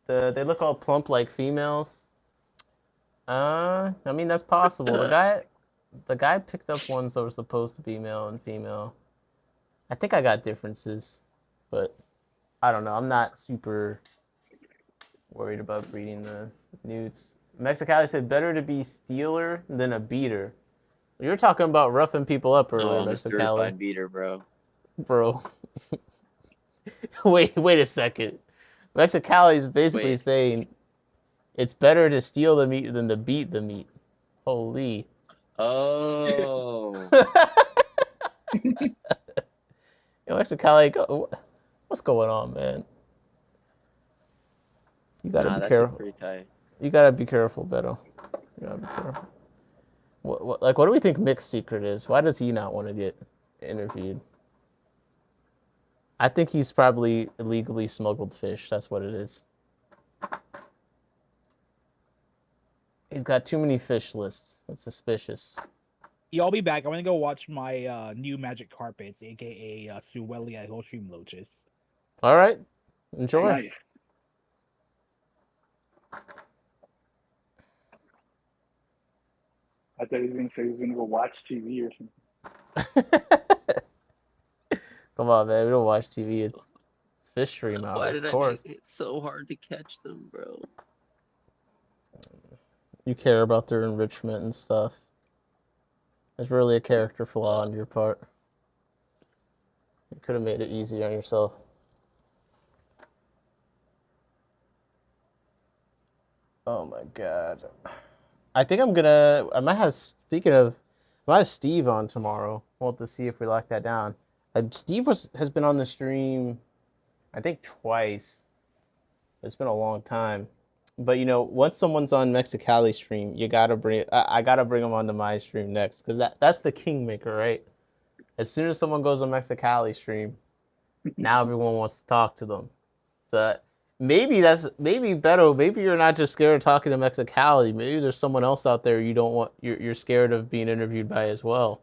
They look all plump like females. I mean, that's possible. The guy picked up ones that were supposed to be male and female. I think I got differences, but I don't know. I'm not super worried about breeding the newts. Mexicali said better to be stealer than a beater. You were talking about roughing people up earlier, I'm a certified beater, bro. Bro. wait a second. Mexicali is basically saying it's better to steal the meat than to beat the meat. Holy. Oh. Yo, Mexicali, what's going on, man? You gotta be careful. Pretty tight. You gotta be careful, Beto. You gotta be careful. What do we think Mick's secret is? Why does he not want to get interviewed? I think he's probably illegally smuggled fish. That's what it is. He's got too many fish lists. That's suspicious. Yeah, I'll be back. I'm gonna go watch my new magic carpets, aka Suelia Hillstream Loaches. All right. Enjoy. Nice. I thought he was going to say he was going to go watch TV or something. Come on, man. We don't watch TV. It's fish stream out, Why of did I course. make it so hard to catch them, bro? You care about their enrichment and stuff. It's really a character flaw on your part. You could have made it easier on yourself. Oh my god. I think I might have, speaking of, I might have Steve on tomorrow. We'll have to see if we lock that down. Steve has been on the stream, I think twice. It's been a long time. But once someone's on Mexicali stream, you gotta I gotta bring them onto my stream next, because that's the kingmaker, right? As soon as someone goes on Mexicali stream, now everyone wants to talk to them. So maybe Beto, maybe you're not just scared of talking to Mexicali. Maybe there's someone else out there you're scared of being interviewed by as well.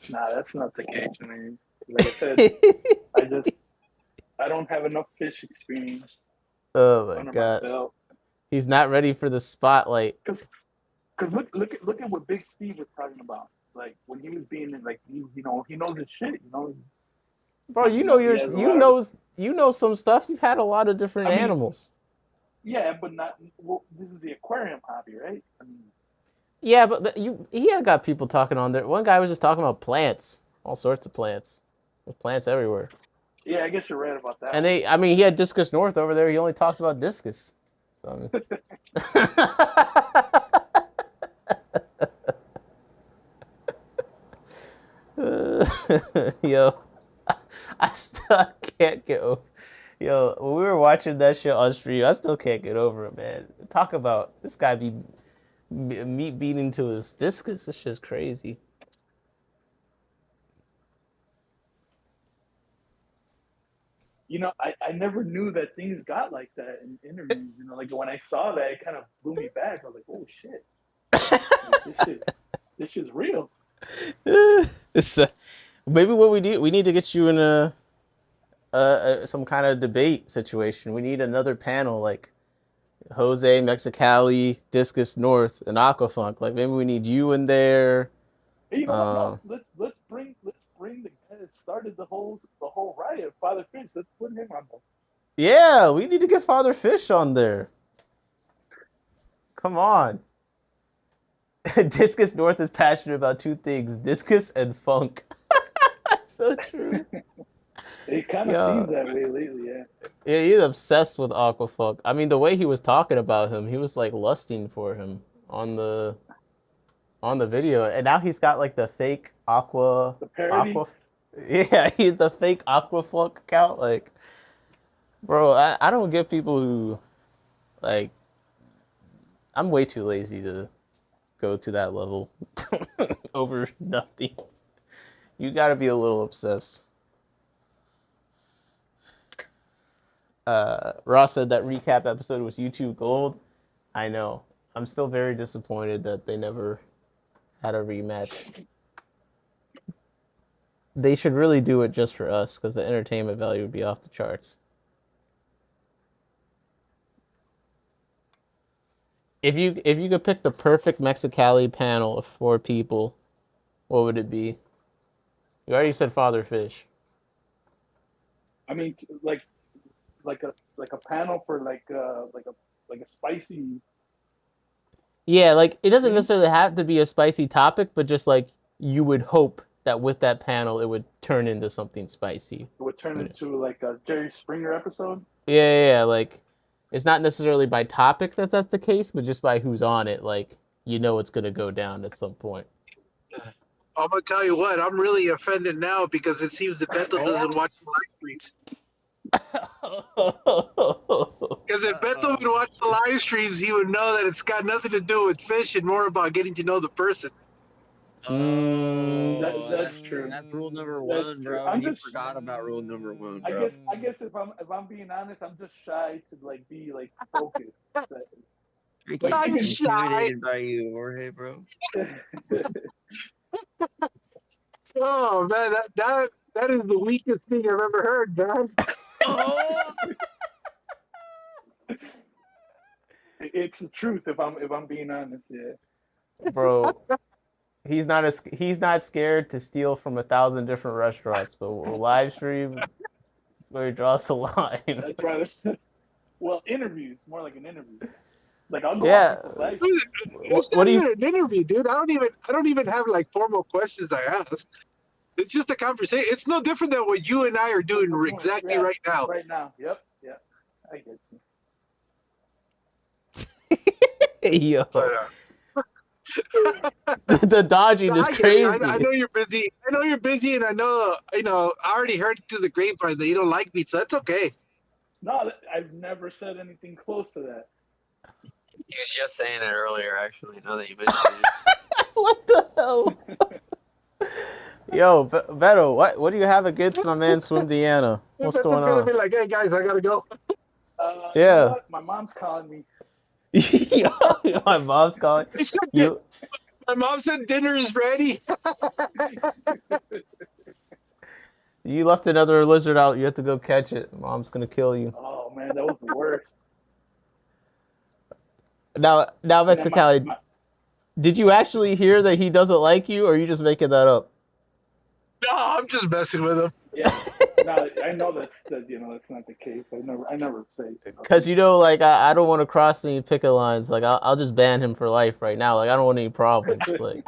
Nah, that's not the case. I mean, like I said, I don't have enough fish experience Oh my under my god. belt. He's not ready for the spotlight. Because look at what Big Steve was talking about. Like when he was being like he knows his shit. Bro, you know some stuff. You've had a lot of different animals. Yeah, but not. Well, this is the aquarium hobby, right? I mean, yeah, but he had got people talking on there. One guy was just talking about plants, all sorts of plants. There's plants everywhere. Yeah, I guess you're right about that. And he had Discus North over there. He only talks about discus. So. Yo, I still can't get over. Yo, when we were watching that shit on stream, I still can't get over it, man. Talk about this guy be meat beating to his discus. This shit's crazy. I never knew that things got like that in interviews. Like when I saw that, it kind of blew me back. I was like, oh shit, this shit's real. It's maybe what we need to get you in some kind of debate situation. We need another panel like Jose, Mexicali, Discus North, and Aquafunk. Like maybe we need you in there. Hey, no, let's bring the guy that started the whole riot, Father Fish. Let's put him on there. Yeah, we need to get Father Fish on there. Come on. Discus North is passionate about two things: discus and funk. So true. It kind of seems that way lately, yeah. Yeah, he's obsessed with Aquafunk. I mean, the way he was talking about him, he was like lusting for him on the video, and now he's got like the fake The parody? Yeah, he's the fake Aquafunk account. Like, bro, I don't get people who like. I'm way too lazy to go to that level over nothing. You gotta be a little obsessed. Ross said that recap episode was YouTube gold. I know. I'm still very disappointed that they never had a rematch. They should really do it just for us, because the entertainment value would be off the charts. If you could pick the perfect Mexicali panel of 4 people, what would it be? You already said Father Fish. I mean, like a panel for like a spicy. Yeah, like it doesn't necessarily have to be a spicy topic, but just like you would hope that with that panel it would turn into something spicy. It would turn into like a Jerry Springer episode. Yeah, like it's not necessarily by topic that's the case, but just by who's on it. Like it's gonna go down at some point. I'm gonna tell you what, I'm really offended now because it seems that Beto doesn't watch the live streams. Because if Beto would watch the live streams, he would know that it's got nothing to do with fish and more about getting to know the person. That's true. That's rule number one, bro. You forgot about rule number one, bro. I guess if I'm being honest, I'm just shy to like be like focused. I'm intimidated by you, Jorge, bro. Oh man, that is the weakest thing I've ever heard, man. It's the truth if I'm being honest, yeah. Bro, he's not scared to steal from 1,000 different restaurants, but live stream is where he draws the line. That's right. Well, interviews, more like an interview. Like I'll go Yeah. on people's live. It's What not do you? even an interview, dude. I don't even have like formal questions I ask. It's just a conversation. It's no different than what you and I are doing exactly right now. Right now. Yep. Yeah. I get you. Yo, But, the dodging is I get it. crazy. I know you're busy. I know you're busy, and I know I already heard through the grapevine that you don't like me, so that's okay. No, I've never said anything close to that. He was just saying it earlier, actually, now that you mentioned it. What the hell? Yo, Beto, what do you have against my man Swim Deanna? What's That's going gonna on? be like, hey guys, I gotta go. You Yeah. know what? My mom's calling me. Yo, my mom's calling I said you. My mom said dinner is ready. You left another lizard out. You have to go catch it. Mom's gonna kill you. Oh man, that was the worst. Now, Mexicali, did you actually hear that he doesn't like you, or are you just making that up? No, I'm just messing with him. Yeah. No, I know that's not the case. I never say. Because like I don't want to cross any picket lines. Like I'll just ban him for life right now. Like I don't want any problems. Like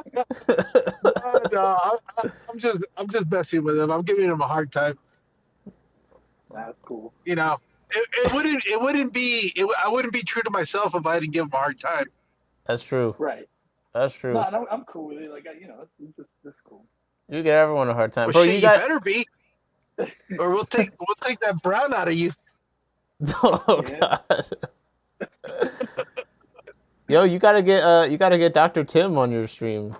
No, I'm just messing with him. I'm giving him a hard time. That's cool. You know, it wouldn't be. I wouldn't be true to myself if I didn't give him a hard time. that's true. Right. That's true. No, I'm cool with it. Like it's cool. You give everyone a hard time, Well, bro. shit, You got. better be, or we'll take that brown out of you. Oh Yeah. God. Yo, you gotta get Dr. Tim on your stream,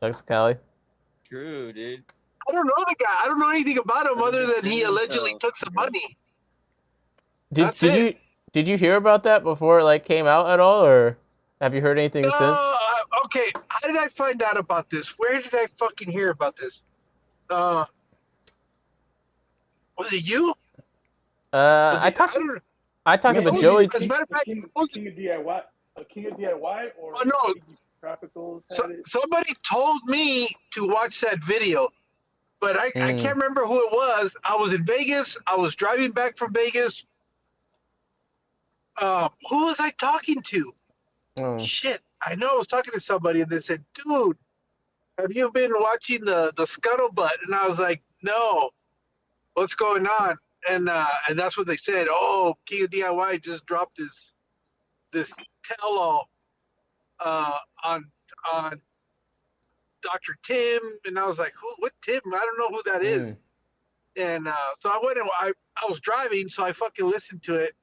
Mexicali. True, dude. I don't know the guy. I don't know anything about him other than he allegedly took some money. That's it. Did you hear about that before it like came out at all, or have you heard anything since? Okay. How did I find out about this? Where did I fucking hear about this? Was it you? I talked about King Joey. As a matter of fact, King of DIY, King of DIY, or Oh, no. Tropicals had it. Somebody told me to watch that video, but I can't remember who it was. I was in Vegas. I was driving back from Vegas. Who was I talking to? Oh. Shit. I know I was talking to somebody, and they said, dude, have you been watching the Scuttlebutt? And I was like, no. What's going on? And that's what they said. Oh, King of DIY just dropped this tell-all on Dr. Tim, and I was like, what Tim? I don't know who that is. And so I went and I was driving, so I fucking listened to it,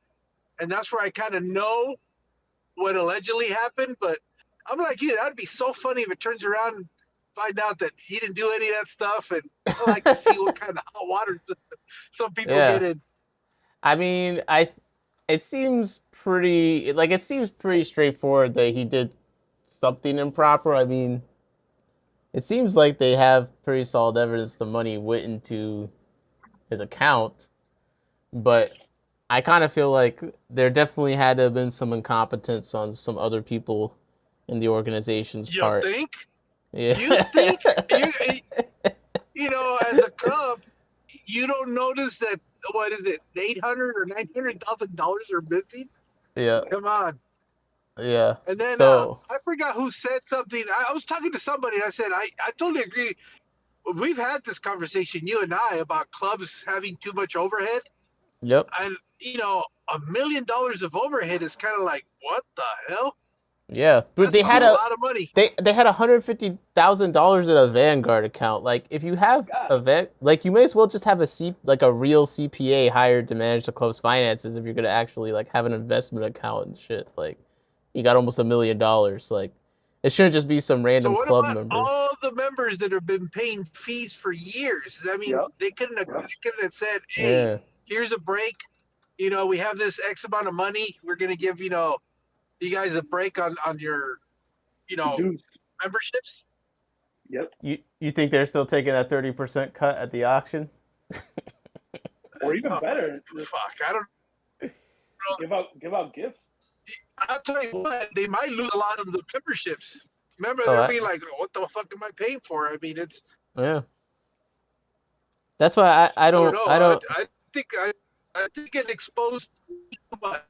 and that's where I kind of know what allegedly happened. But I'm like, yeah, that'd be so funny if it turns around and find out that he didn't do any of that stuff. And I like to see what kind of hot water some people get in. I mean, it seems pretty straightforward that he did something improper. I mean, it seems like they have pretty solid evidence the money went into his account, but I kind of feel like there definitely had to have been some incompetence on some other people in the organization's part. You think? Yeah. You think? You know, as a club, you don't notice that, what is it, $800,000 or $900,000 are missing? Yeah. Come on. Yeah. And then so I forgot who said something. I was talking to somebody, and I said, I totally agree. We've had this conversation, you and I, about clubs having too much overhead. Yep. And, you know, $1 million of overhead is kind of like, what the hell? Yeah, but That's they had a lot of money. They had $150,000 in a Vanguard account. Like, if you have like, you may as well just have a real CPA hired to manage the club's finances if you're gonna actually like have an investment account and shit. Like, you got almost $1 million. Like, it shouldn't just be some random club member. All the members that have been paying fees for years. I mean, they couldn't have said, hey, here's a break. You know, we have this X amount of money. We're gonna give, you know, you guys a break on your, you know, memberships. Yep. You think they're still taking that 30% cut at the auction? Or even better. Fuck, I don't give out gifts. I'll tell you what, they might lose a lot of the memberships. Remember, Oh, they're being like, oh, "What the fuck am I paying for?" I mean, it's yeah. That's why I I don't don't know. I don't. I think it exposed too much.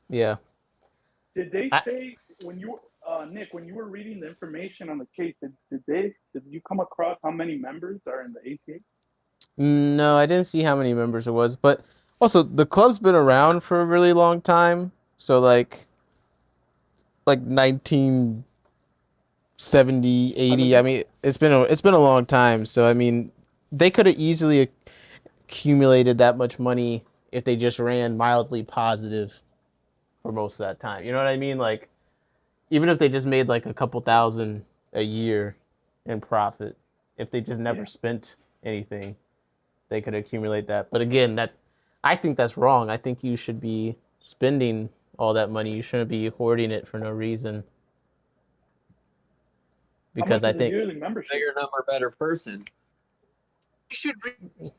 Yeah. Did they I, say when you Nick, when you were reading the information on the case, did you come across how many members are in the ATA? no, I didn't see how many members it was, but also the club's been around for a really long time. So like 1970, 80. I mean, it's been a long time. So I mean, they could have easily accumulated that much money if they just ran mildly positive for most of that time. You know what I mean? Like even if they just made like a couple thousand a year in profit, if they just never spent anything, they could accumulate that. But again, I think that's wrong. I think you should be spending all that money. You shouldn't be hoarding it for no reason. How Because much I is the think yearly membership? Bigger number, better person. You should read the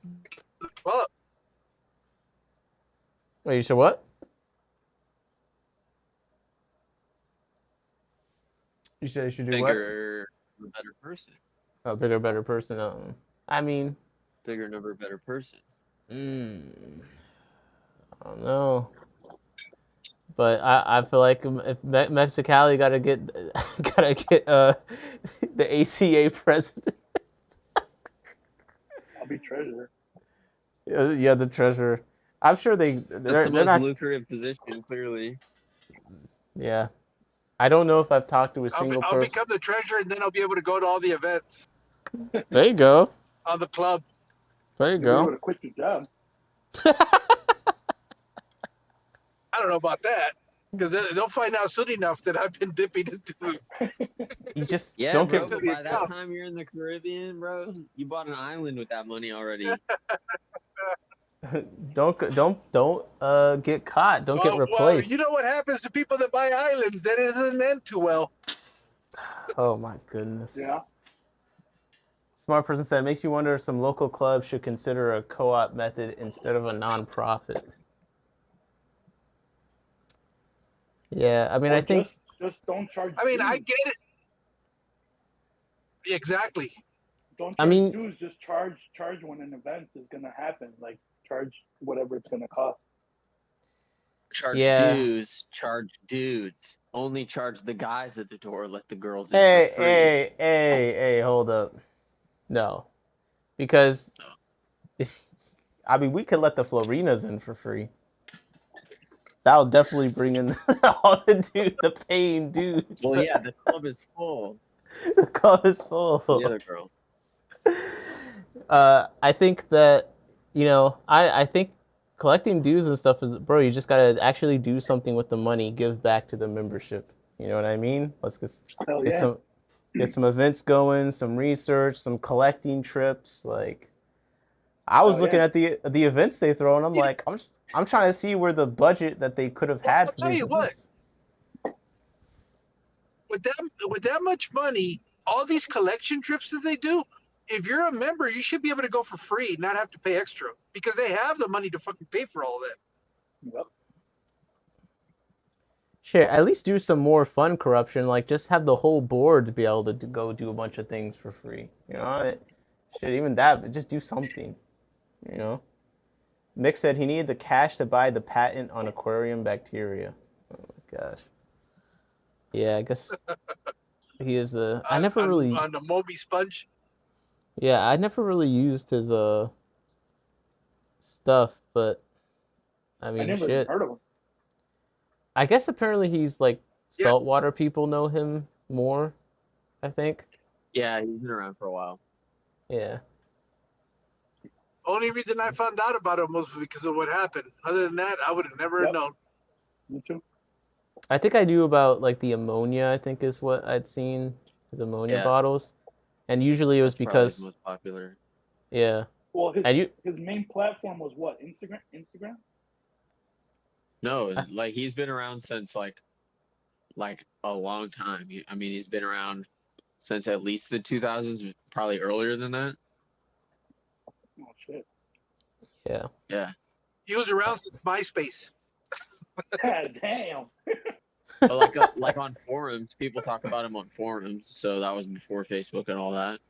club. wait, you said what? You said you should do what? Bigger, better person. A bigger, better person. I mean, Bigger number, better person. I don't know. But I feel like if Mexicali gotta get the ACA president. I'll be treasurer. Yeah, the treasurer. I'm sure That's they're the most not. lucrative position, clearly. Yeah, I don't know if I've talked to a single I'll person. become the treasurer, and then I'll be able to go to all the events There you go. on the club. There you You'll be able go. to quit your job. I don't know about that because they'll find out soon enough that I've been dipping into. You just Yeah, don't bro. get. But by that time you're in the Caribbean, bro, you bought an island with that money already. Don't get caught. Don't get Well, replaced. you know what happens to people that buy islands? That it doesn't end too well. Oh my goodness. Yeah. Smart person said, makes you wonder if some local clubs should consider a co-op method instead of a non-profit. Yeah, I mean, Or I think just don't charge. I mean, dues. I get it. Exactly. Don't I charge mean- dues. Just charge when an event is gonna happen. Like charge whatever it's gonna cost. Charge Yeah. dues, charge dudes. Only charge the guys at the door, let the girls in Hey, for free. hey, hold up. No. Because, I mean, we could let the Florinas in for free. That'll definitely bring in all the paying dudes. Well, yeah, the club is full. The club is full. The other girls. I think that, I think collecting dues and stuff is, bro, you just gotta actually do something with the money, give back to the membership. You know what I mean? Let's Hell get yeah. get some events going, some research, some collecting trips. Like, I was looking at the events they throw, and I'm like, I'm trying to see where the budget that they could have had I'll for tell these you what. events. With that much money, all these collection trips that they do, if you're a member, you should be able to go for free, not have to pay extra because they have the money to fucking pay for all that. Yep. Shit, at least do some more fun corruption. Like, just have the whole board be able to go do a bunch of things for free. You know, shit, even that, but just do something. You know, Nick said he needed the cash to buy the patent on aquarium bacteria. Oh my gosh. Yeah, I guess he is the. I never really. On the Moby sponge. Yeah, I never really used his stuff, but I mean, I never shit. heard of him. I guess apparently he's like saltwater people know him more, I think. Yeah, he's been around for a while. Yeah. Only reason I found out about him was because of what happened. Other than that, I would have never known. Me too. I think I knew about like the ammonia, I think is what I'd seen, his ammonia bottles. And usually it was That's probably because his most popular. Yeah. Well, his And you main platform was what? Instagram? No, like he's been around since like a long time. I mean, he's been around since at least the 2000s, probably earlier than that. Oh shit. Yeah. Yeah. He was around since MySpace. God damn. But like on forums, people talk about him on forums. So that was before Facebook and all that.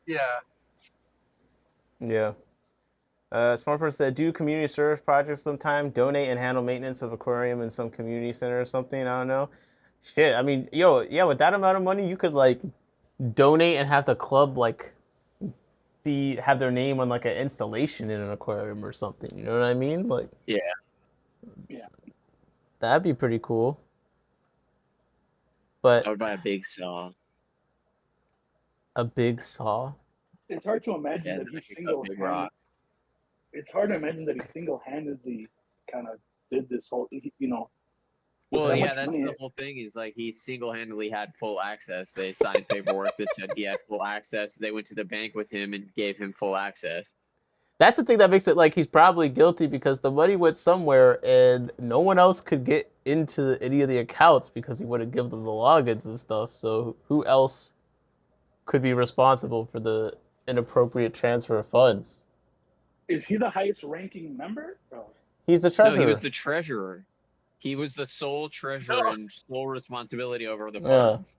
Yeah. Yeah. Smart person said, do community service projects sometime, donate and handle maintenance of aquarium in some community center or something. I don't know. Shit, I mean, yo, yeah, with that amount of money, you could like donate and have the club like have their name on like an installation in an aquarium or something. You know what I mean? Like, Yeah. that'd be pretty cool. But I would buy a big saw. a big saw. It's hard to imagine Yeah, that then he I could cut big single-handedly. rocks. It's hard to imagine that he single-handedly kind of did this whole, you know. with Well, that yeah, much that's money. the whole thing. Is like he single-handedly had full access. They signed paperwork that said he had full access. They went to the bank with him and gave him full access. That's the thing that makes it like he's probably guilty because the money went somewhere and no one else could get into any of the accounts because he wouldn't give them the logins and stuff. So who else could be responsible for the inappropriate transfer of funds? Is he the highest-ranking member? Oh. He's the No, treasurer. he was the treasurer. He was the sole treasurer No. and sole responsibility over the Yeah. funds.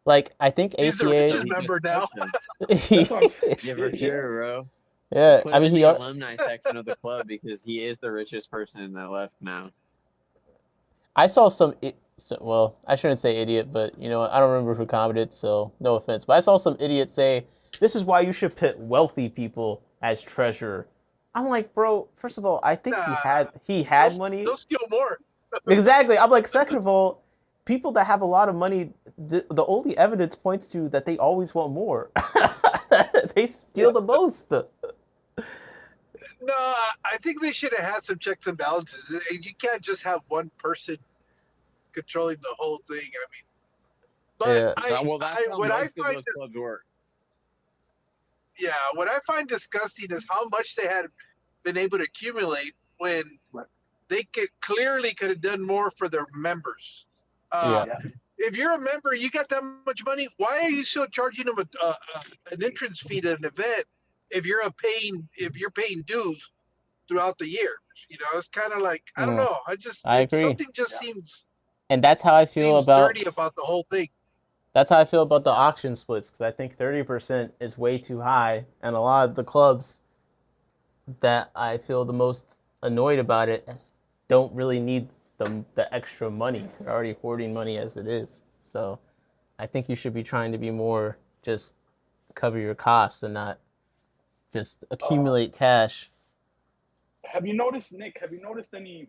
Like, I think He's the ACA. richest he member just now. took them. That's what I'm saying. Yeah, for sure, bro. Yeah, Put I him mean, in he. the alumni section of the club because he is the richest person that left now. I saw some. Well, I shouldn't say idiot, but you know, I don't remember who commented, so no offense. But I saw some idiot say, "This is why you should put wealthy people as treasurer." I'm like, bro. First of all, I think he had money. They'll steal more. Exactly. I'm like, second of all, people that have a lot of money, the only evidence points to that they always want more. They steal the most. No, I think they should have had some checks and balances. You can't just have one person controlling the whole thing. I mean, but Yeah. Well, that's how what I most of find those clubs work. yeah, what I find disgusting is how much they had been able to accumulate when Right. they clearly could have done more for their members. Yeah. If you're a member, you got that much money. Why are you still charging them an entrance fee to an event if you're paying dues throughout the year? You know, it's kind of like I don't know. I agree. Something just seems And that's how I feel about. dirty about the whole thing. That's how I feel about the auction splits because I think 30% is way too high, and a lot of the clubs that I feel the most annoyed about it don't really need the extra money. They're already hoarding money as it is. So I think you should be trying to be more just cover your costs and not just accumulate cash. Have you noticed, Nick? Have you noticed any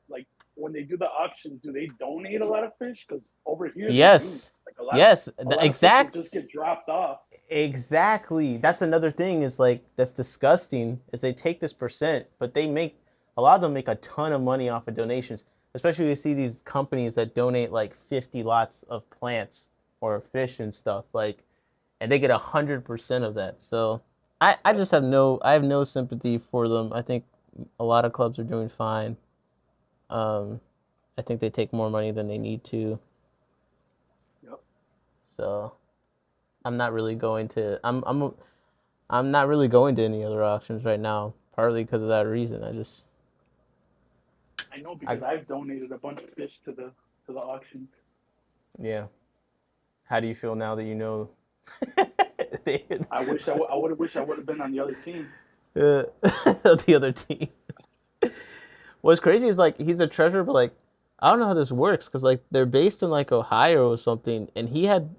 like when they do the auctions, do they donate a lot of fish? Because over here, they Yes. do. Like a lot Yes, of, a lot of fish exactly. will just get dropped off. Exactly. That's another thing is like that's disgusting is they take this percent, but they make a lot of them make a ton of money off of donations. Especially you see these companies that donate like 50 lots of plants or fish and stuff like, and they get 100% of that. So I just have no sympathy for them. I think a lot of clubs are doing fine. I think they take more money than they need to. Yep. So I'm not really going to I'm not really going to any other auctions right now, partly because of that reason. I know because I've donated a bunch of fish to the auction. Yeah. How do you feel now that you know? I wish I would have been on the other team. The other team. What's crazy is like he's a treasurer, but like I don't know how this works because like they're based in like Ohio or something, and he had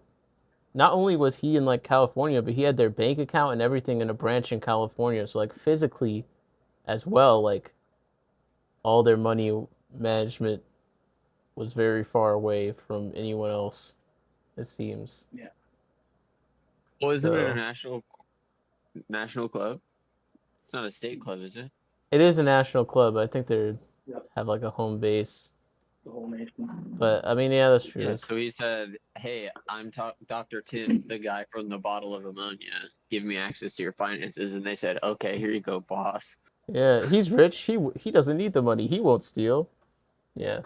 not only was he in like California, but he had their bank account and everything in a branch in California. So like physically, as well, like all their money management was very far away from anyone else. It seems. Yeah. Well, isn't it So- a national club? It's not a state club, is it? It is a national club. I think they Yep. have like a home base. The whole nation. But I mean, yeah, that's true. Yeah. So he said, "Hey, I'm Dr. Tim, the guy from the bottle of ammonia. Give me access to your finances." And they said, "Okay, here you go, boss." Yeah, he's rich. He doesn't need the money. He won't steal. Yeah.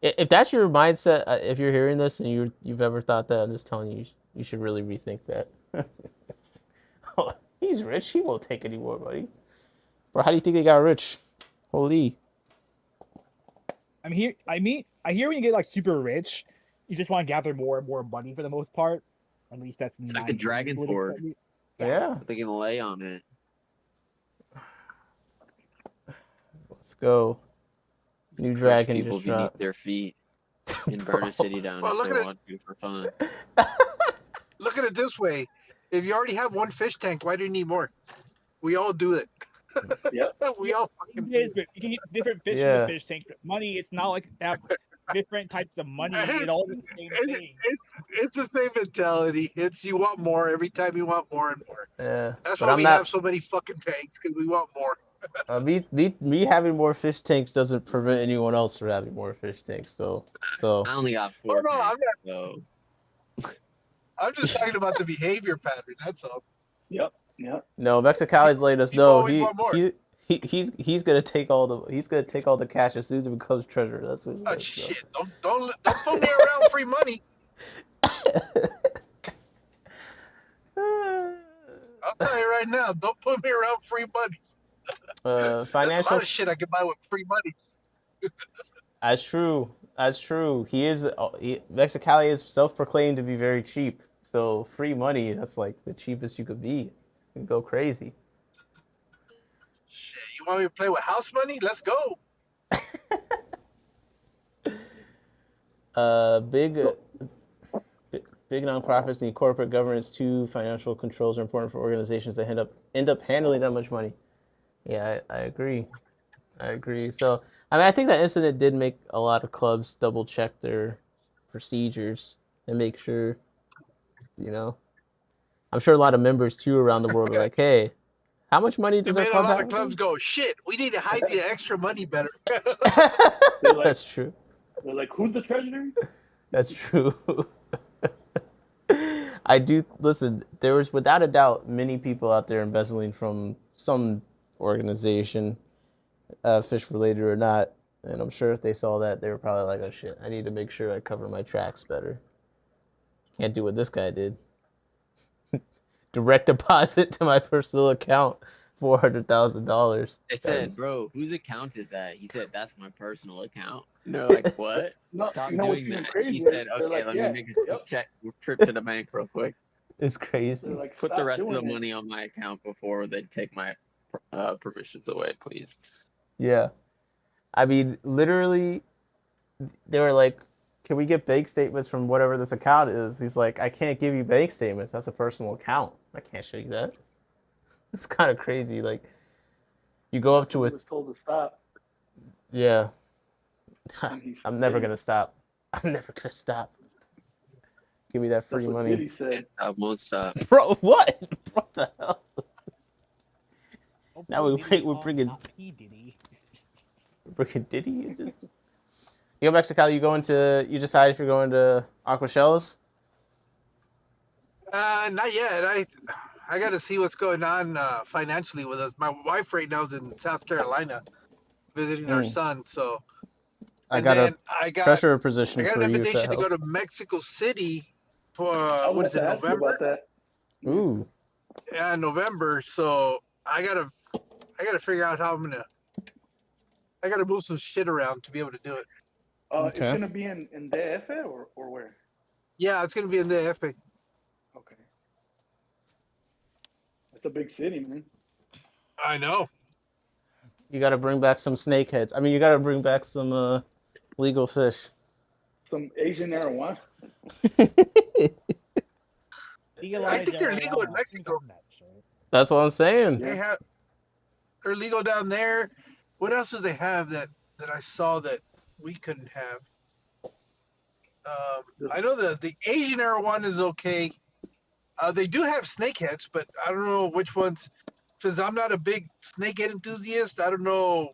If that's your mindset, if you're hearing this and you've ever thought that, I'm just telling you, you should really rethink that. Oh, he's rich. He won't take any more money. Bro, how do you think they got rich? Holy. I I hear when you get like super rich, you just want to gather more and more money for the most part. At least that's It's like a dragon's hoard. Yeah. So they can lay on it. Let's go. New Crush dragon people just beneath dropped. their feet and burn a city down Well, if look they at it. want to for fun. Look at it this way: if you already have one fish tank, why do you need more? We all do it. Yep. We all fucking It do is, it. but you can get different fish Yeah. in the fish tank. Money, it's not like have different types of money. It all is the same thing. It's the same mentality. It's you want more every time you want more and more. Yeah. That's But why I'm we not. have so many fucking tanks because we want more. Me having more fish tanks doesn't prevent anyone else from having more fish tanks. So I only got 4 no, I'm tanks, so I'm just talking about the behavior pattern. That's all. Yep. Yep. no, Mexicali's letting us People know always want more. he's gonna take all the cash as soon as it becomes treasure. That's what he's Oh letting us know. shit! Don't put me around free money. I'll tell you right now. Don't put me around free money. There's a Financial. lot of shit I can buy with free money. That's true. That's true. Mexicali is self-proclaimed to be very cheap. So free money, that's like the cheapest you could be. You can go crazy. Shit, you want me to play with house money? Let's go. Big nonprofits need corporate governance too. Financial controls are important for organizations that end up handling that much money. Yeah, I agree. I agree. So, I mean, I think that incident did make a lot of clubs double check their procedures and make sure, you know. I'm sure a lot of members too around the world are like, hey, how much money It does our made a club lot have? of clubs go, shit, we need to hide the extra money better. They're like, That's true. they're like, who's the treasurer? That's true. I do listen. There was without a doubt many people out there embezzling from some organization, fish related or not. And I'm sure if they saw that, they were probably like, "Oh shit, I need to make sure I cover my tracks better. Can't do what this guy did. Direct deposit to my personal account, $400,000." it said, "Bro, whose account is that?" He said, "That's my personal account." And they're like, "What? No, Stop you know what's doing even that." crazy? He said, They're "Okay, like, let yeah, me make a yep. check trip to the bank real quick. It's crazy. They're like, Put the stop rest of the doing it. money on my account before they take my permissions away, please." Yeah. I mean, literally, they were like, can we get bank statements from whatever this account is? He's like, I can't give you bank statements. That's a personal account. I can't show you that. It's kind of crazy. Like, you go up to He it. was told to stop. Yeah. And he I'm never did. going to stop. I'm never going to stop. Give me that free That's what money. Diddy said. I won't stop. Bro, what? What the hell? Oh, Now poor we're Diddy, bringing- not P. Diddy. Freaking Diddy. Yo, Mexicali, you decide if you're going to Aquashellas? Not yet. I got to see what's going on financially with us. My wife right now is in South Carolina visiting our son. So I and got then a treasurer position I got for an you if that invitation to go helps. to Mexico City for I what was is it, about to ask you November? about that. Ooh. Yeah, November. So I gotta figure out how I gotta move some shit around to be able to do it. It's gonna be in DF or where? Yeah, it's gonna be in the FA. Okay. It's a big city, man. I know. You got to bring back some snakeheads. I mean, you got to bring back some legal fish. Some Asian marijuana. I think they're legal in Mexico. That's what I'm saying. Yeah. They're legal down there. What else do they have that I saw that we couldn't have? I know the Asian marijuana is okay. They do have snakeheads, but I don't know which ones. Since I'm not a big snakehead enthusiast, I don't know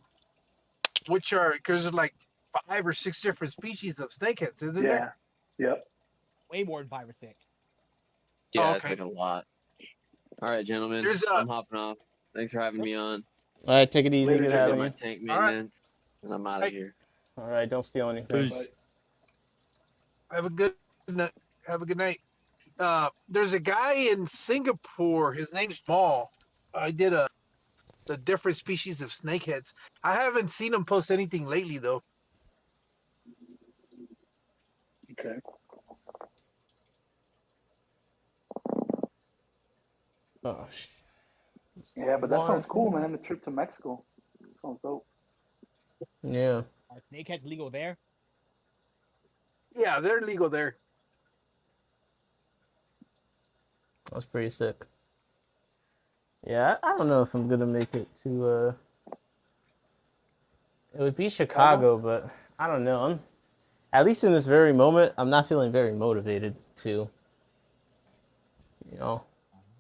which are, because there's like 5 or 6 different species of snakeheads, isn't there? Yeah. Yep. Way more than 5 or 6. Yeah, Oh, it's okay. like a lot. All right, gentlemen, There's, I'm hopping off. Thanks for having me on. All right, take it easy. Later, Good I having got my you. tank All right. maintenance, and I'm out of Hey. here. All right, don't steal anything. Peace. Have a good night. There's a guy in Singapore. His name's Maul. I did the different species of snakeheads. I haven't seen him post anything lately though. Okay. Oh, Yeah, but that sounds cool, man. The trip to Mexico sounds dope. Yeah, Are snakeheads legal there? Yeah, they're legal there. that's pretty sick. Yeah, I don't know if I'm gonna make it to. It would be Chicago, but I don't know. At least in this very moment, I'm not feeling very motivated to. You know.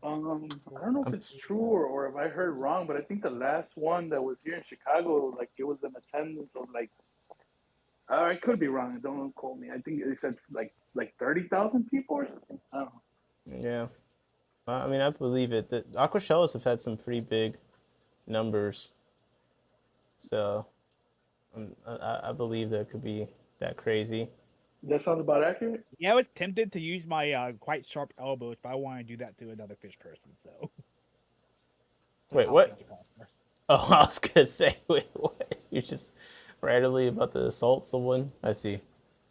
I don't know if it's true or if I heard wrong, but I think the last one that was here in Chicago, like it was an attendance of like, I could be wrong. Don't quote me. I think it said like 30,000 people or something. I don't know. Yeah. I mean, I believe it. The Aquashellas have had some pretty big numbers, so I believe that could be that crazy. That sounds about accurate. Yeah, I was tempted to use my quite sharp elbows, but I want to do that to another fish person. So. Wait, what? Oh, I was gonna say, wait, what? You're just randomly about to assault someone? I see,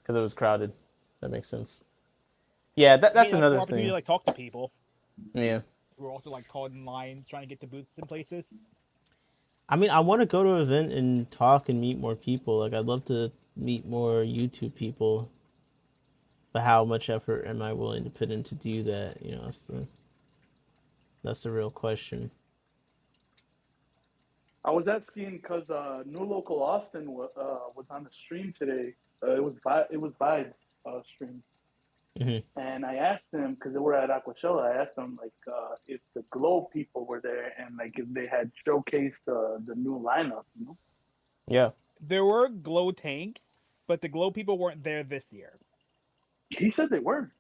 because it was crowded. That makes sense. Yeah, that's another thing. To like talk to people. Yeah. We're also like caught in lines trying to get to booths in places. I mean, I want to go to an event and talk and meet more people. Like, I'd love to meet more YouTube people. But how much effort am I willing to put in to do that? You know, that's the real question. I was asking because New Local Austin was on the stream today. It was Vibe's stream, and I asked him because they were at Aquashella. I asked him like if the Glow people were there and like if they had showcased the new lineup. You know? Yeah. There were Glow tanks, but the Glow people weren't there this year. He said they were.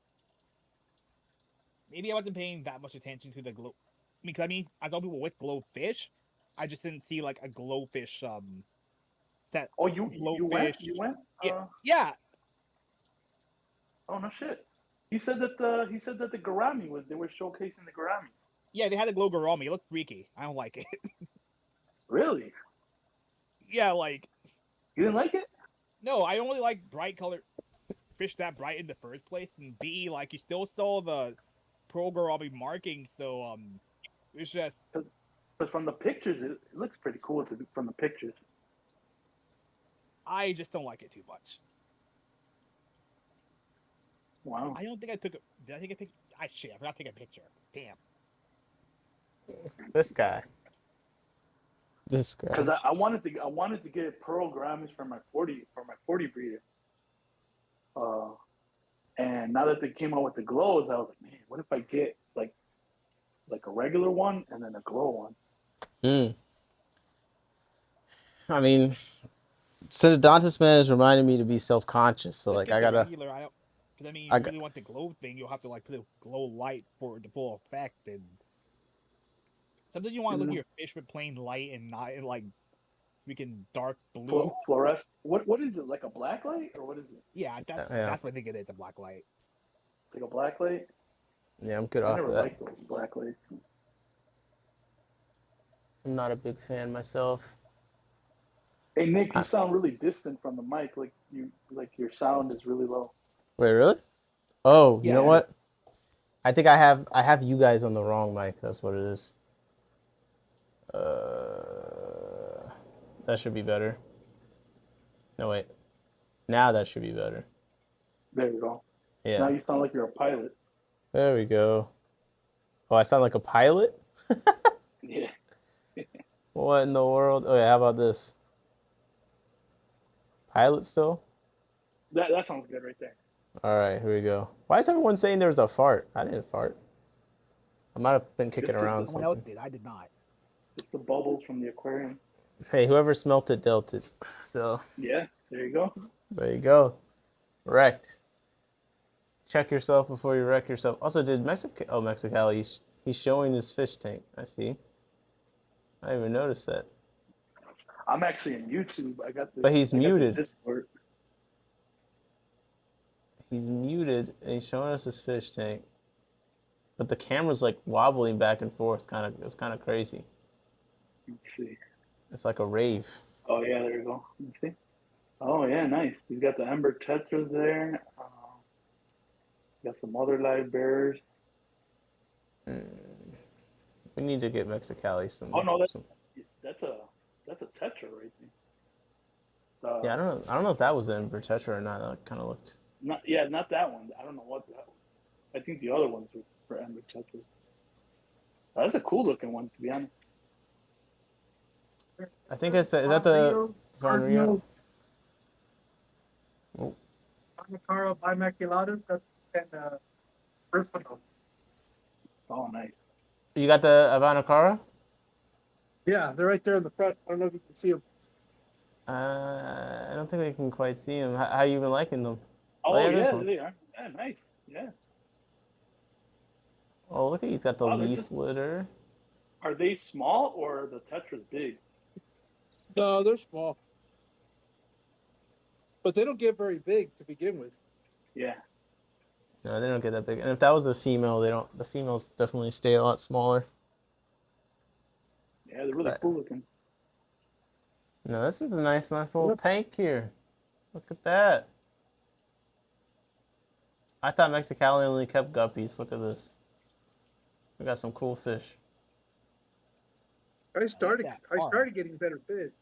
Maybe I wasn't paying that much attention to the Glow. I mean, I saw people with Glow fish. I just didn't see like a Glow fish set. Oh, you went? You went? Yeah. Oh no shit. He said that the Garami they were showcasing the Garami. Yeah, they had a Glow Garami. It looked freaky. I don't like it. Really? Yeah, like. You didn't like it? No, I only like bright colored fish that bright in the first place, and B, like you still saw the Pro Garami marking, so it's just. But from the pictures, it looks pretty cool from the pictures. I just don't like it too much. Wow. I don't think I took it. Did I take a picture? I forgot to take a picture. Damn. This guy. Because I wanted to get pearl Grammys for my 40 breeder. And now that they came out with the glows, I was like, man, what if I get like a regular one and then a glow one? I mean, Synodontis Man is reminding me to be self-conscious, so like I gotta. Because I mean, you really want the glow thing, you'll have to like put a glow light for the full effect, and sometimes you want to look at your fish with plain light and not in like freaking dark blue. Fluorescent. What is it? Like a black light or what is it? Yeah, that's what I think it is. A black light. Like a black light. Yeah, I'm good I off never that. liked those black lights. I'm not a big fan myself. Hey Nick, you sound really distant from the mic. Like your sound is really low. Wait, really? Oh, you know what? I think I have you guys on the wrong mic. That's what it is. That should be better. No, wait. Now that should be better. There you go. Yeah. Now you sound like you're a pilot. There we go. Oh, I sound like a pilot? Yeah. What in the world? Oh, yeah, how about this? Pilot still? That sounds good right there. All right, here we go. Why is everyone saying there was a fart? I didn't fart. I might have been kicking around something. Someone else did. I did not. It's the bubbles from the aquarium. Hey, whoever smelt it dealt it. So. Yeah, there you go. There you go. Wrecked. Check yourself before you wreck yourself. Also, did Mexicali, he's showing his fish tank. I see. I didn't even notice that. I'm actually in YouTube. But he's muted. He's muted, and he's showing us his fish tank. But the camera's like wobbling back and forth. It's kind of crazy. Let's see. It's like a rave. Oh yeah, there you go. Let's see. Oh yeah, nice. He's got the Ember Tetras there. Got some other live bears. We need to get Mexicali some. Oh no, some. that's a tetra right there. Yeah, I don't know if that was the Ember Tetra or not. That kind of looked. Not that one. I don't know what that was. I think the other ones were for Ember Tetras. That's a cool looking one, to be honest. I think it's is that the Von Rio? Oh. Anacara bimaculatus. That's and personal. Oh, nice. You got the Avanacara? Yeah, they're right there in the front. I don't know if you can see them. I don't think we can quite see them. How you been liking them? Oh, yeah, yeah, they are. Yeah, nice. Yeah. Oh, look at he's got the Wow, leaf litter. Are they small or are the tetras big? No, they're small. But they don't get very big to begin with. Yeah. No, they don't get that big. And if that was a female, they don't. The females definitely stay a lot smaller. Yeah, they're really cool looking. No, this is a nice little tank here. Look at that. I thought Mexicali only kept guppies. Look at this. We got some cool fish. I started getting better fish.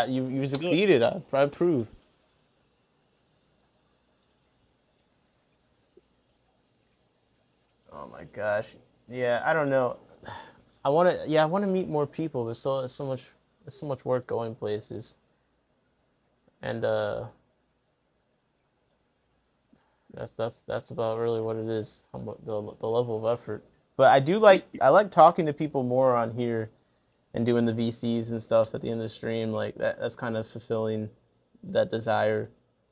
you succeeded. I approve. Oh my gosh. Yeah, I don't know. I want to meet more people. There's so much work going places. And that's about really what it is. The level of effort. But I like talking to people more on here and doing the VCs and stuff at the end of the stream. Like that's kind of fulfilling that desire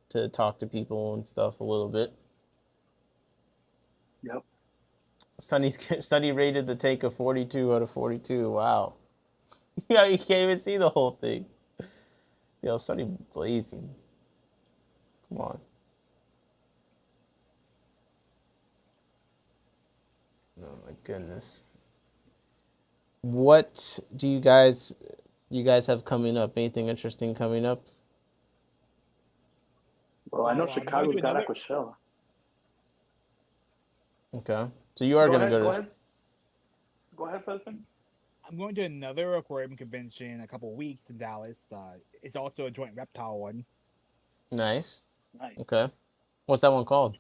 to talk to people and stuff a little bit. Yep. Sunny rated the take a 42 out of 42. Wow. Yeah, you can't even see the whole thing. Yo, Sunny blazing. Come on. Oh my goodness. What do you guys have coming up? Anything interesting coming up? Well, I know Chicago's got Aquashella. Okay. So you are going to go to... Go ahead, husband. I'm going to another aquarium convention in a couple of weeks in Dallas. It's also a joint reptile one. Nice. Nice. Okay. What's that one called?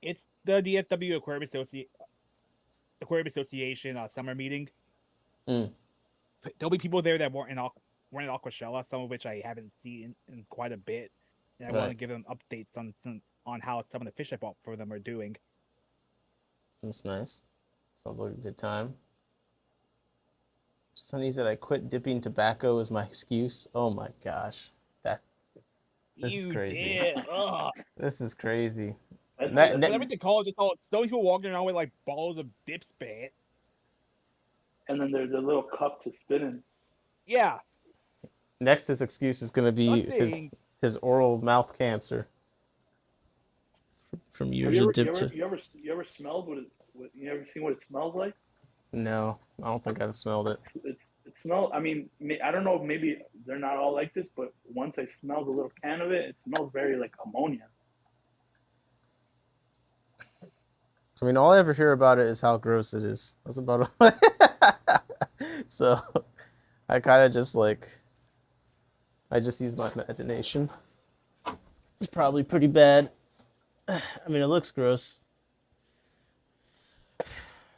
It's the DFW Aquarium Association summer meeting. Mm. There'll be people there that weren't in Aquashella, some of which I haven't seen in quite a bit. And I want to give them updates on how some of the fish I bought for them are doing. That's nice. Sounds like a good time. Sonny said I quit dipping tobacco as my excuse. Oh my gosh. This is crazy. Did. This is crazy. Whenever to college, it's those people walking around with like balls of dip spit. And then there's a little cup to spit in. Yeah. Next, his excuse is going to be his oral mouth cancer. From years of dip. You ever smelled you ever seen what it smells like? No, I don't think I've smelled it. It smells. I mean, I don't know. Maybe they're not all like this, but once I smelled a little can of it, it smells very like ammonia. I mean, all I ever hear about it is how gross it is. That's about all. So, I kind of just I just use my imagination. It's probably pretty bad. I mean, it looks gross.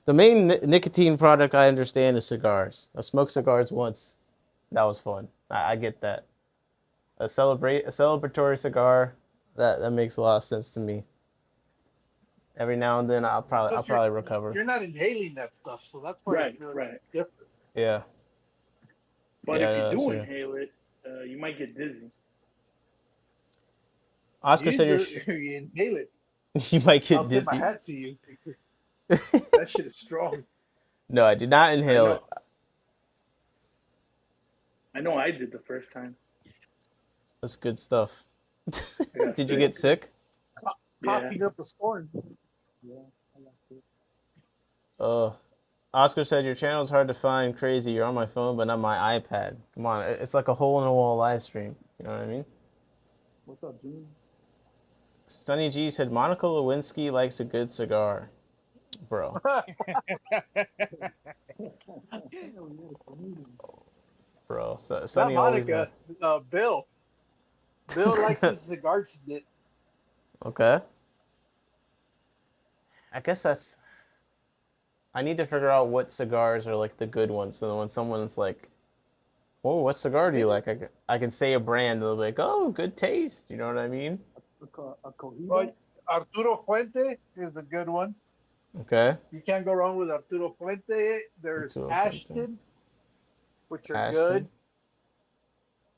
The main nicotine product I understand is cigars. I smoked cigars once. That was fun. I get that. A celebratory cigar, that makes a lot of sense to me. Every now and then I'll probably recover. You're not inhaling that stuff, so that's why right. Different. Yeah. But if you do inhale it, you might get dizzy. Oscar said you inhale it. You might get I'll dizzy. tip my hat to you. That shit is strong. No, I did not inhale it. I know I did the first time. That's good stuff. Did you get sick? Coughing up a storm. Oscar said your channel is hard to find. Crazy. You're on my phone, but not my iPad. Come on, it's like a hole in the wall live stream. You know what I mean? What's up, Jimmy? Sonny G said Monica Lewinsky likes a good cigar, bro. Bro, so Not Sonny always Monica. Bill. Bill likes his cigar snit. Okay. I guess that's. I need to figure out what cigars are like the good ones. So when someone's like, "Oh, what cigar do you like?" I can say a brand. They'll be like, "Oh, good taste." You know what I mean? A Cohiba? Well, Arturo Fuente is a good one. Okay. You can't go wrong with Arturo Fuente. There's Arturo Ashton, Fuente. which are Ashton.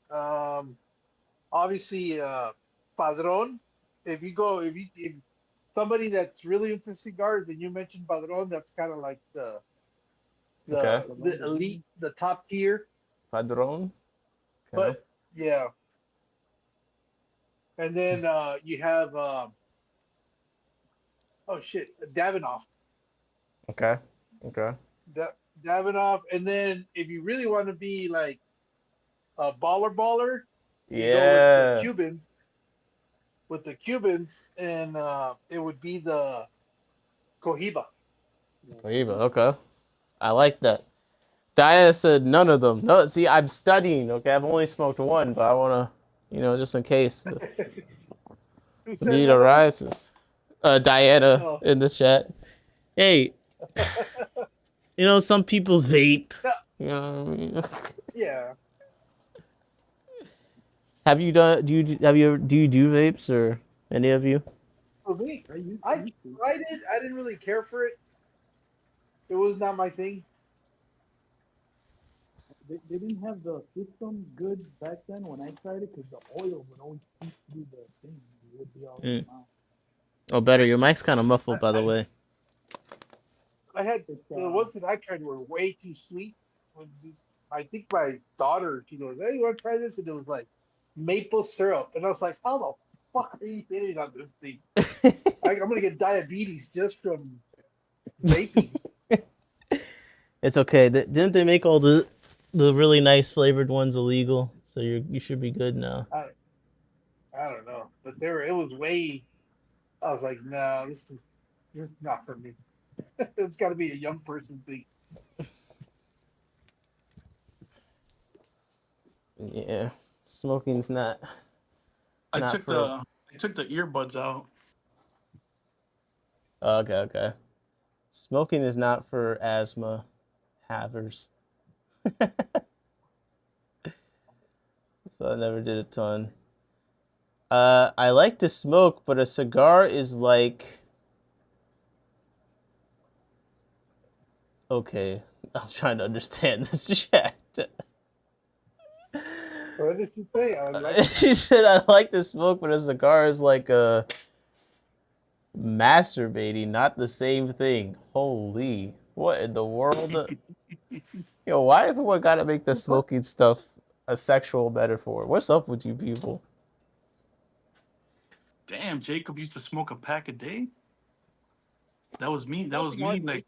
good. Obviously, Padron. If somebody that's really into cigars and you mention Padron, that's kind of like the Okay. elite, the top tier. Padron. Okay. But yeah, and then you have oh shit, Davidoff. Okay. Okay. Davidoff, and then if you really want to be like a baller, you go Yeah. with the Cubans, and it would be the Cohiba. Cohiba. Okay. I like that. Diana said none of them. No, see, I'm studying. Okay, I've only smoked one, but I wanna, just in case the Who said need that? arises. Diana Oh. in the chat. Hey, some people vape. You know what I mean? Yeah. Have you done? Do you do vapes or any of you? For me, I used I to. tried it. I didn't really care for it. It was not my thing. They didn't have the system good back then when I tried it because the oil would always seep through the thing. It would be all in the mouth. Oh, better. Your mic's kind of muffled, by the way. I had the ones that I tried were way too sweet. I think my daughter, she goes, "Hey, you want to try this?" And it was like maple syrup, and I was like, "How the fuck are you hitting on this thing? I'm gonna get diabetes just from vaping." It's okay. Didn't they make all the really nice flavored ones illegal? So you should be good now. I don't know, but it was way. I was like, "No, this is not for me." It's got to be a young person thing. Yeah, smoking's not. I not took for... the earbuds out. Okay. Smoking is not for asthma havers. So I never did a ton. I like to smoke, but a cigar is like... Okay, I'm trying to understand this chat. What did she say? She said, I like to smoke, but a cigar is like masturbating, not the same thing. Holy, what in the world? Why everyone gotta make the smoking stuff a sexual metaphor? What's up with you people? Damn, Jacob used to smoke a pack a day. That was me. That was me. Like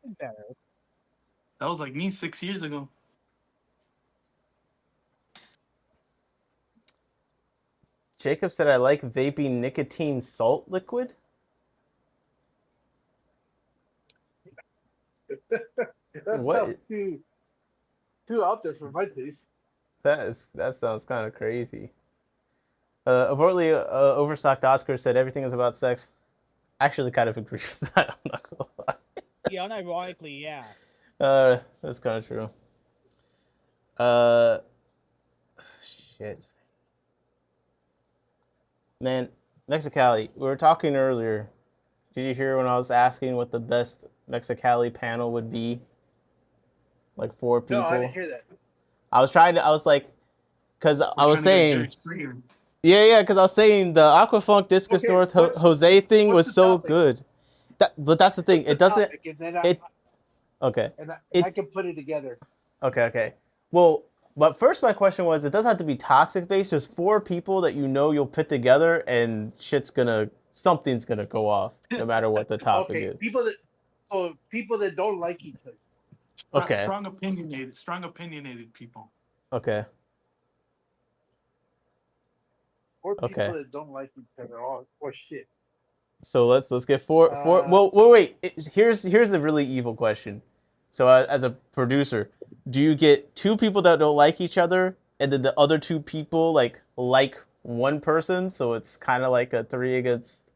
that was like me 6 years ago. Jacob said, I like vaping nicotine salt liquid. What? Too out there for my taste. That sounds kind of crazy. Overtly overstocked Oscar said everything is about sex. Actually, kind of agree with that. I'm not gonna lie. Yeah, unironically, yeah. That's kind of true. Shit. Man, Mexicali, we were talking earlier. Did you hear when I was asking what the best Mexicali panel would be? Like 4 people? No, I didn't hear that. I was like, because I was saying... Yeah, because I was saying the Aquafunk Discus North Jose thing was so good. But that's the thing. It doesn't... Okay. And I can put it together. Okay. Well, but first my question was, it doesn't have to be toxic based. Just 4 people that you'll put together and something's gonna go off no matter what the topic is. People that don't like each other. Okay. Strong opinionated people. Okay. Or people that don't like each other. Oh shit. So let's get four. Well, wait. Here's a really evil question. So as a producer, do you get two people that don't like each other, and then the other two people like one person? So it's kind of like a 3 against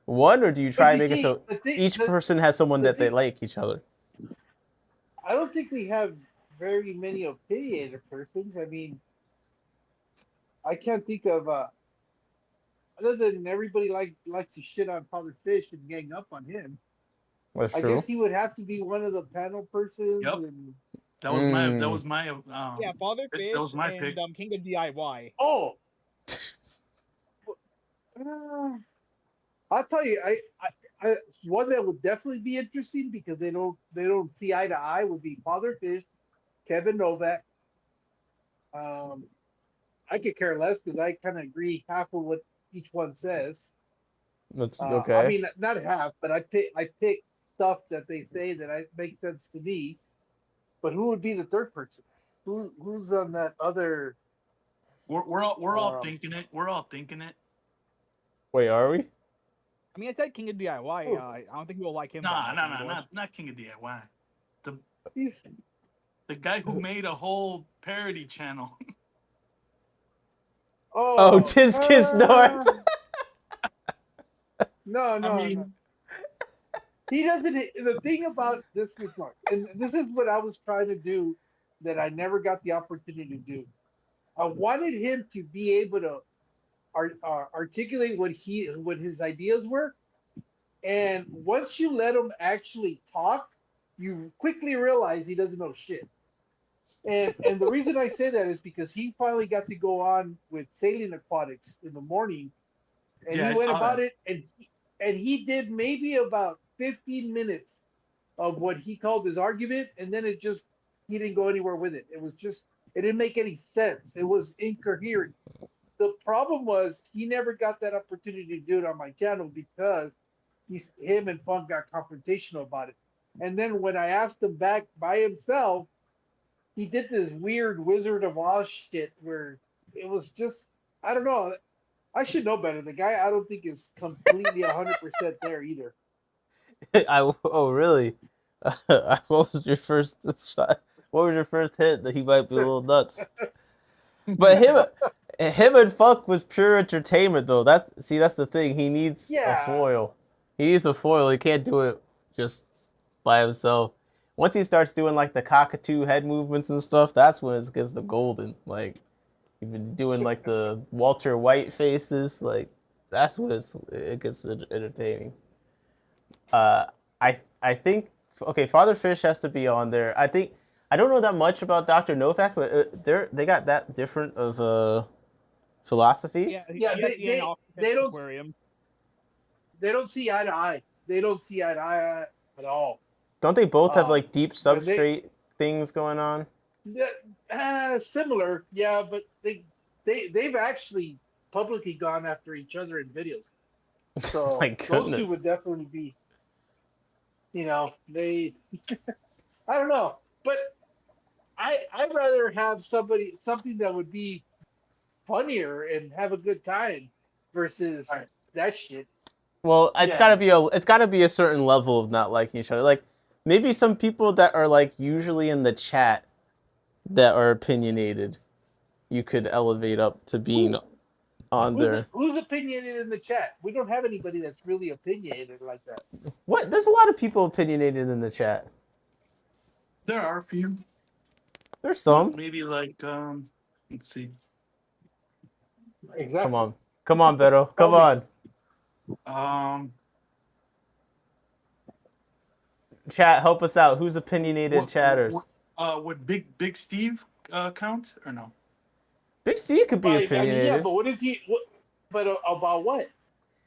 1, or do you But try to you make it see, so each person has someone that they like each other? I don't think we have very many opinionated persons. I mean, I can't think of other than everybody likes to shit on Father Fish and gang up on him. That's I guess true. he would have to be one of the panel persons. Yep. And That was my Yeah, Father that Fish was my and pick. King of DIY. oh, I'll tell you, I one that would definitely be interesting because they don't see eye to eye would be Father Fish, Kevin Novak. I could care less because I kind of agree half of what each one says. That's I okay. mean, not half, but I pick stuff that they say that makes sense to me. But who would be the third person? Who's on that other? We're all thinking it. We're all thinking it. Wait, are we? I mean, I said King of DIY. I don't think we'll like him. Nah, that much anymore. not King of DIY. He's The guy who made a whole parody channel. Oh, Tisk Kiss North. No, I mean, he doesn't. The thing about this is not, and this is what I was trying to do that I never got the opportunity to do. I wanted him to be able to articulate what his ideas were, and once you let him actually talk, you quickly realize he doesn't know shit. And the reason I say that is because he finally got to go on with Sailing Aquatics in the morning, and yeah, he I went saw about that. it, and he did maybe about 15 minutes of what he called his argument, and then he didn't go anywhere with it. It didn't make any sense. It was incoherent. The problem was he never got that opportunity to do it on my channel because him and Funk got confrontational about it. And then when I asked him back by himself, he did this weird Wizard of Oz shit where it was just, I don't know. I should know better. The guy I don't think is completely 100% there either. Oh really? What was your first shot? What was your first hit that he might be a little nuts? But him and Fuck was pure entertainment though. That's the thing. He needs a Yeah. foil. He needs a foil. He can't do it just by himself. Once he starts doing like the cockatoo head movements and stuff, that's when it gets the golden. Like he's been doing like the Walter White faces. Like that's when it gets entertaining. I think okay, Father Fish has to be on there. I don't know that much about Dr. Novak, but they got that different of philosophies. Yeah, they don't see eye to eye. They don't see eye to eye at all. Don't they both have like deep when they- substrate things going on? Similar, yeah, but they've actually publicly gone after each other in videos. So My those two goodness. would definitely be, they. I don't know, but I'd rather have something that would be funnier and have a good time versus that shit. Well, it's gotta be a certain level of not liking each other. Like maybe some people that are like usually in the chat that are opinionated, you could elevate up to being on there. Who's opinionated in the chat? We don't have anybody that's really opinionated like that. What? There's a lot of people opinionated in the chat. There are a few. There's some. Maybe like let's see. Exactly. Come on, Beto. Come on. Chat, help us out. Who's opinionated chatters? Would Big Steve count or no? Big C could be opinionated. Yeah, but what is he? But about what?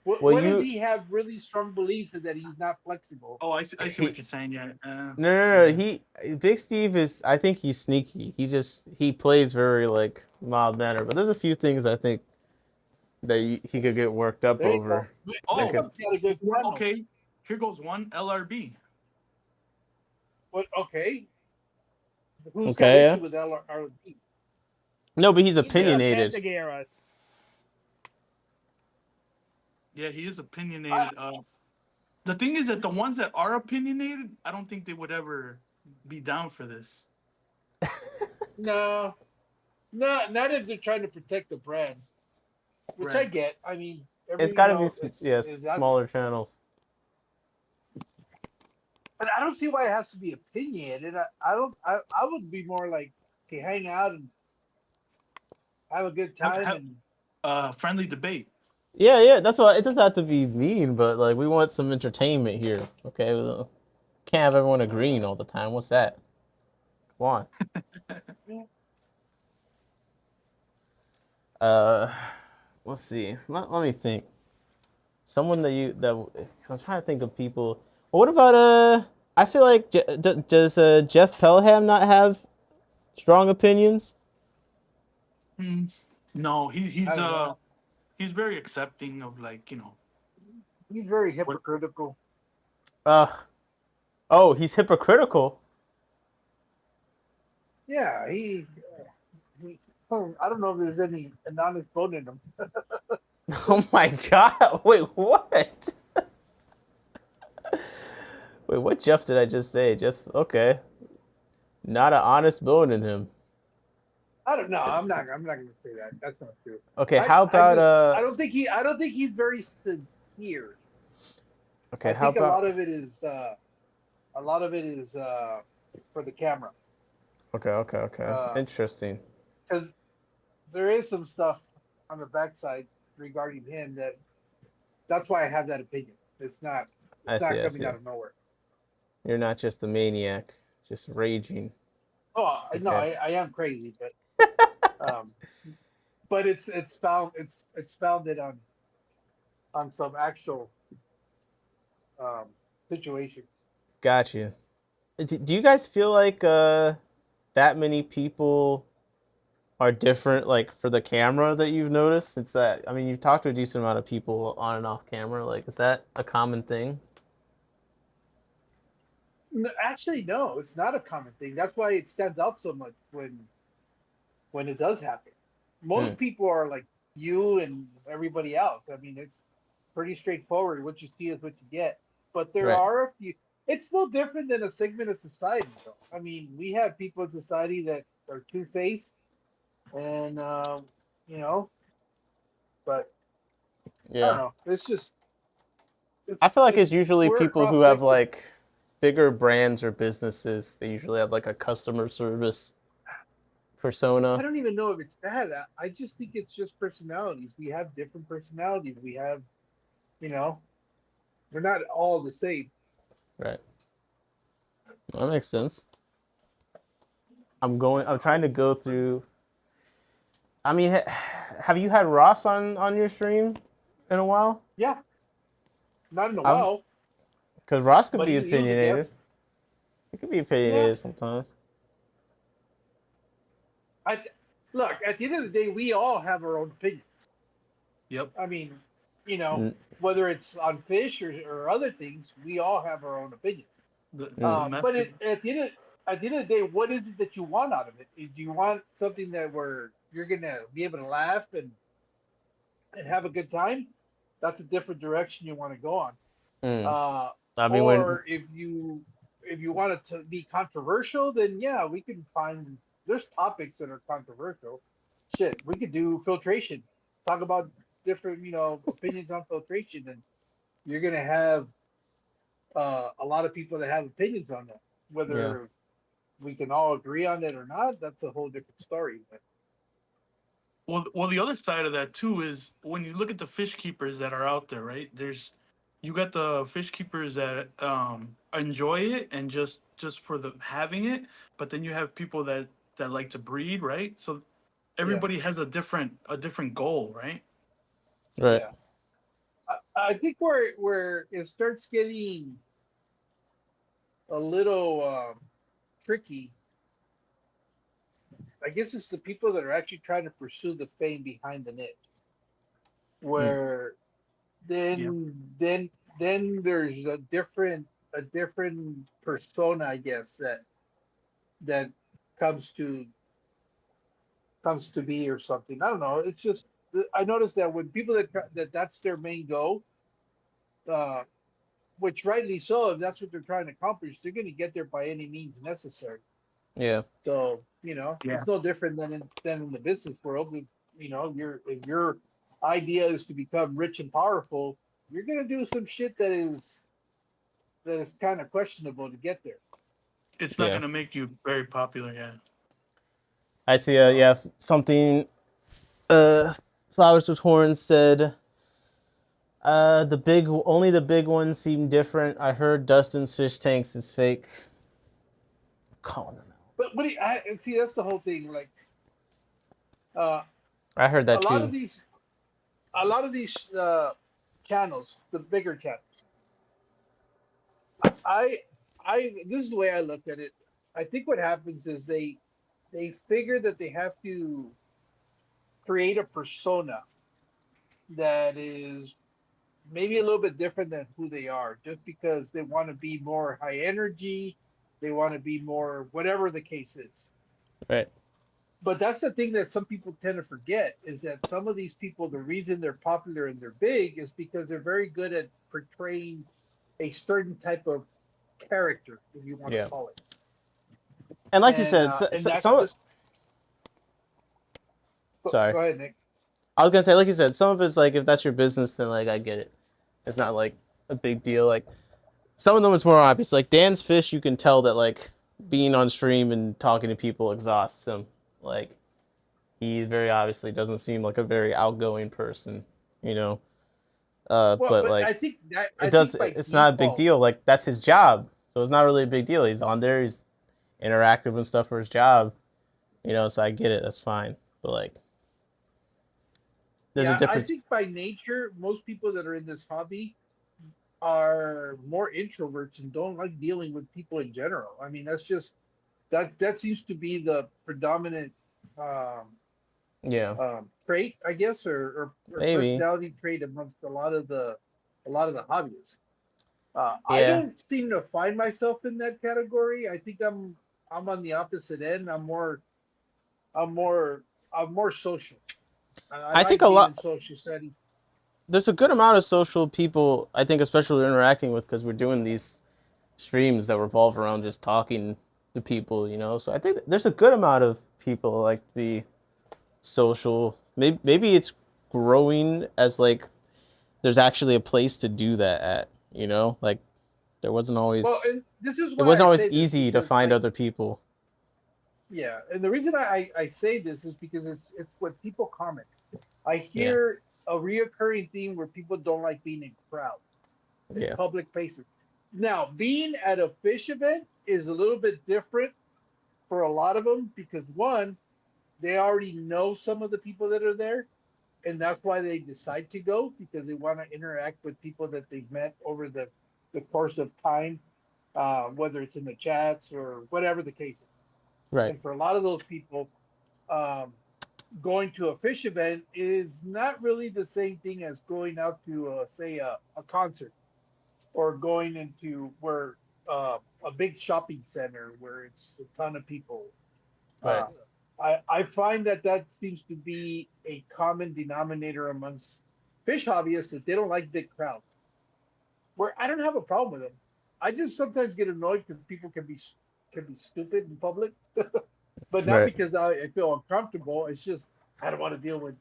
What does he have really strong beliefs in that he's not flexible? Oh, I see what you're saying. Yeah. No. Big Steve is. I think he's sneaky. He plays very like mild manner. But there's a few things I think that he could get worked up over. Oh, okay. Here goes one LRB. What? Okay. Who's Okay, got yeah. issue with LRB? No, but he's opinionated. Yeah, he is opinionated. The thing is that the ones that are opinionated, I don't think they would ever be down for this. No, not if they're trying to protect the brand, which I Right. get. I mean, It's every got to be it's not, smaller channels. but I don't see why it has to be opinionated. I don't. I would be more like, okay, hang out and have a good time Have and friendly debate. Yeah, yeah. That's why it doesn't have to be mean, but like we want some entertainment here. Okay, can't have everyone agreeing all the time. What's that? Come on. Uh, let's see. Let me think. Someone that I'm trying to think of people. Well, what about I feel like does Jeff Pelham not have strong opinions? No, I don't know. he's very accepting of like He's very what hypocritical. Uh oh, he's hypocritical. Yeah, he I don't know if there's any honest bone in him. Oh my god! Wait, what? Wait, what Jeff did I just say? Jeff? Okay, not an honest bone in him. I don't know. I'm not. I'm not going to say that. That's not true. Okay, how about I don't think he. I don't think he's very sincere. Okay, I how think a about? lot of it is. A lot of it is for the camera. Okay. Interesting. Because there is some stuff on the backside regarding him that. That's why I have that opinion. It's not. I It's not see. coming out of nowhere. You're not just a maniac, just raging. Oh no, Okay. I am crazy, um, but it's founded on some actual situation. Got you. Do you guys feel like that many people are different, like for the camera that you've noticed? It's that I mean, you've talked to a decent amount of people on and off camera. Like, is that a common thing? No, actually, no, it's not a common thing. That's why it stands out so much when it does happen. Hmm. Most people are like you and everybody else. I mean, it's pretty straightforward. What you see is what you get. But there Right. are a few. It's no different than a segment of society, though. I mean, we have people in society that are two-faced, and you know, but I don't Yeah. know. It's just I feel like it's it's usually we're a people cross who have section. like bigger brands or businesses. They usually have like a customer service I persona. don't even know if it's that. I just think it's just personalities. We have different personalities. We have, you know, we're not all the same. Right. That makes sense. I'm trying to go through. I mean, have you had Ross on your stream in a while? Yeah, not in a I've while, Because Ross could but be he was a guest. opinionated. He could be Yeah, opinionated sometimes. I look at the end of the day, we all have our own opinions. Yep. I mean, you know, Mm, whether it's on fish or other things, we all have our own opinions. The But method. at the end of the day, what is it that you want out of it? Do you want something that where you're gonna be able to laugh and have a good time? That's a different direction you want to go on. mm. Uh, I mean, when or if you want it to be controversial, then yeah, we can find there's topics that are controversial. Shit, we could do filtration, talk about different opinions on filtration, and you're gonna have a lot of people that have opinions on that. yeah, Whether we can all agree on it or not, that's a whole different story. But Well, the other side of that too is when you look at the fish keepers that are out there, right? You got the fish keepers that enjoy it and just for the having it, but then you have people that like to breed, right? So yeah, everybody has a different goal, right? right. yeah, I think where it starts getting a little tricky. I guess it's the people that are actually trying to pursue the fame behind the niche. Mm, Where Yep. then there's a different persona, I guess, that comes to comes to be or something. I don't know. It's just I noticed that when people that's their main goal, uh, which rightly so, if that's what they're trying to accomplish, they're going to get there by any means necessary. Yeah. So Yeah. it's no different than in the business world. If your idea is to become rich and powerful, you're going to do some shit that is kind of questionable to get there. It's not Yeah. going to make you very popular. Yeah. I see. Yeah, something. Flowers with Horns said. Only the big ones seem different. I heard Dustin's fish tanks is fake. I'm calling them out. But I see that's the whole thing. Like, I heard a that lot too. of these, a lot of these channels, the bigger channels. I, this is the way I look at it. I think what happens is they figure that they have to create a persona that is maybe a little bit different than who they are, just because they want to be more high energy, they want to be more whatever the case is. Right. But that's the thing that some people tend to forget is that some of these people, the reason they're popular and they're big is because they're very good at portraying a certain type of character, if you want to call it. And like you said, And that's some. just, Sorry. Go ahead, Nick. I was gonna say, like you said, some of it's like if that's your business, then like I get it. It's not like a big deal. Like some of them it's more obvious. Like Dan's fish, you can tell that like being on stream and talking to people exhausts him. Like he very obviously doesn't seem like a very outgoing person, you know. But like I think that it's not a big deal. Like that's his job, so it's not really a big deal. He's on there, he's interactive and stuff for his job, you know. So I get it. That's fine. But like, there's a difference. I think by nature, most people that are in this hobby are more introverts and don't like dealing with people in general. I mean, that's just that seems to be the predominant trait, I guess, or personality trait amongst a lot of the hobbyists. I don't seem to find myself in that category. I think I'm on the opposite end. I'm more social. I think like a lot in social settings. There's a good amount of social people, I think, especially we're interacting with because we're doing these streams that revolve around just talking to people, you know. So I think there's a good amount of people who like to be social. Maybe it's growing as like there's actually a place to do that at, you know. Like there wasn't always. Well, and this is it why wasn't I always say this, easy to because, find like, other people. Yeah, and the reason I say this is because it's what people comment. I hear a reoccurring theme where people don't like being in crowds, in public places. Now, being at a fish event is a little bit different for a lot of them because one, they already know some of the people that are there, and that's why they decide to go because they want to interact with people that they've met over the course of time, whether it's in the chats or whatever the case is. Right. And for a lot of those people, going to a fish event is not really the same thing as going out to, say, a concert or going into where a big shopping center where it's a ton of people. Right. I find that seems to be a common denominator amongst fish hobbyists that they don't like big crowds. Where I don't have a problem with them. I just sometimes get annoyed because people can be stupid in public. But not because I feel uncomfortable. It's just I don't want to deal with,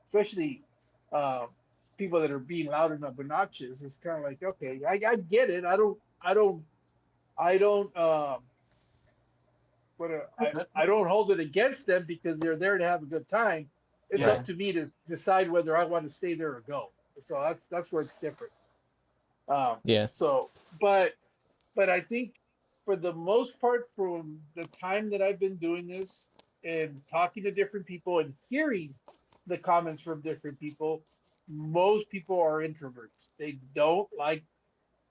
especially people that are being loud and obnoxious. It's kind of like, okay, I get it. I don't hold it against them because they're there to have a good time. It's up to me to decide whether I want to stay there or go. So that's where it's different. So, but I think for the most part, from the time that I've been doing this and talking to different people and hearing the comments from different people, most people are introverts. They don't like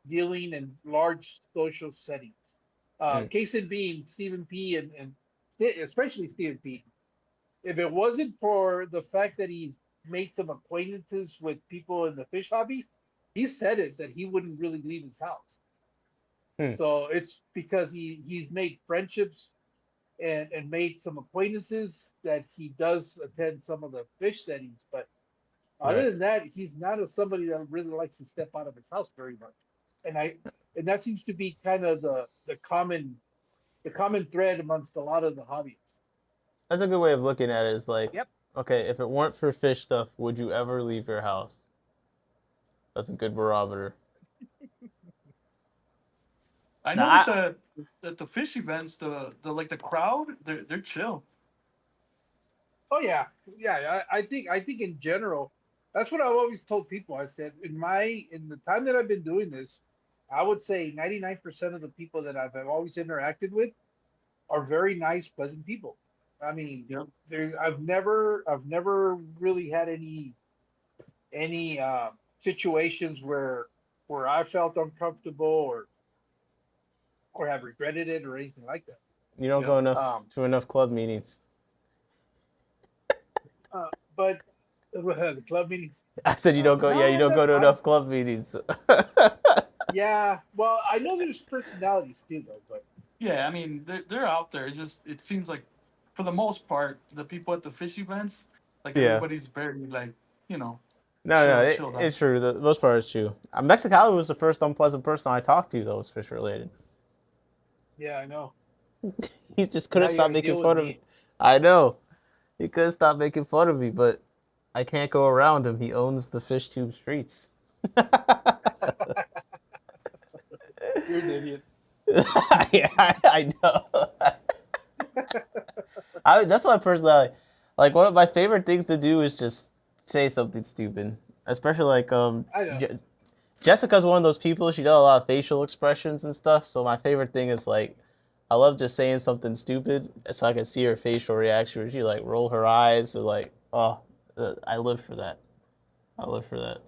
dealing in large social settings. Case in being, Stephen P. and especially Stephen P. If it wasn't for the fact that he's made some acquaintances with people in the fish hobby, he said it that he wouldn't really leave his house. So it's because he's made friendships and made some acquaintances that he does attend some of the fish settings. But other Right. than that, he's not somebody that really likes to step out of his house very much. And that seems to be kind of the common thread amongst a lot of the hobbyists. That's a good way of looking at it. Is like, Yep. okay, if it weren't for fish stuff, would you ever leave your house? That's a good barometer. I Now, noticed that at the fish events, the like the crowd, they're chill. Oh yeah, yeah. I think in general, that's what I've always told people. I said in the time that I've been doing this, I would say 99% of the people that I've always interacted with are very nice, pleasant people. I mean, Yep. I've never really had any situations where I felt uncomfortable or have regretted it or anything like that. you don't Yeah. go enough Um, to enough club meetings. but the club meetings, I said you don't go. Yeah, you no, don't go to I, enough club meetings. yeah. Well, I know there's personalities too, though. But Yeah, I mean they're out there. It's just it seems like for the most part, the people at the fish events, like Yeah. everybody's very like you know No, chilled out. it's true. The most part is true. Mexicali was the first unpleasant person I talked to that was fish related. yeah, I know. He just Now couldn't you stop gotta making deal with fun of me. me. I know. He couldn't stop making fun of me, but I can't go around him. He owns the fish tube streets. You're an idiot. Yeah, I know. That's my personality. Like one of my favorite things to do is just say something stupid. Especially like I know. Jessica's one of those people. She does a lot of facial expressions and stuff. So my favorite thing is like, I love just saying something stupid so I can see her facial reaction. Where she like roll her eyes and like, oh, I live for that. I live for that.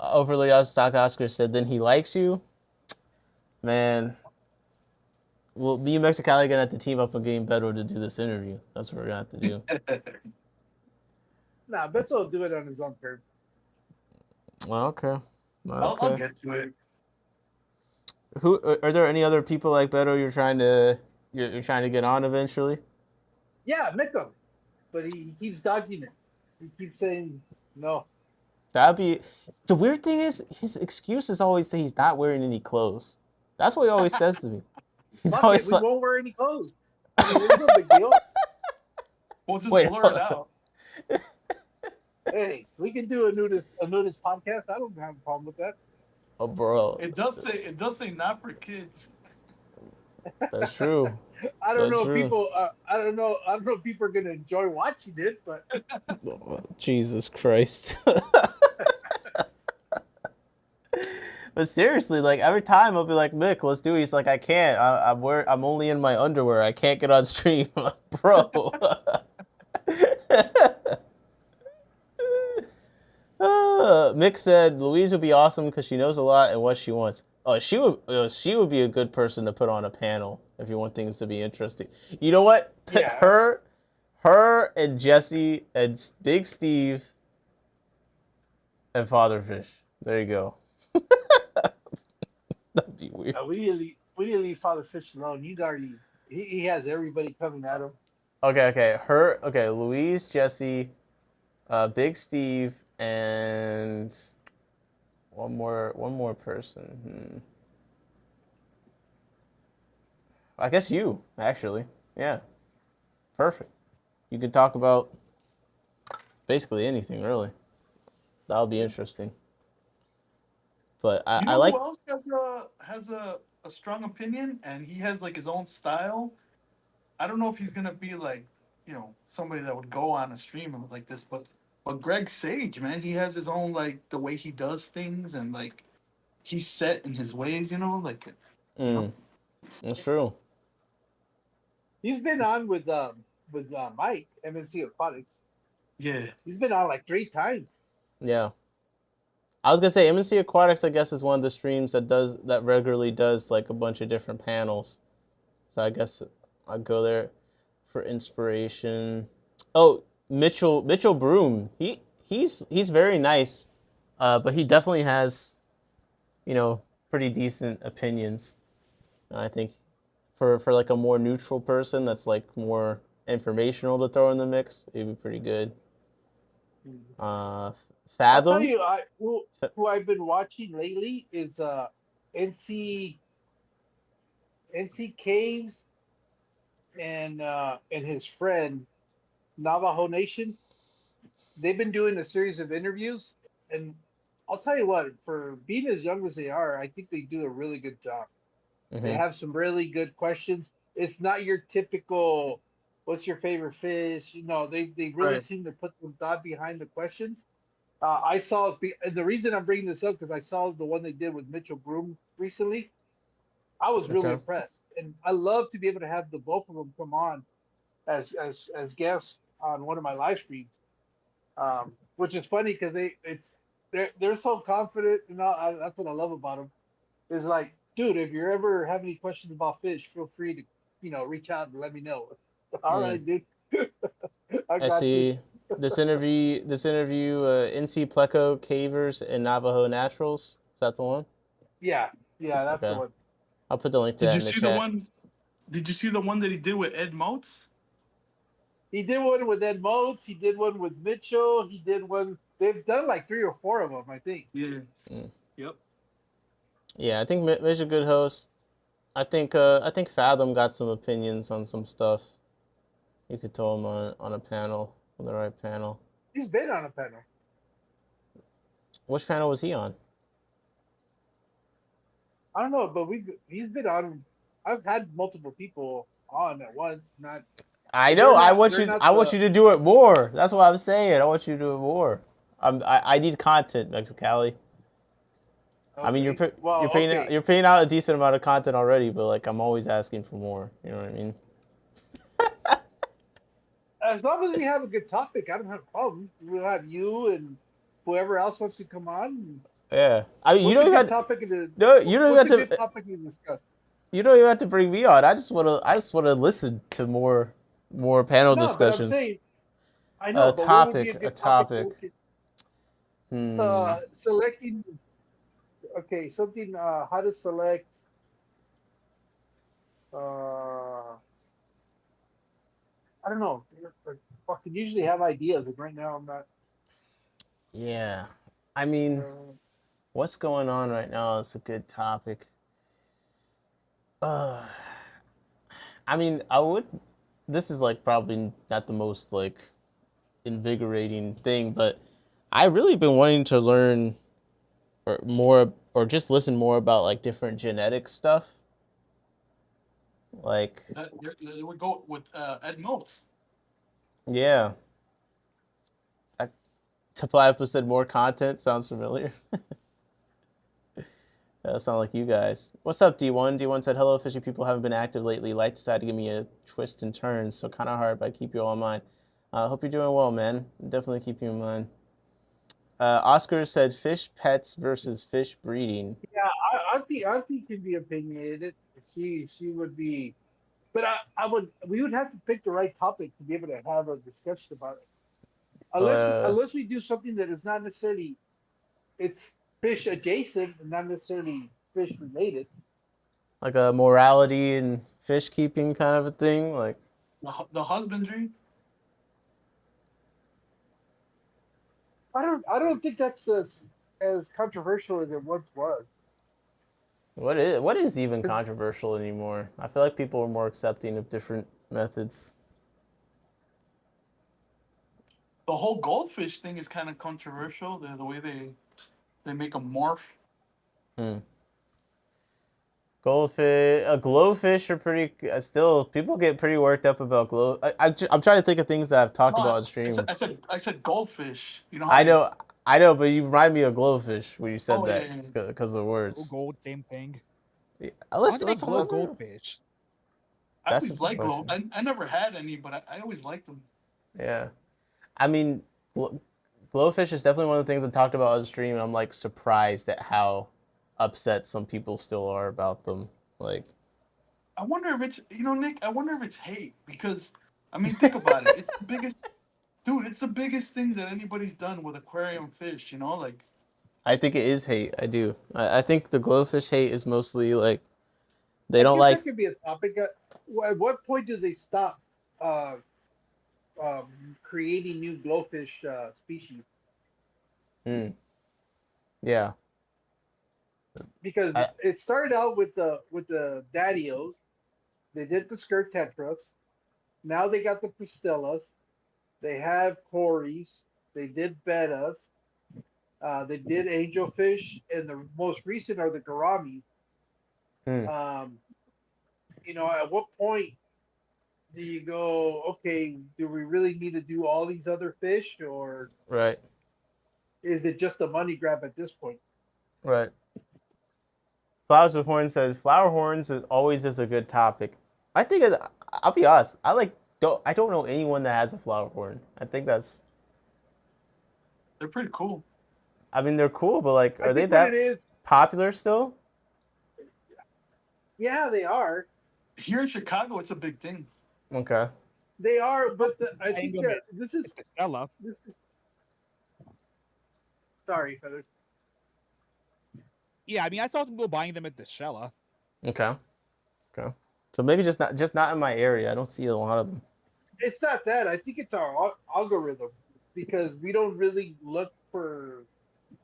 Overly Osaka Oscar said, then he likes you. Man, well, me and Mexicali are gonna have to team up and getting Beto to do this interview. That's what we're gonna have to do. Nah, Beto will do it on his own terms. Well, okay. I'll get to it. Who are there any other people like Beto you're trying to get on eventually? Yeah, I met him, but he keeps dodging it. He keeps saying no. That'd be the weird thing is his excuse is always that he's not wearing any clothes. That's what he always says to me. He's Fuck always it, like, we won't wear any clothes. I mean, it's no big deal. We'll just Wait, blur it out. Hey, we can do a nudist podcast. I don't have a problem with that. oh, bro, It does say not for kids. that's true. I don't That's know true. if people. I don't know if people are gonna enjoy watching it, but Jesus Christ. But seriously, like every time I'll be like, Mick, let's do it. He's like, I can't. I'm only in my underwear. I can't get on stream, bro. Mick said Louise would be awesome because she knows a lot and what she wants. Oh, she would be a good person to put on a panel if you want things to be interesting. You know what? Yeah. Her and Jesse and Big Steve and Fatherfish. There you go. That'd be weird. we need to leave Father Fish alone. He has everybody coming at him. Okay. Louise, Jesse, Big Steve, and one more person. I guess you, actually. Yeah. Perfect. You could talk about basically anything, really. That'll be interesting. But You I know like. who else has a strong opinion and he has like his own style? I don't know if he's gonna be like, somebody that would go on a stream like this, but Greg Sage, man, he has his own like the way he does things and like he's set in his ways, like That's true. He's been on with Mike MNC Aquatics. yeah. He's been on like 3 times. Yeah. I was gonna say MNC Aquatics, I guess, is one of the streams that regularly does like a bunch of different panels. So I guess I'll go there for inspiration. Oh, Mitchell Broom. He's very nice, but he definitely has, pretty decent opinions. And I think for like a more neutral person that's like more informational to throw in the mix, it'd be pretty good. I'll tell Fathom. you, who I've been watching lately is NC NC Caves and his friend Navajo Nation. They've been doing a series of interviews, and I'll tell you what, for being as young as they are, I think they do a really good job. They have some really good questions. It's not your typical, what's your favorite fish? You know, they really Right. seem to put some thought behind the questions. I saw, and the reason I'm bringing this up because I saw the one they did with Mitchell Broom recently. I was really Okay. impressed, and I love to be able to have the both of them come on as guests on one of my live streams. Which is funny because they're so confident, and that's what I love about them. Is like, dude, if you ever have any questions about fish, feel free to reach out and let me know. All right, dude. I I got you. see this interview. NC Pleco Cavers and Navajo Naturals. Is that the one? Yeah, that's the Okay. one. I'll put the link to Did that you in the see the chat. one? Did you see the one that he did with Ed Motes? He did one with Ed Motes. He did one with Mitchell. He did one. They've done like 3 or 4 of them, I think. Yeah. Yep. Yeah, I think Mitch a good host. I think Fathom got some opinions on some stuff. You could throw him on a panel, on the right panel. He's been on a panel. Which panel was he on? I don't know, but he's been on. I've had multiple people on at once. Not. I know. I want they're you to do it more. That's what I'm saying. I want you to do it more. I need content, Mexicali. I mean, Okay. you're paying out a decent amount of content already, but like I'm always asking for more. You know what I mean? As long as we have a good topic, I don't have a problem. We'll have you and whoever else wants to come on. Yeah. I mean, What's a good topic to discuss? You don't even have to bring me on. I just wanna listen to more panel No, but I'm discussions. saying, I know, but what would be a good topic. Selecting. Okay, something. How to select. I don't know. I fucking usually have ideas, and right now I'm not. Yeah. I mean, what's going on right now is a good topic. I mean, this is like probably not the most like invigorating thing, but I really been wanting to learn or just listen more about like different genetic stuff. Like There we go with Ed Motes. Yeah. Tapliapus said more content. Sounds familiar. That sound like you guys. What's up, D1? D1 said, hello, fishy people haven't been active lately. Life decided to give me a twist and turn, so kind of hard, but I keep you all in mind. Hope you're doing well, man. Definitely keep you in mind. Oscar said, fish pets versus fish breeding. Yeah, I think can be opinionated. She would be, but we would have to pick the right topic to be able to have a discussion about it. Unless we do something that is not necessarily, it's fish adjacent and not necessarily fish related. Like a morality and fish keeping kind of a thing, like the husbandry. I don't think that's as controversial as it once was. What is even controversial anymore? I feel like people are more accepting of different methods. The whole goldfish thing is kind of controversial. The way they make them morph. Goldfish, glowfish are pretty. Still, people get pretty worked up about glow. I'm trying to think of things that I've talked about on stream. I said goldfish. You know. I know, but you remind me of glowfish when you said that because of the words. Gold, same thing. Yeah, let's glow goldfish. I always liked glow. I never had any, but I always liked them. Yeah, I mean, glowfish is definitely one of the things I talked about on stream, and I'm like surprised at how upset some people still are about them. Like, I wonder if it's Nick. I wonder if it's hate because I mean, think about it. It's the biggest, dude. It's the biggest thing that anybody's done with aquarium fish. Like. I think it is hate. I do. I think the glowfish hate is mostly like They I don't guess like. that could be a topic. At what point do they stop uh, creating new glowfish species? Yeah. Because I, it started out with the daddios. They did the skirt tetras. Now they got the pastillas. They have cories. They did bettas. They did angelfish, and the most recent are the gouramis. hmm, Um, at what point do you go, okay, do we really need to do all these other fish, or right. is it just a money grab at this point? Right. Flowers with Horns says flower horns always is a good topic. I think I'll be honest. I don't know anyone that has a flower horn. I think that's. They're pretty cool. I mean, they're cool, but like, I are they think what it that is, popular still? yeah, they are. Here in Chicago, it's a big thing. Okay. They are, but I think Angle that it. this is It's Aquashella. this is. Sorry, feathers. Yeah, I mean, I saw some people buying them at the Shella. Okay. Okay. So maybe just not in my area. I don't see a lot of them. It's not that. I think it's our algorithm because we don't really look for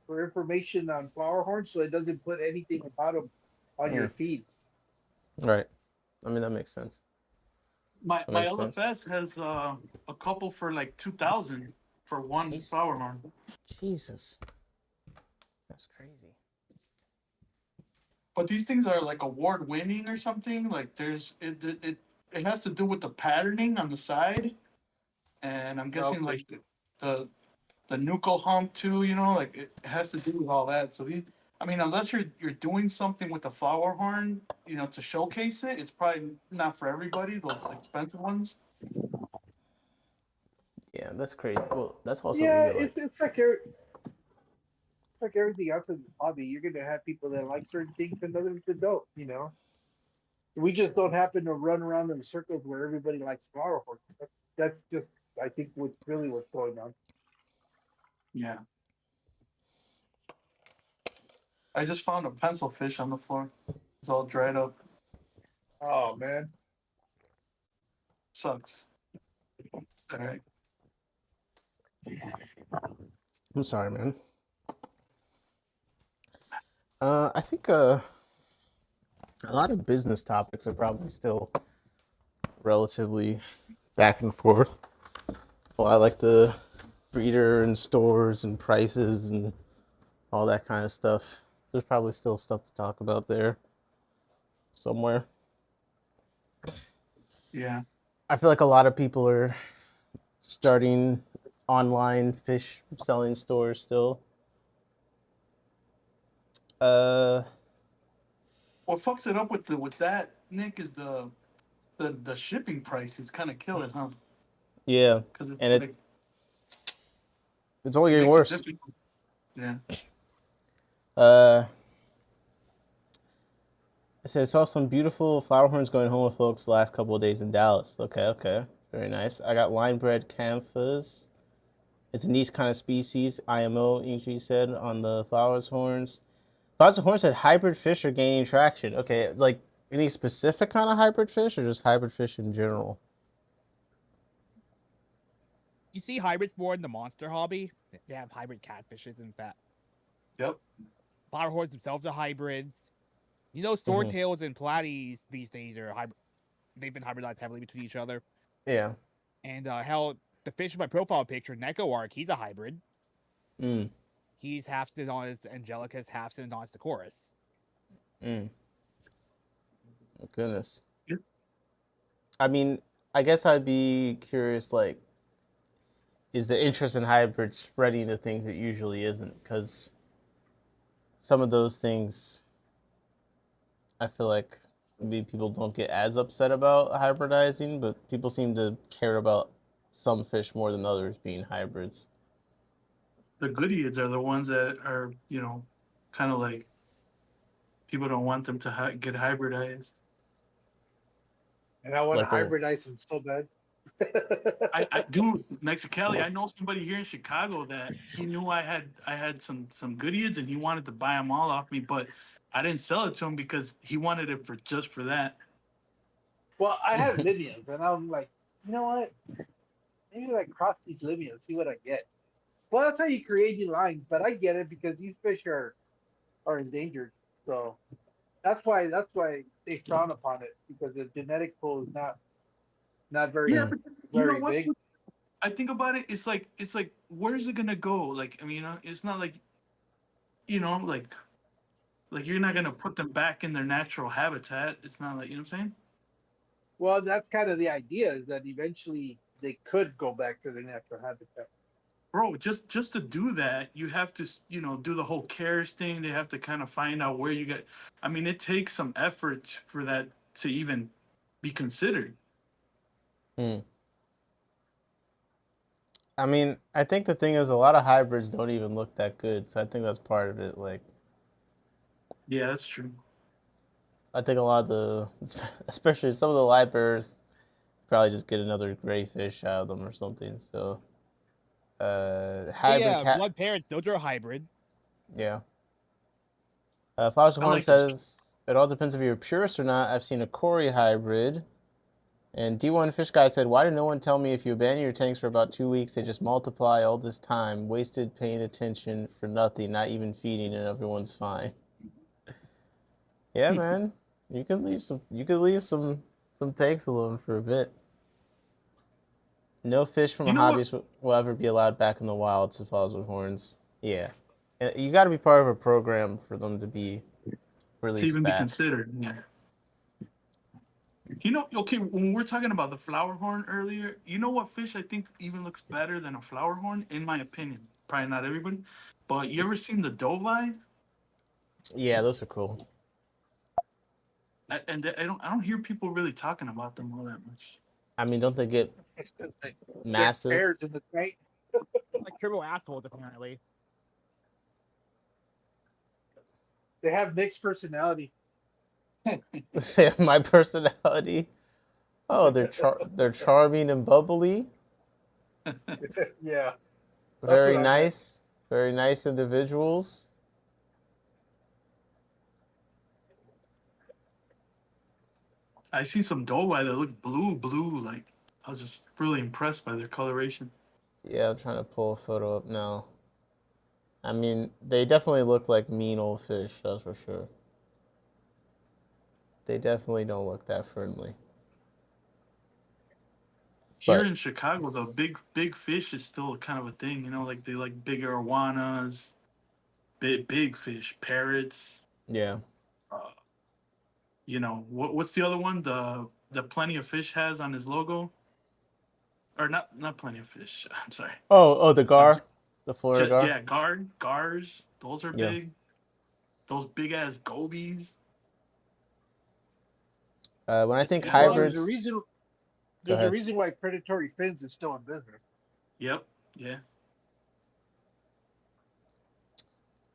information on flower horns, so it doesn't put anything about them on your feed. Right. I mean, that makes sense. My That makes sense. LFS has a couple for like 2,000 for one Jeez. flower horn. Jesus. That's crazy. But these things are like award winning or something. Like it has to do with the patterning on the side, and I'm guessing like the nuchal hump too. Like it has to do with all that. So I mean, unless you're doing something with the flower horn, to showcase it, it's probably not for everybody. Those expensive ones. Yeah, that's crazy. Well, that's also Yeah, maybe like. it's like everything else in the hobby. You're gonna have people that like certain things and others that don't. We just don't happen to run around in circles where everybody likes flower horns. That's just, I think, what's going on. Yeah. I just found a pencil fish on the floor. It's all dried up. Oh man. Sucks. All right. I'm sorry, man. I think a lot of business topics are probably still relatively back and forth. Well, I like the breeder and stores and prices and all that kind of stuff. There's probably still stuff to talk about there somewhere. Yeah. I feel like a lot of people are starting online fish selling stores still. What fucks it up with that, Nick, is the shipping price is kind of killing, huh? Yeah, Because it's and like, it's only getting makes it worse. difficult. Yeah. I said, saw some beautiful flower horns going home with folks the last couple of days in Dallas. Okay. Very nice. I got line bred canthas. It's a niche kind of species, IMO, EG said, on the flowers horns. Flowers horns said hybrid fish are gaining traction. Okay, like any specific kind of hybrid fish or just hybrid fish in general? You see hybrids more in the monster hobby. They have hybrid catfishes and that. Yep. Flower horns themselves are hybrids. Swordtails and platies these days are hybrid. They've been hybridized heavily between each other. Yeah. And hell, the fish in my profile picture, Neko Arc, he's a hybrid. He's half Synodontis angelicus, half Synodontis decorus. Oh, goodness. Yep. I mean, I guess I'd be curious, like, is the interest in hybrids spreading to things it usually isn't? Because some of those things, I feel like maybe people don't get as upset about hybridizing, but people seem to care about some fish more than others being hybrids. The goodeids are the ones that are, kind of like people don't want them to get hybridized. And I want Like to hybridize them so bad. I do, next to Kelly, I know somebody here in Chicago that he knew I had some goodeids and he wanted to buy them all off me, but I didn't sell it to him because he wanted it for just for that. Well, I have Libyans, and I'm like, you know what? Maybe like cross these Libyans, see what I get. Well, that's how you create new lines, but I get it because these fish are endangered. So that's why they frown upon it because the genetic pool is not Yeah, very but you know very what? big. I think about it. It's like where's it gonna go? Like I mean, it's not like like you're not gonna put them back in their natural habitat. It's not like you know what I'm saying. Well, that's kind of the idea is that eventually they could go back to their natural habitat. Bro, just to do that, you have to do the whole cares thing. They have to kind of find out where you get. I mean, it takes some effort for that to even be considered. Hmm. I mean, I think the thing is a lot of hybrids don't even look that good, so I think that's part of it. Like, Yeah, that's true. I think a lot of the, especially some of the live bears, probably just get another gray fish out of them or something. So, hybrid cat. blood parrots, those are a hybrid. Yeah. Flowers of I Horn like those. says it all depends if you're a purist or not. I've seen a Cory hybrid. And D1 Fish Guy said, "Why did no one tell me if you abandon your tanks for about 2 weeks, they just multiply all this time, wasted paying attention for nothing, not even feeding, and everyone's fine." Yeah, man, you can leave some. You could leave some tanks alone for a bit. No fish from a You know what? hobbyist will ever be allowed back in the wild to Flowers with Horns. Yeah, you got to be part of a program for them to be To released even be back. considered. Yeah. Okay, when we're talking about the flower horn earlier, you know what fish I think even looks better than a flower horn, in my opinion. Probably not everybody, but you ever seen the doveye? Yeah, those are cool. And I don't hear people really talking about them all that much. I mean, don't they get It's because they get massive? pairs in the tank. Like turbo assholes, apparently. They have mixed personality. My personality. Oh, they're charming and bubbly. Yeah, that's Very what I meant. nice. Very nice individuals. I see some doveye that look blue. Like I was just really impressed by their coloration. Yeah, I'm trying to pull a photo up now. I mean, they definitely look like mean old fish, that's for sure. They definitely don't look that friendly. Here But in Chicago, the big fish is still kind of a thing. Like they like bigger iguanas, big fish, parrots. yeah. Uh, what's the other one? The Plenty of Fish has on his logo, or not Plenty of Fish. I'm sorry. Oh, the gar, the Florida gar. Yeah, gars. Those are Yeah. big. Those big ass gobies. When I think Yeah. Well, hybrids, there's go a ahead. reason why predatory fins is still in business. Yep. Yeah.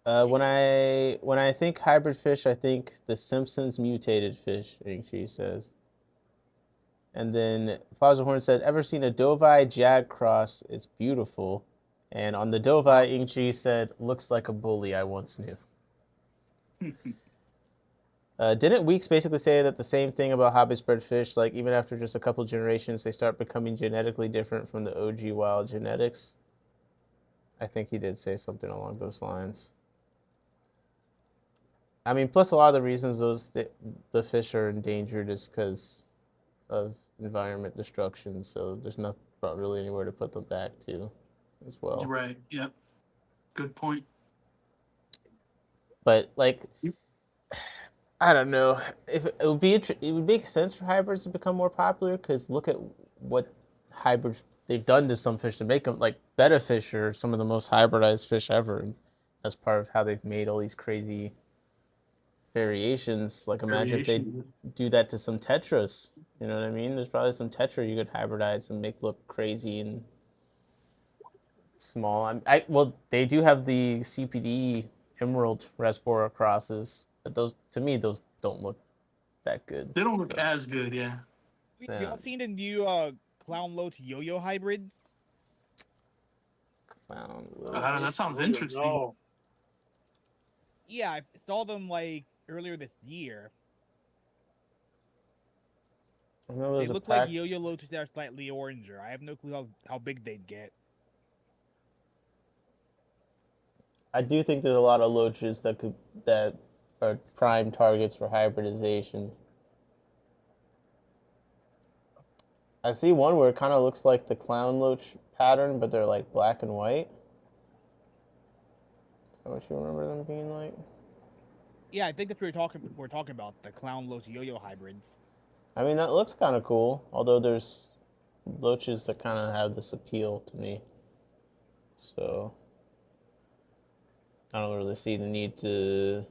When I think hybrid fish, I think the Simpsons mutated fish. She says. And then Flowers of Horn says, "Ever seen a Doveye Jag cross? It's beautiful." And on the Doveye, Ingchi said, "Looks like a bully I once knew." Didn't Weeks basically say that the same thing about hobbyist bred fish? Like, even after just a couple generations, they start becoming genetically different from the OG wild genetics? I think he did say something along those lines. I mean, plus a lot of the reasons the fish are endangered is because of environment destruction. So there's not really anywhere to put them back to, as well. Right. Yep. Good point. But like, I don't know if it would make sense for hybrids to become more popular, because look at what hybrids they've done to some fish to make them like betta fish are some of the most hybridized fish ever, and that's part of how they've made all these crazy variations. Like, imagine if they do that to some tetras. You know what I mean? There's probably some tetra you could hybridize and make look crazy and small. Well, they do have the CPD Emerald Rasbora crosses, but those, to me, those don't look that good. They don't look as good, yeah. Y'all seen the new Clown Loach yo-yo hybrids? Clown That sounds interesting. No. Yeah, I saw them like earlier this year. I know They there's a look like pack. yo-yo loaches that are slightly oranger. I have no clue how big they'd get. I do think there's a lot of loaches that are prime targets for hybridization. I see one where it kind of looks like the clown loach pattern, but they're like black and white. Is that what you remember them being like? Yeah, I think that's what we're talking about, the clown loach yo-yo hybrids. I mean, that looks kind of cool. Although there's loaches that kind of have this appeal to me. So I don't really see the need to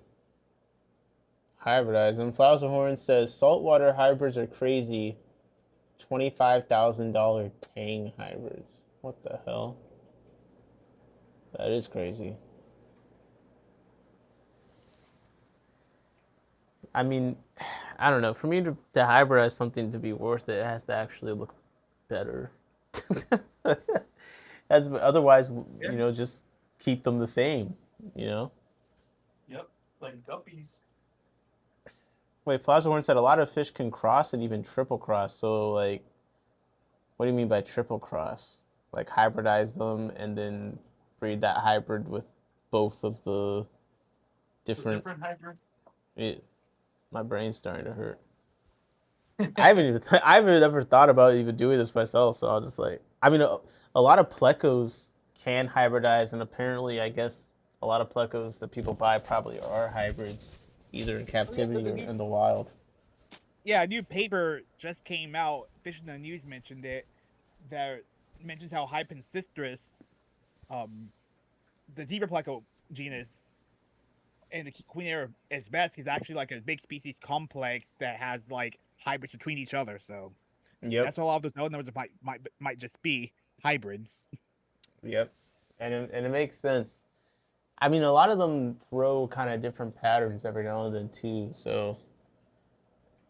hybridize them. Flowers of Horn says saltwater hybrids are crazy. $25,000 Tang hybrids. What the hell? That is crazy. I mean, I don't know. For me to hybridize something to be worth it, it has to actually look better. Otherwise, just keep them the same, Yep, like guppies. Wait, Flowers of Horn said a lot of fish can cross and even triple cross. So, like, what do you mean by triple cross? Like, hybridize them and then breed that hybrid with both of the different hybrid. My brain's starting to hurt. I haven't ever thought about even doing this myself. So I'll just I mean, a lot of plecos can hybridize, and apparently, I guess a lot of plecos that people buy probably are hybrids, either in captivity or in the wild. Yeah, a new paper just came out. Fish in the News mentioned it. That mentions how Hypensistrus, the zebra pleco genus, and the queen era is best is actually like a big species complex that has like hybrids between each other. So that's what a lot of those numbers might just be hybrids. Yep, and it makes sense. I mean, a lot of them throw kind of different patterns every now and then too, so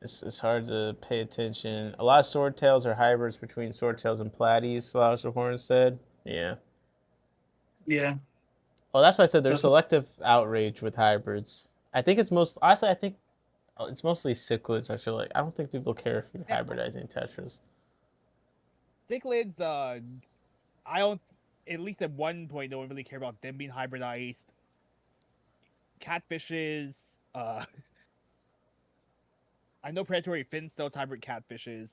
it's hard to pay attention. A lot of swordtails are hybrids between swordtails and platies. Flowers of Horn said, yeah. Yeah. Well, that's why I said there's selective outrage with hybrids. I think it's honestly, I think it's mostly cichlids. I feel like I don't think people care if you're hybridizing tetras. Cichlids, I don't. At least at one point, no one really cared about them being hybridized. Catfishes, I know predatory finstones hybrid catfishes.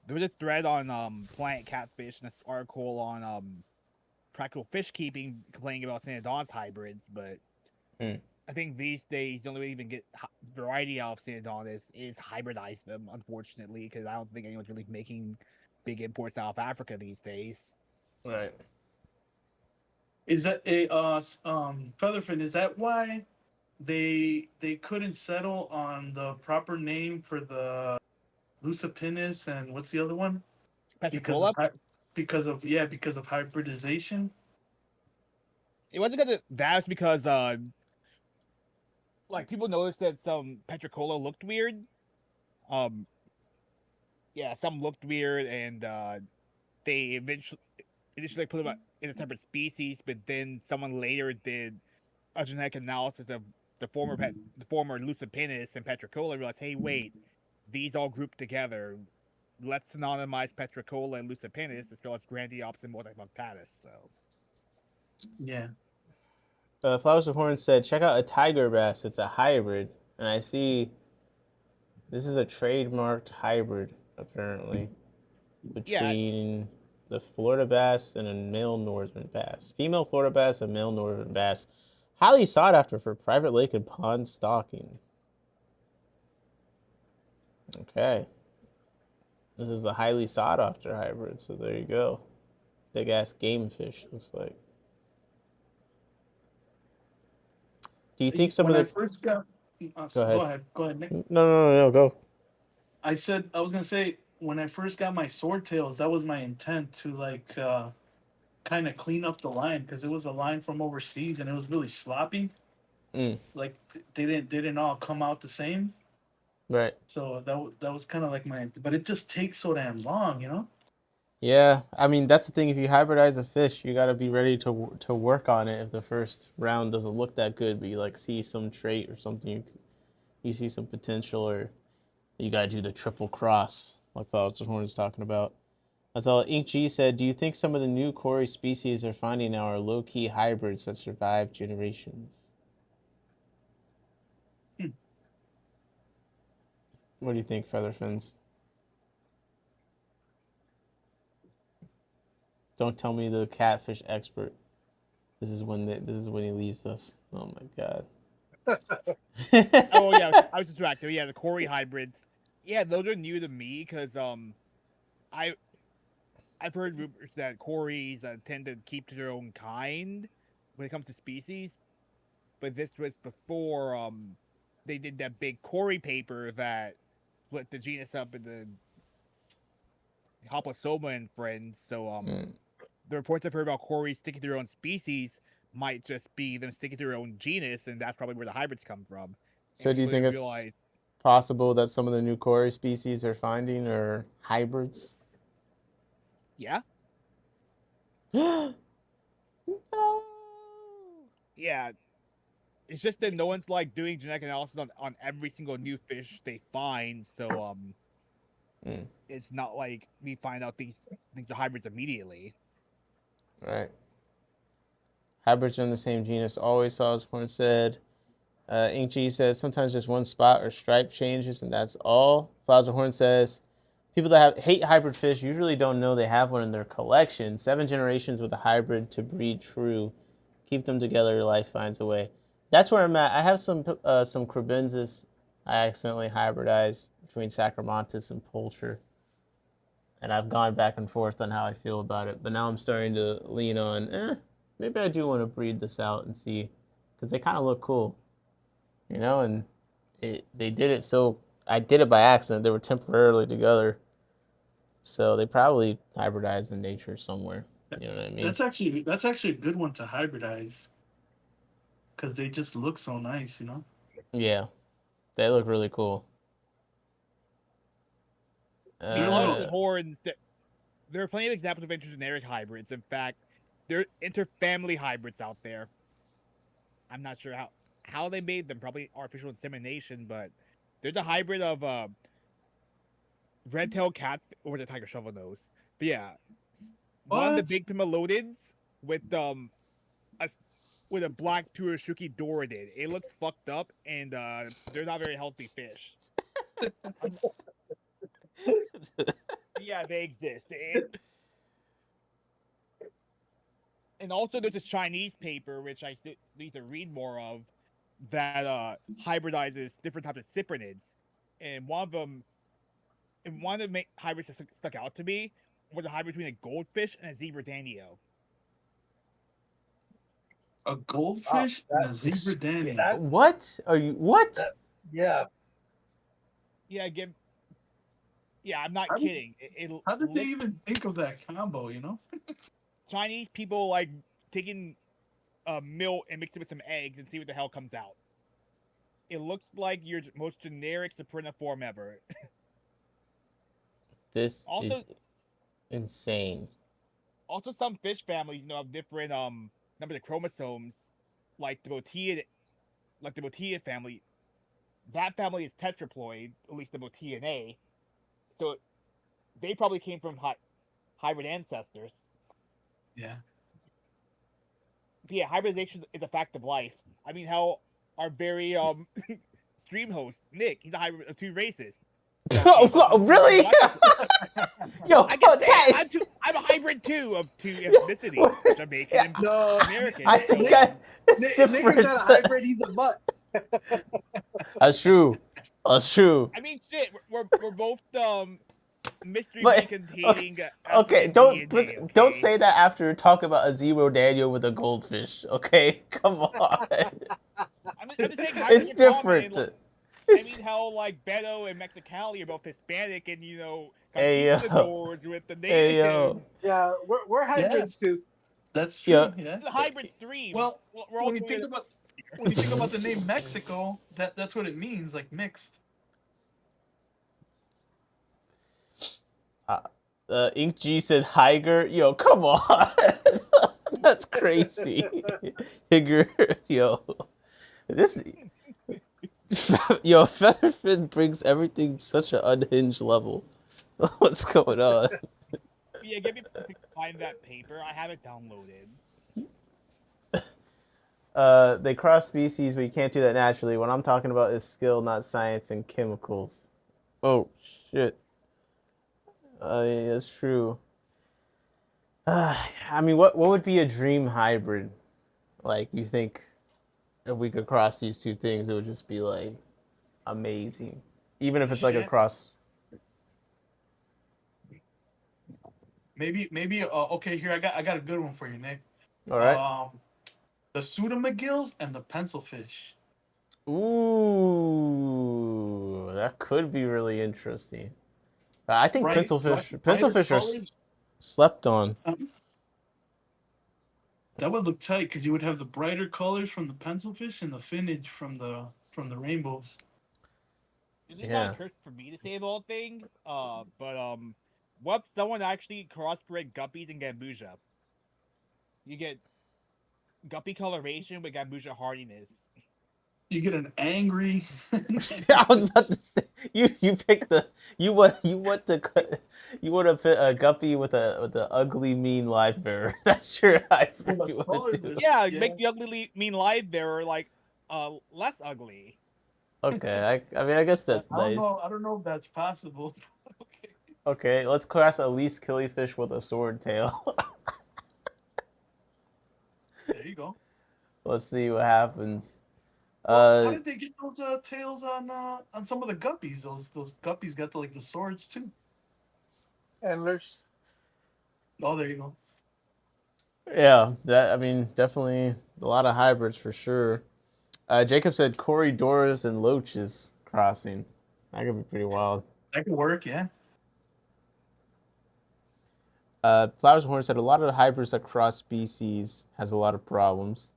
There was a thread on Planet Catfish and an article on Practical Fish Keeping complaining about St. Don's hybrids, but I think these days the only way to even get variety out of St. Don is hybridize them, unfortunately, because I don't think anyone's really making big imports out of Africa these days. Right. Is that a Featherfin? Is that why they couldn't settle on the proper name for the Lucipinus and what's the other one? Petricola? Because of hybridization. It wasn't because that was because like people noticed that some Petricola looked weird. Yeah, some looked weird, and they initially put them in a separate species, but then someone later did a genetic analysis of the former Lucipinus and Petricola and realized, hey, wait, these all grouped together. Let's synonymize Petricola and Lucipinus as well as Grandiops and Multipunctatus. So, yeah. Flowers of Horn said, check out a tiger bass. It's a hybrid. And I see this is a trademarked hybrid, apparently, between the Florida bass and a male northern bass. Female Florida bass and male northern bass. Highly sought after for private lake and pond stocking. Okay. This is the highly sought after hybrid, so there you go. Big ass game fish, looks like. Do you think some when of the I first got go ahead, Nick. No, go. I was gonna say when I first got my swordtails, that was my intent to kind of clean up the line because it was a line from overseas and it was really sloppy. Like they didn't all come out the same. Right. So that was kind of like but it just takes so damn long, Yeah, I mean that's the thing. If you hybridize a fish, you got to be ready to work on it. If the first round doesn't look that good, but you like see some trait or something, you see some potential, or you got to do the triple cross, like Foster Horn's talking about. That's all. Ink G said, "Do you think some of the new Cory species they're finding now are low key hybrids that survive generations?" What do you think, Featherfins? Don't tell me the catfish expert. This is when he leaves us. Oh my god. Oh yeah, I was distracted. Yeah, the Cory hybrids. Yeah, those are new to me because I I've heard rumors that Corys tend to keep to their own kind when it comes to species, but this was before they did that big Cory paper that split the genus up into Hoposoma and friends. So the reports I've heard about Corys sticking to their own species might just be them sticking to their own genus, and that's probably where the hybrids come from. So do you think it's possible that some of the new Cory species they're finding are hybrids? Yeah. No. Yeah. It's just that no one's like doing genetic analysis on every single new fish they find, so it's not like we find out these are hybrids immediately. Right. Hybrids are in the same genus. Always saw, as Horn said. Ink G says sometimes just one spot or stripe changes, and that's all. Flowers Horn says people that hate hybrid fish usually don't know they have one in their collection. 7 generations with a hybrid to breed true. Keep them together, life finds a way. That's where I'm at. I have some crebensis I accidentally hybridized between Saccharomyces and Poulter. And I've gone back and forth on how I feel about it. But now I'm starting to lean on, maybe I do want to breed this out and see. Because they kind of look cool. You know, and they did it so... I did it by accident. They were temporarily together. So they probably hybridized in nature somewhere. You know what I mean? That's actually a good one to hybridize. Because they just look so nice, you know? Yeah. They look really cool. Horns, there are plenty of examples of intergeneric hybrids. In fact, there are interfamily hybrids out there. I'm not sure how they made them, probably artificial insemination, but there's a hybrid of red-tailed cat or the tiger shovel nose. But yeah, one of the big pimelodids with a black Turashuki Doridid. It looks fucked up, and they're not very healthy fish. Yeah, they exist. And also, there's this Chinese paper, which I need to read more of, that hybridizes different types of cyprinids. And one of the hybrids that stuck out to me was a hybrid between a goldfish and a zebra danio. A goldfish and a zebra danio. What? Are you... What? Yeah. Yeah, I'm not kidding. How did they even think of that combo, you know? Chinese people like taking milk and mix it with some eggs and see what the hell comes out. It looks like your most generic sapriniform ever. This is insane. Also, some fish families, have different number of chromosomes, like the Bottia family. That family is tetraploid, at least the Bottiinae. So they probably came from hybrid ancestors. Yeah. But yeah, hybridization is a fact of life. I mean, how our very stream host Nick, he's a hybrid of 2 races. Really? Yo, I'm a hybrid too of 2 ethnicities, Jamaican and American. I think it's different. Nick is not a hybrid, he's a mutt. That's true. That's true. I mean, shit, we're both mystery containing. Okay, don't say that after talking about a zebra Daniel with a goldfish. Okay, come on. I'm just saying, it's different. I mean, how like Beto and Mexicali are both Hispanic, and conquistadors with the natives. Yeah, we're hybrids too. That's true. Yeah. It's a hybrid stream. Well, we're when you think about the name Mexico, that's what it means, like mixed. Ink G said Higer. Yo, come on. That's crazy. Higer, yo. This yo, Featherfin brings everything to such an unhinged level. What's going on? Yeah, give me find that paper. I have it downloaded. They cross species, but you can't do that naturally. What I'm talking about is skill, not science and chemicals. Oh shit. Yeah, that's true. I mean, what would be a dream hybrid? Like, you think if we could cross these two things, it would just be like amazing, even if it's like a Shit. cross. Maybe. Okay, here I got a good one for you, Nick. All right. The pseudomagills and the pencilfish. Ooh, that could be really interesting. I think Right, pencilfish are colors. slept on. That would look tight because you would have the brighter colors from the pencilfish and the finnage from the rainbows. It's kind Yeah. of cursed for me to say of all things. But what if someone actually crossbred guppies and gambusia? You get guppy coloration with gambusia hardiness. You get an angry. I was about to say you picked the you want to put a guppy with a ugly mean life bearer. That's your hybrid you want to do. Yeah, make the ugly mean live bearer like less ugly. Okay, I mean I guess that's nice. I don't know if that's possible. Okay, let's cross a least killifish with a sword tail. There you go. Let's see what happens. Well, how did they get those tails on some of the guppies? Those guppies got the swords too. Antlers. Oh, there you go. Yeah, I mean definitely a lot of hybrids for sure. Jacob said Corridoras and Loaches crossing. That could be pretty wild. That could work, yeah. Flowers and Horn said a lot of the hybrids that cross species has a lot of problems.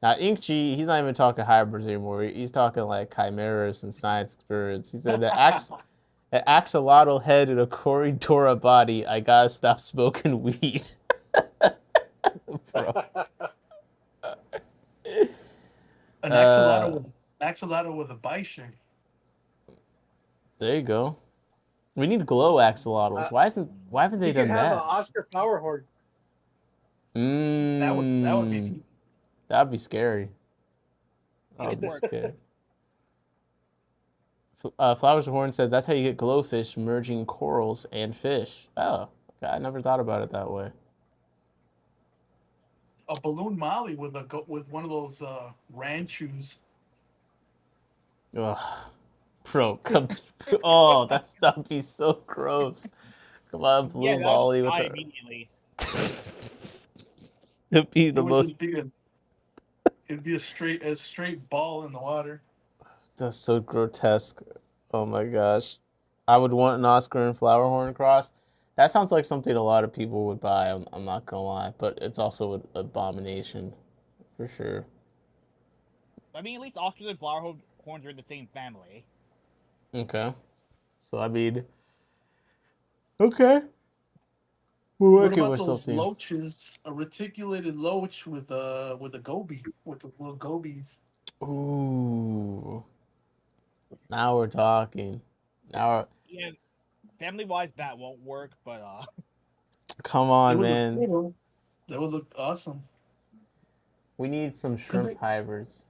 Now, Inkchi, he's not even talking hybrids anymore. He's talking like chimeras and science experiments. He said an axolotl head and a Corridora body. I gotta stop smoking weed. Bro. An axolotl with a bison. There you go. We need glow axolotls. Why haven't they done You could have that? an Oscar flower horn. That would be. That'd be scary. That'd be scary. Flowers of Horn says that's how you get glowfish merging corals and fish. Oh, okay, I never thought about it that way. A balloon molly with one of those ranchus. Ugh. Bro, come. Oh, that'd be so gross. Come on, blue molly with the. Immediately. It'd be the most. It'd be a straight ball in the water. That's so grotesque. Oh my gosh. I would want an Oscar and flower horn cross. That sounds like something a lot of people would buy. I'm not gonna lie, but it's also an abomination, for sure. I mean, at least Oscars and flower horns are in the same family. Okay. So I mean, okay. We're What working about with those something. loaches? A reticulated loach with a goby, with the little gobies. Ooh. Now we're talking. Yeah, family-wise, that won't work, but come on, man. That would look awesome. We need some shrimp hybrids.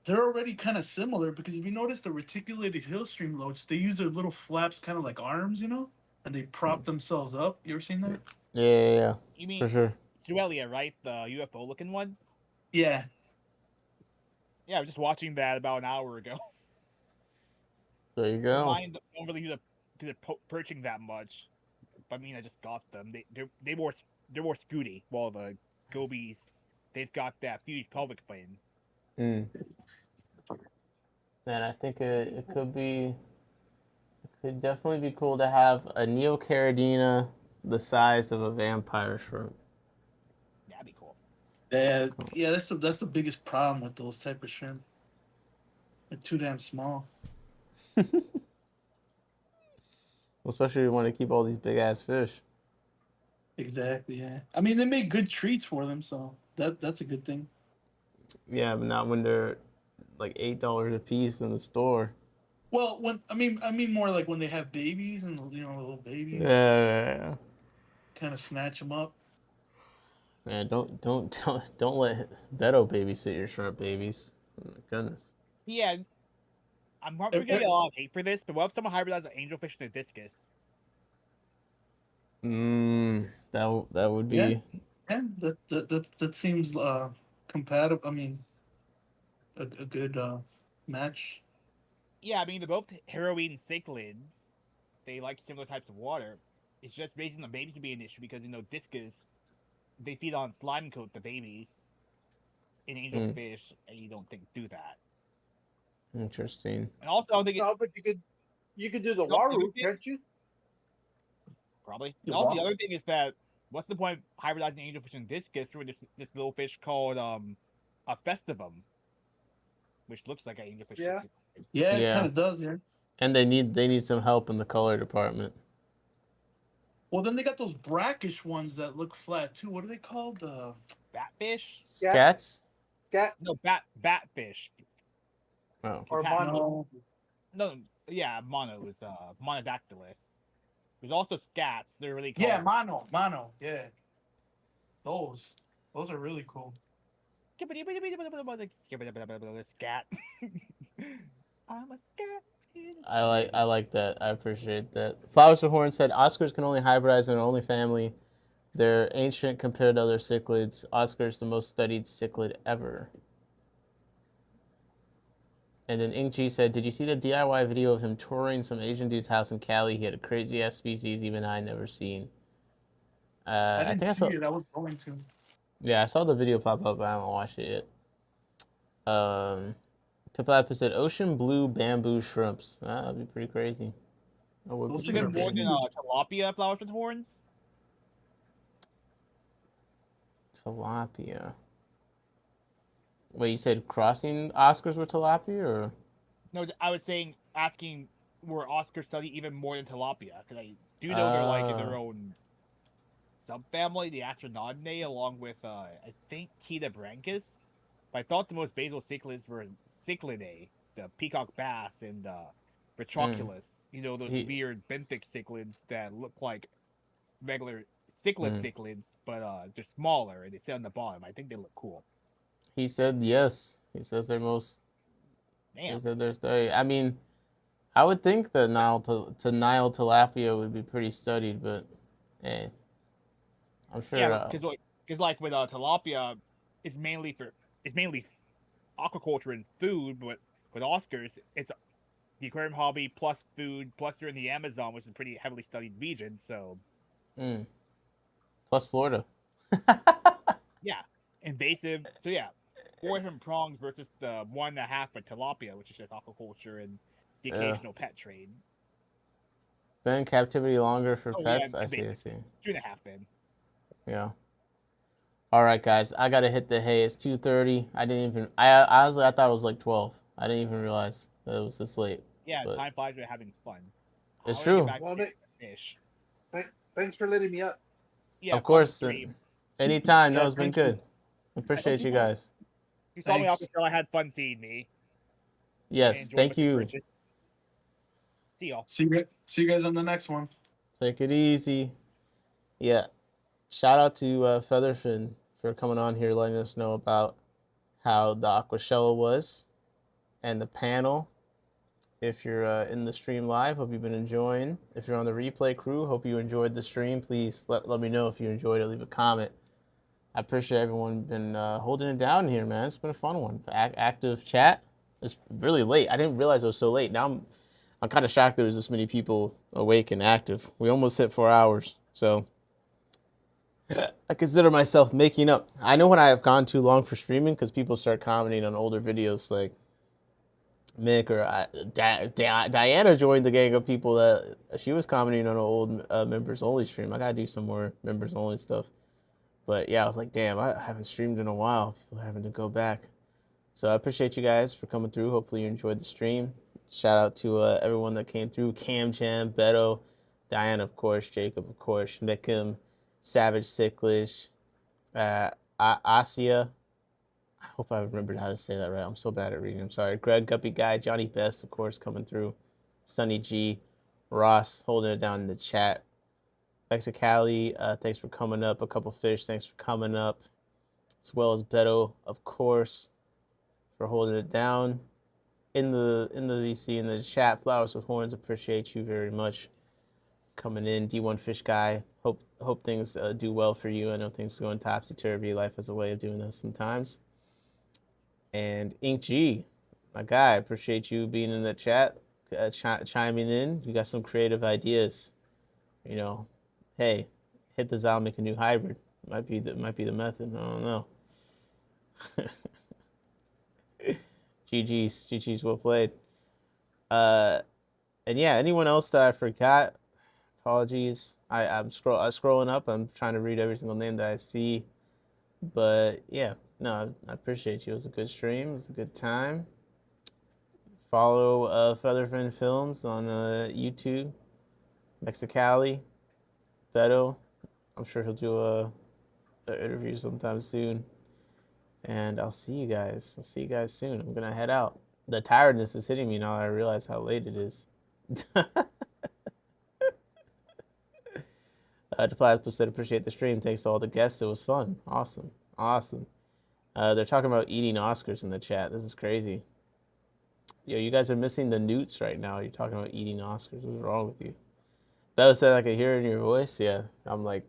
They're already kind of similar because if you notice the reticulated hillstream loach, they use their little flaps kind of like arms, and they prop themselves up. You ever seen that? Yeah. You mean for sure. Suelia, right? The UFO-looking ones? Yeah. Yeah, I was just watching that about an hour ago. There you go. Mine don't really do the perching that much. But I mean, I just got them. They're more scooty. While the gobies, they've got that huge pelvic fin. Man, I think it could definitely be cool to have a Neocaridina the size of a vampire shrimp. That'd be cool. Yeah, that's the biggest problem with those type of shrimp. They're too damn small. Especially when you want to keep all these big ass fish. Exactly. Yeah. I mean, they make good treats for them, so that's a good thing. Yeah, but not when they're like $8 a piece in the store. Well, when I mean more like when they have babies and little babies, Yeah. kind of snatch them up. Man, don't let Beto babysit your shrimp babies. Oh my goodness. Yeah, I'm probably gonna get a lot of hate for this, but what if someone hybridized an angelfish and a discus? That would be. Yeah, that seems compatible. I mean, a good match. Yeah, I mean they're both heroine cichlids. They like similar types of water. It's just raising the babies to be an issue because discus they feed on slime coat the babies in angelfish, and you don't think do that. Interesting. And also, I don't think No, but you could do the No, waru, can't you? probably. The And also, what? the other thing is that what's the point of hybridizing angelfish and discus through this little fish called a festivum, which looks like an angelfish. Yeah. Yeah, it Yeah. kind of does. Yeah. And they need some help in the color department. Well, then they got those brackish ones that look flat too. What are they called? Batfish? Scats? Scat No, batfish. Oh. or Cat- mono. No, yeah, mono is monodactylus. There's also scats. They're really called. Yeah, mono. Yeah, those are really cool. Scat. I'm a scat. I like that. I appreciate that. Flowers of Horn said Oscars can only hybridize in their only family. They're ancient compared to other cichlids. Oscar's the most studied cichlid ever. And then Ink G said, did you see the DIY video of him touring some Asian dude's house in Cali? He had a crazy ass species even I never seen. I think didn't see it. I was going to. Yeah, I saw the video pop up, but I haven't watched it yet. Tiplap said ocean blue bamboo shrimps. That'd be pretty crazy. That would Those be things are pretty More big. than tilapia flowers with horns. Tilapia. Wait, you said crossing Oscars with tilapia, or? No, I was saying asking were Oscars study even more than tilapia because I do know they're like in their own subfamily, the Astronodinae, along with I think Cheetobranchus. But I thought the most basal cichlids were Cichlidae, the peacock bass, and Retroculus. Those weird benthic cichlids that look like regular cichlids, but they're smaller and they sit on the bottom. I think they look cool. He said yes. He says they're most. Damn. He said they're studied. I mean, I would think that Nile tilapia would be pretty studied, but hey, I'm sure. Yeah, because like with tilapia, it's mainly aquaculture and food, but with Oscars, it's the aquarium hobby plus food plus you're in the Amazon, which is a pretty heavily studied region. So, plus Florida. yeah, invasive. So yeah, 4 different prongs versus the 1.5 for tilapia, which is just aquaculture and the occasional pet trade. Been in captivity longer for pets. Yeah, I see. 2.5 then. Yeah. All right, guys. I gotta hit the hay. It's 2:30. I honestly I thought it was like 12. I didn't even realize that it was this late. Yeah, but time flies. We're having fun. It's true. Fish. Thanks for letting me up. Yeah, of course. Anytime. No, it's been good. Appreciate you guys. You saw me off the show. I had fun seeing me. Yes, thank you. See y'all. See you guys on the next one. Take it easy. Yeah. Shout out to Featherfin for coming on here, letting us know about how the Aquashella was and the panel. If you're in the stream live, hope you've been enjoying. If you're on the replay crew, hope you enjoyed the stream. Please let me know if you enjoyed it. Leave a comment. I appreciate everyone been holding it down here, man. It's been a fun one. Active chat. It's really late. I didn't realize it was so late. Now I'm kind of shocked there was this many people awake and active. We almost hit 4 hours. So I consider myself making up. I know when I have gone too long for streaming because people start commenting on older videos like Mick or Diana joined the gang of people that she was commenting on an old members only stream. I gotta do some more members only stuff. But yeah, I was like, damn, I haven't streamed in a while. People are having to go back. So I appreciate you guys for coming through. Hopefully you enjoyed the stream. Shout out to everyone that came through. Cam Jam, Beto, Diana, of course, Jacob, of course, Mikim, Savage Sicklish, Asia. I hope I remembered how to say that right. I'm so bad at reading. I'm sorry. Greg, Guppy Guy, Johnny Best, of course, coming through. Sunny G, Ross holding it down in the chat. Mexicali, thanks for coming up. A couple fish, thanks for coming up. As well as Beto, of course, for holding it down. In the VC, in the chat, Flowers with Horns, appreciate you very much coming in. D1 Fish Guy, hope things do well for you. I know things going topsy-turvy. Life has a way of doing that sometimes. And Ink G, my guy, appreciate you being in the chat, chiming in. You got some creative ideas. You know, hey, hit the Zal, make a new hybrid. Might be the method. I don't know. GG's well played. And yeah, anyone else that I forgot, apologies. I'm scrolling up. I'm trying to read every single name that I see. But yeah, no, I appreciate you. It was a good stream. It was a good time. Follow Featherfin Films on YouTube. Mexicali, Beto. I'm sure he'll do an interview sometime soon. And I'll see you guys. I'll see you guys soon. I'm going to head out. The tiredness is hitting me now. I realize how late it is. Deplasma said, appreciate the stream. Thanks to all the guests. It was fun. Awesome. Awesome. They're talking about eating Oscars in the chat. This is crazy. Yo, you guys are missing the newts right now. You're talking about eating Oscars. What's wrong with you? Bella said I could hear it in your voice. Yeah. I'm like...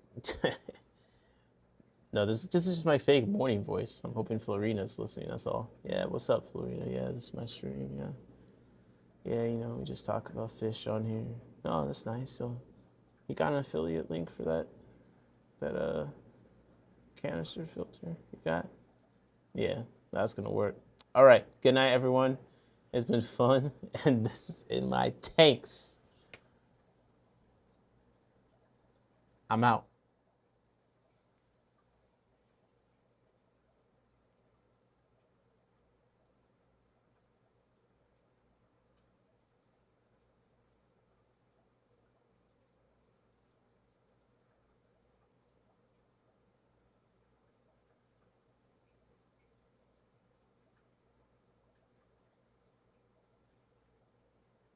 No, this is just my fake morning voice. I'm hoping Florina's listening, that's all. Yeah, what's up, Florina? Yeah, this is my stream, yeah. Yeah, you know, we just talk about fish on here. Oh, that's nice. So you got an affiliate link for that canister filter you got? Yeah, that's gonna work. All right, good night, everyone. It's been fun, and this is in my tanks. I'm out.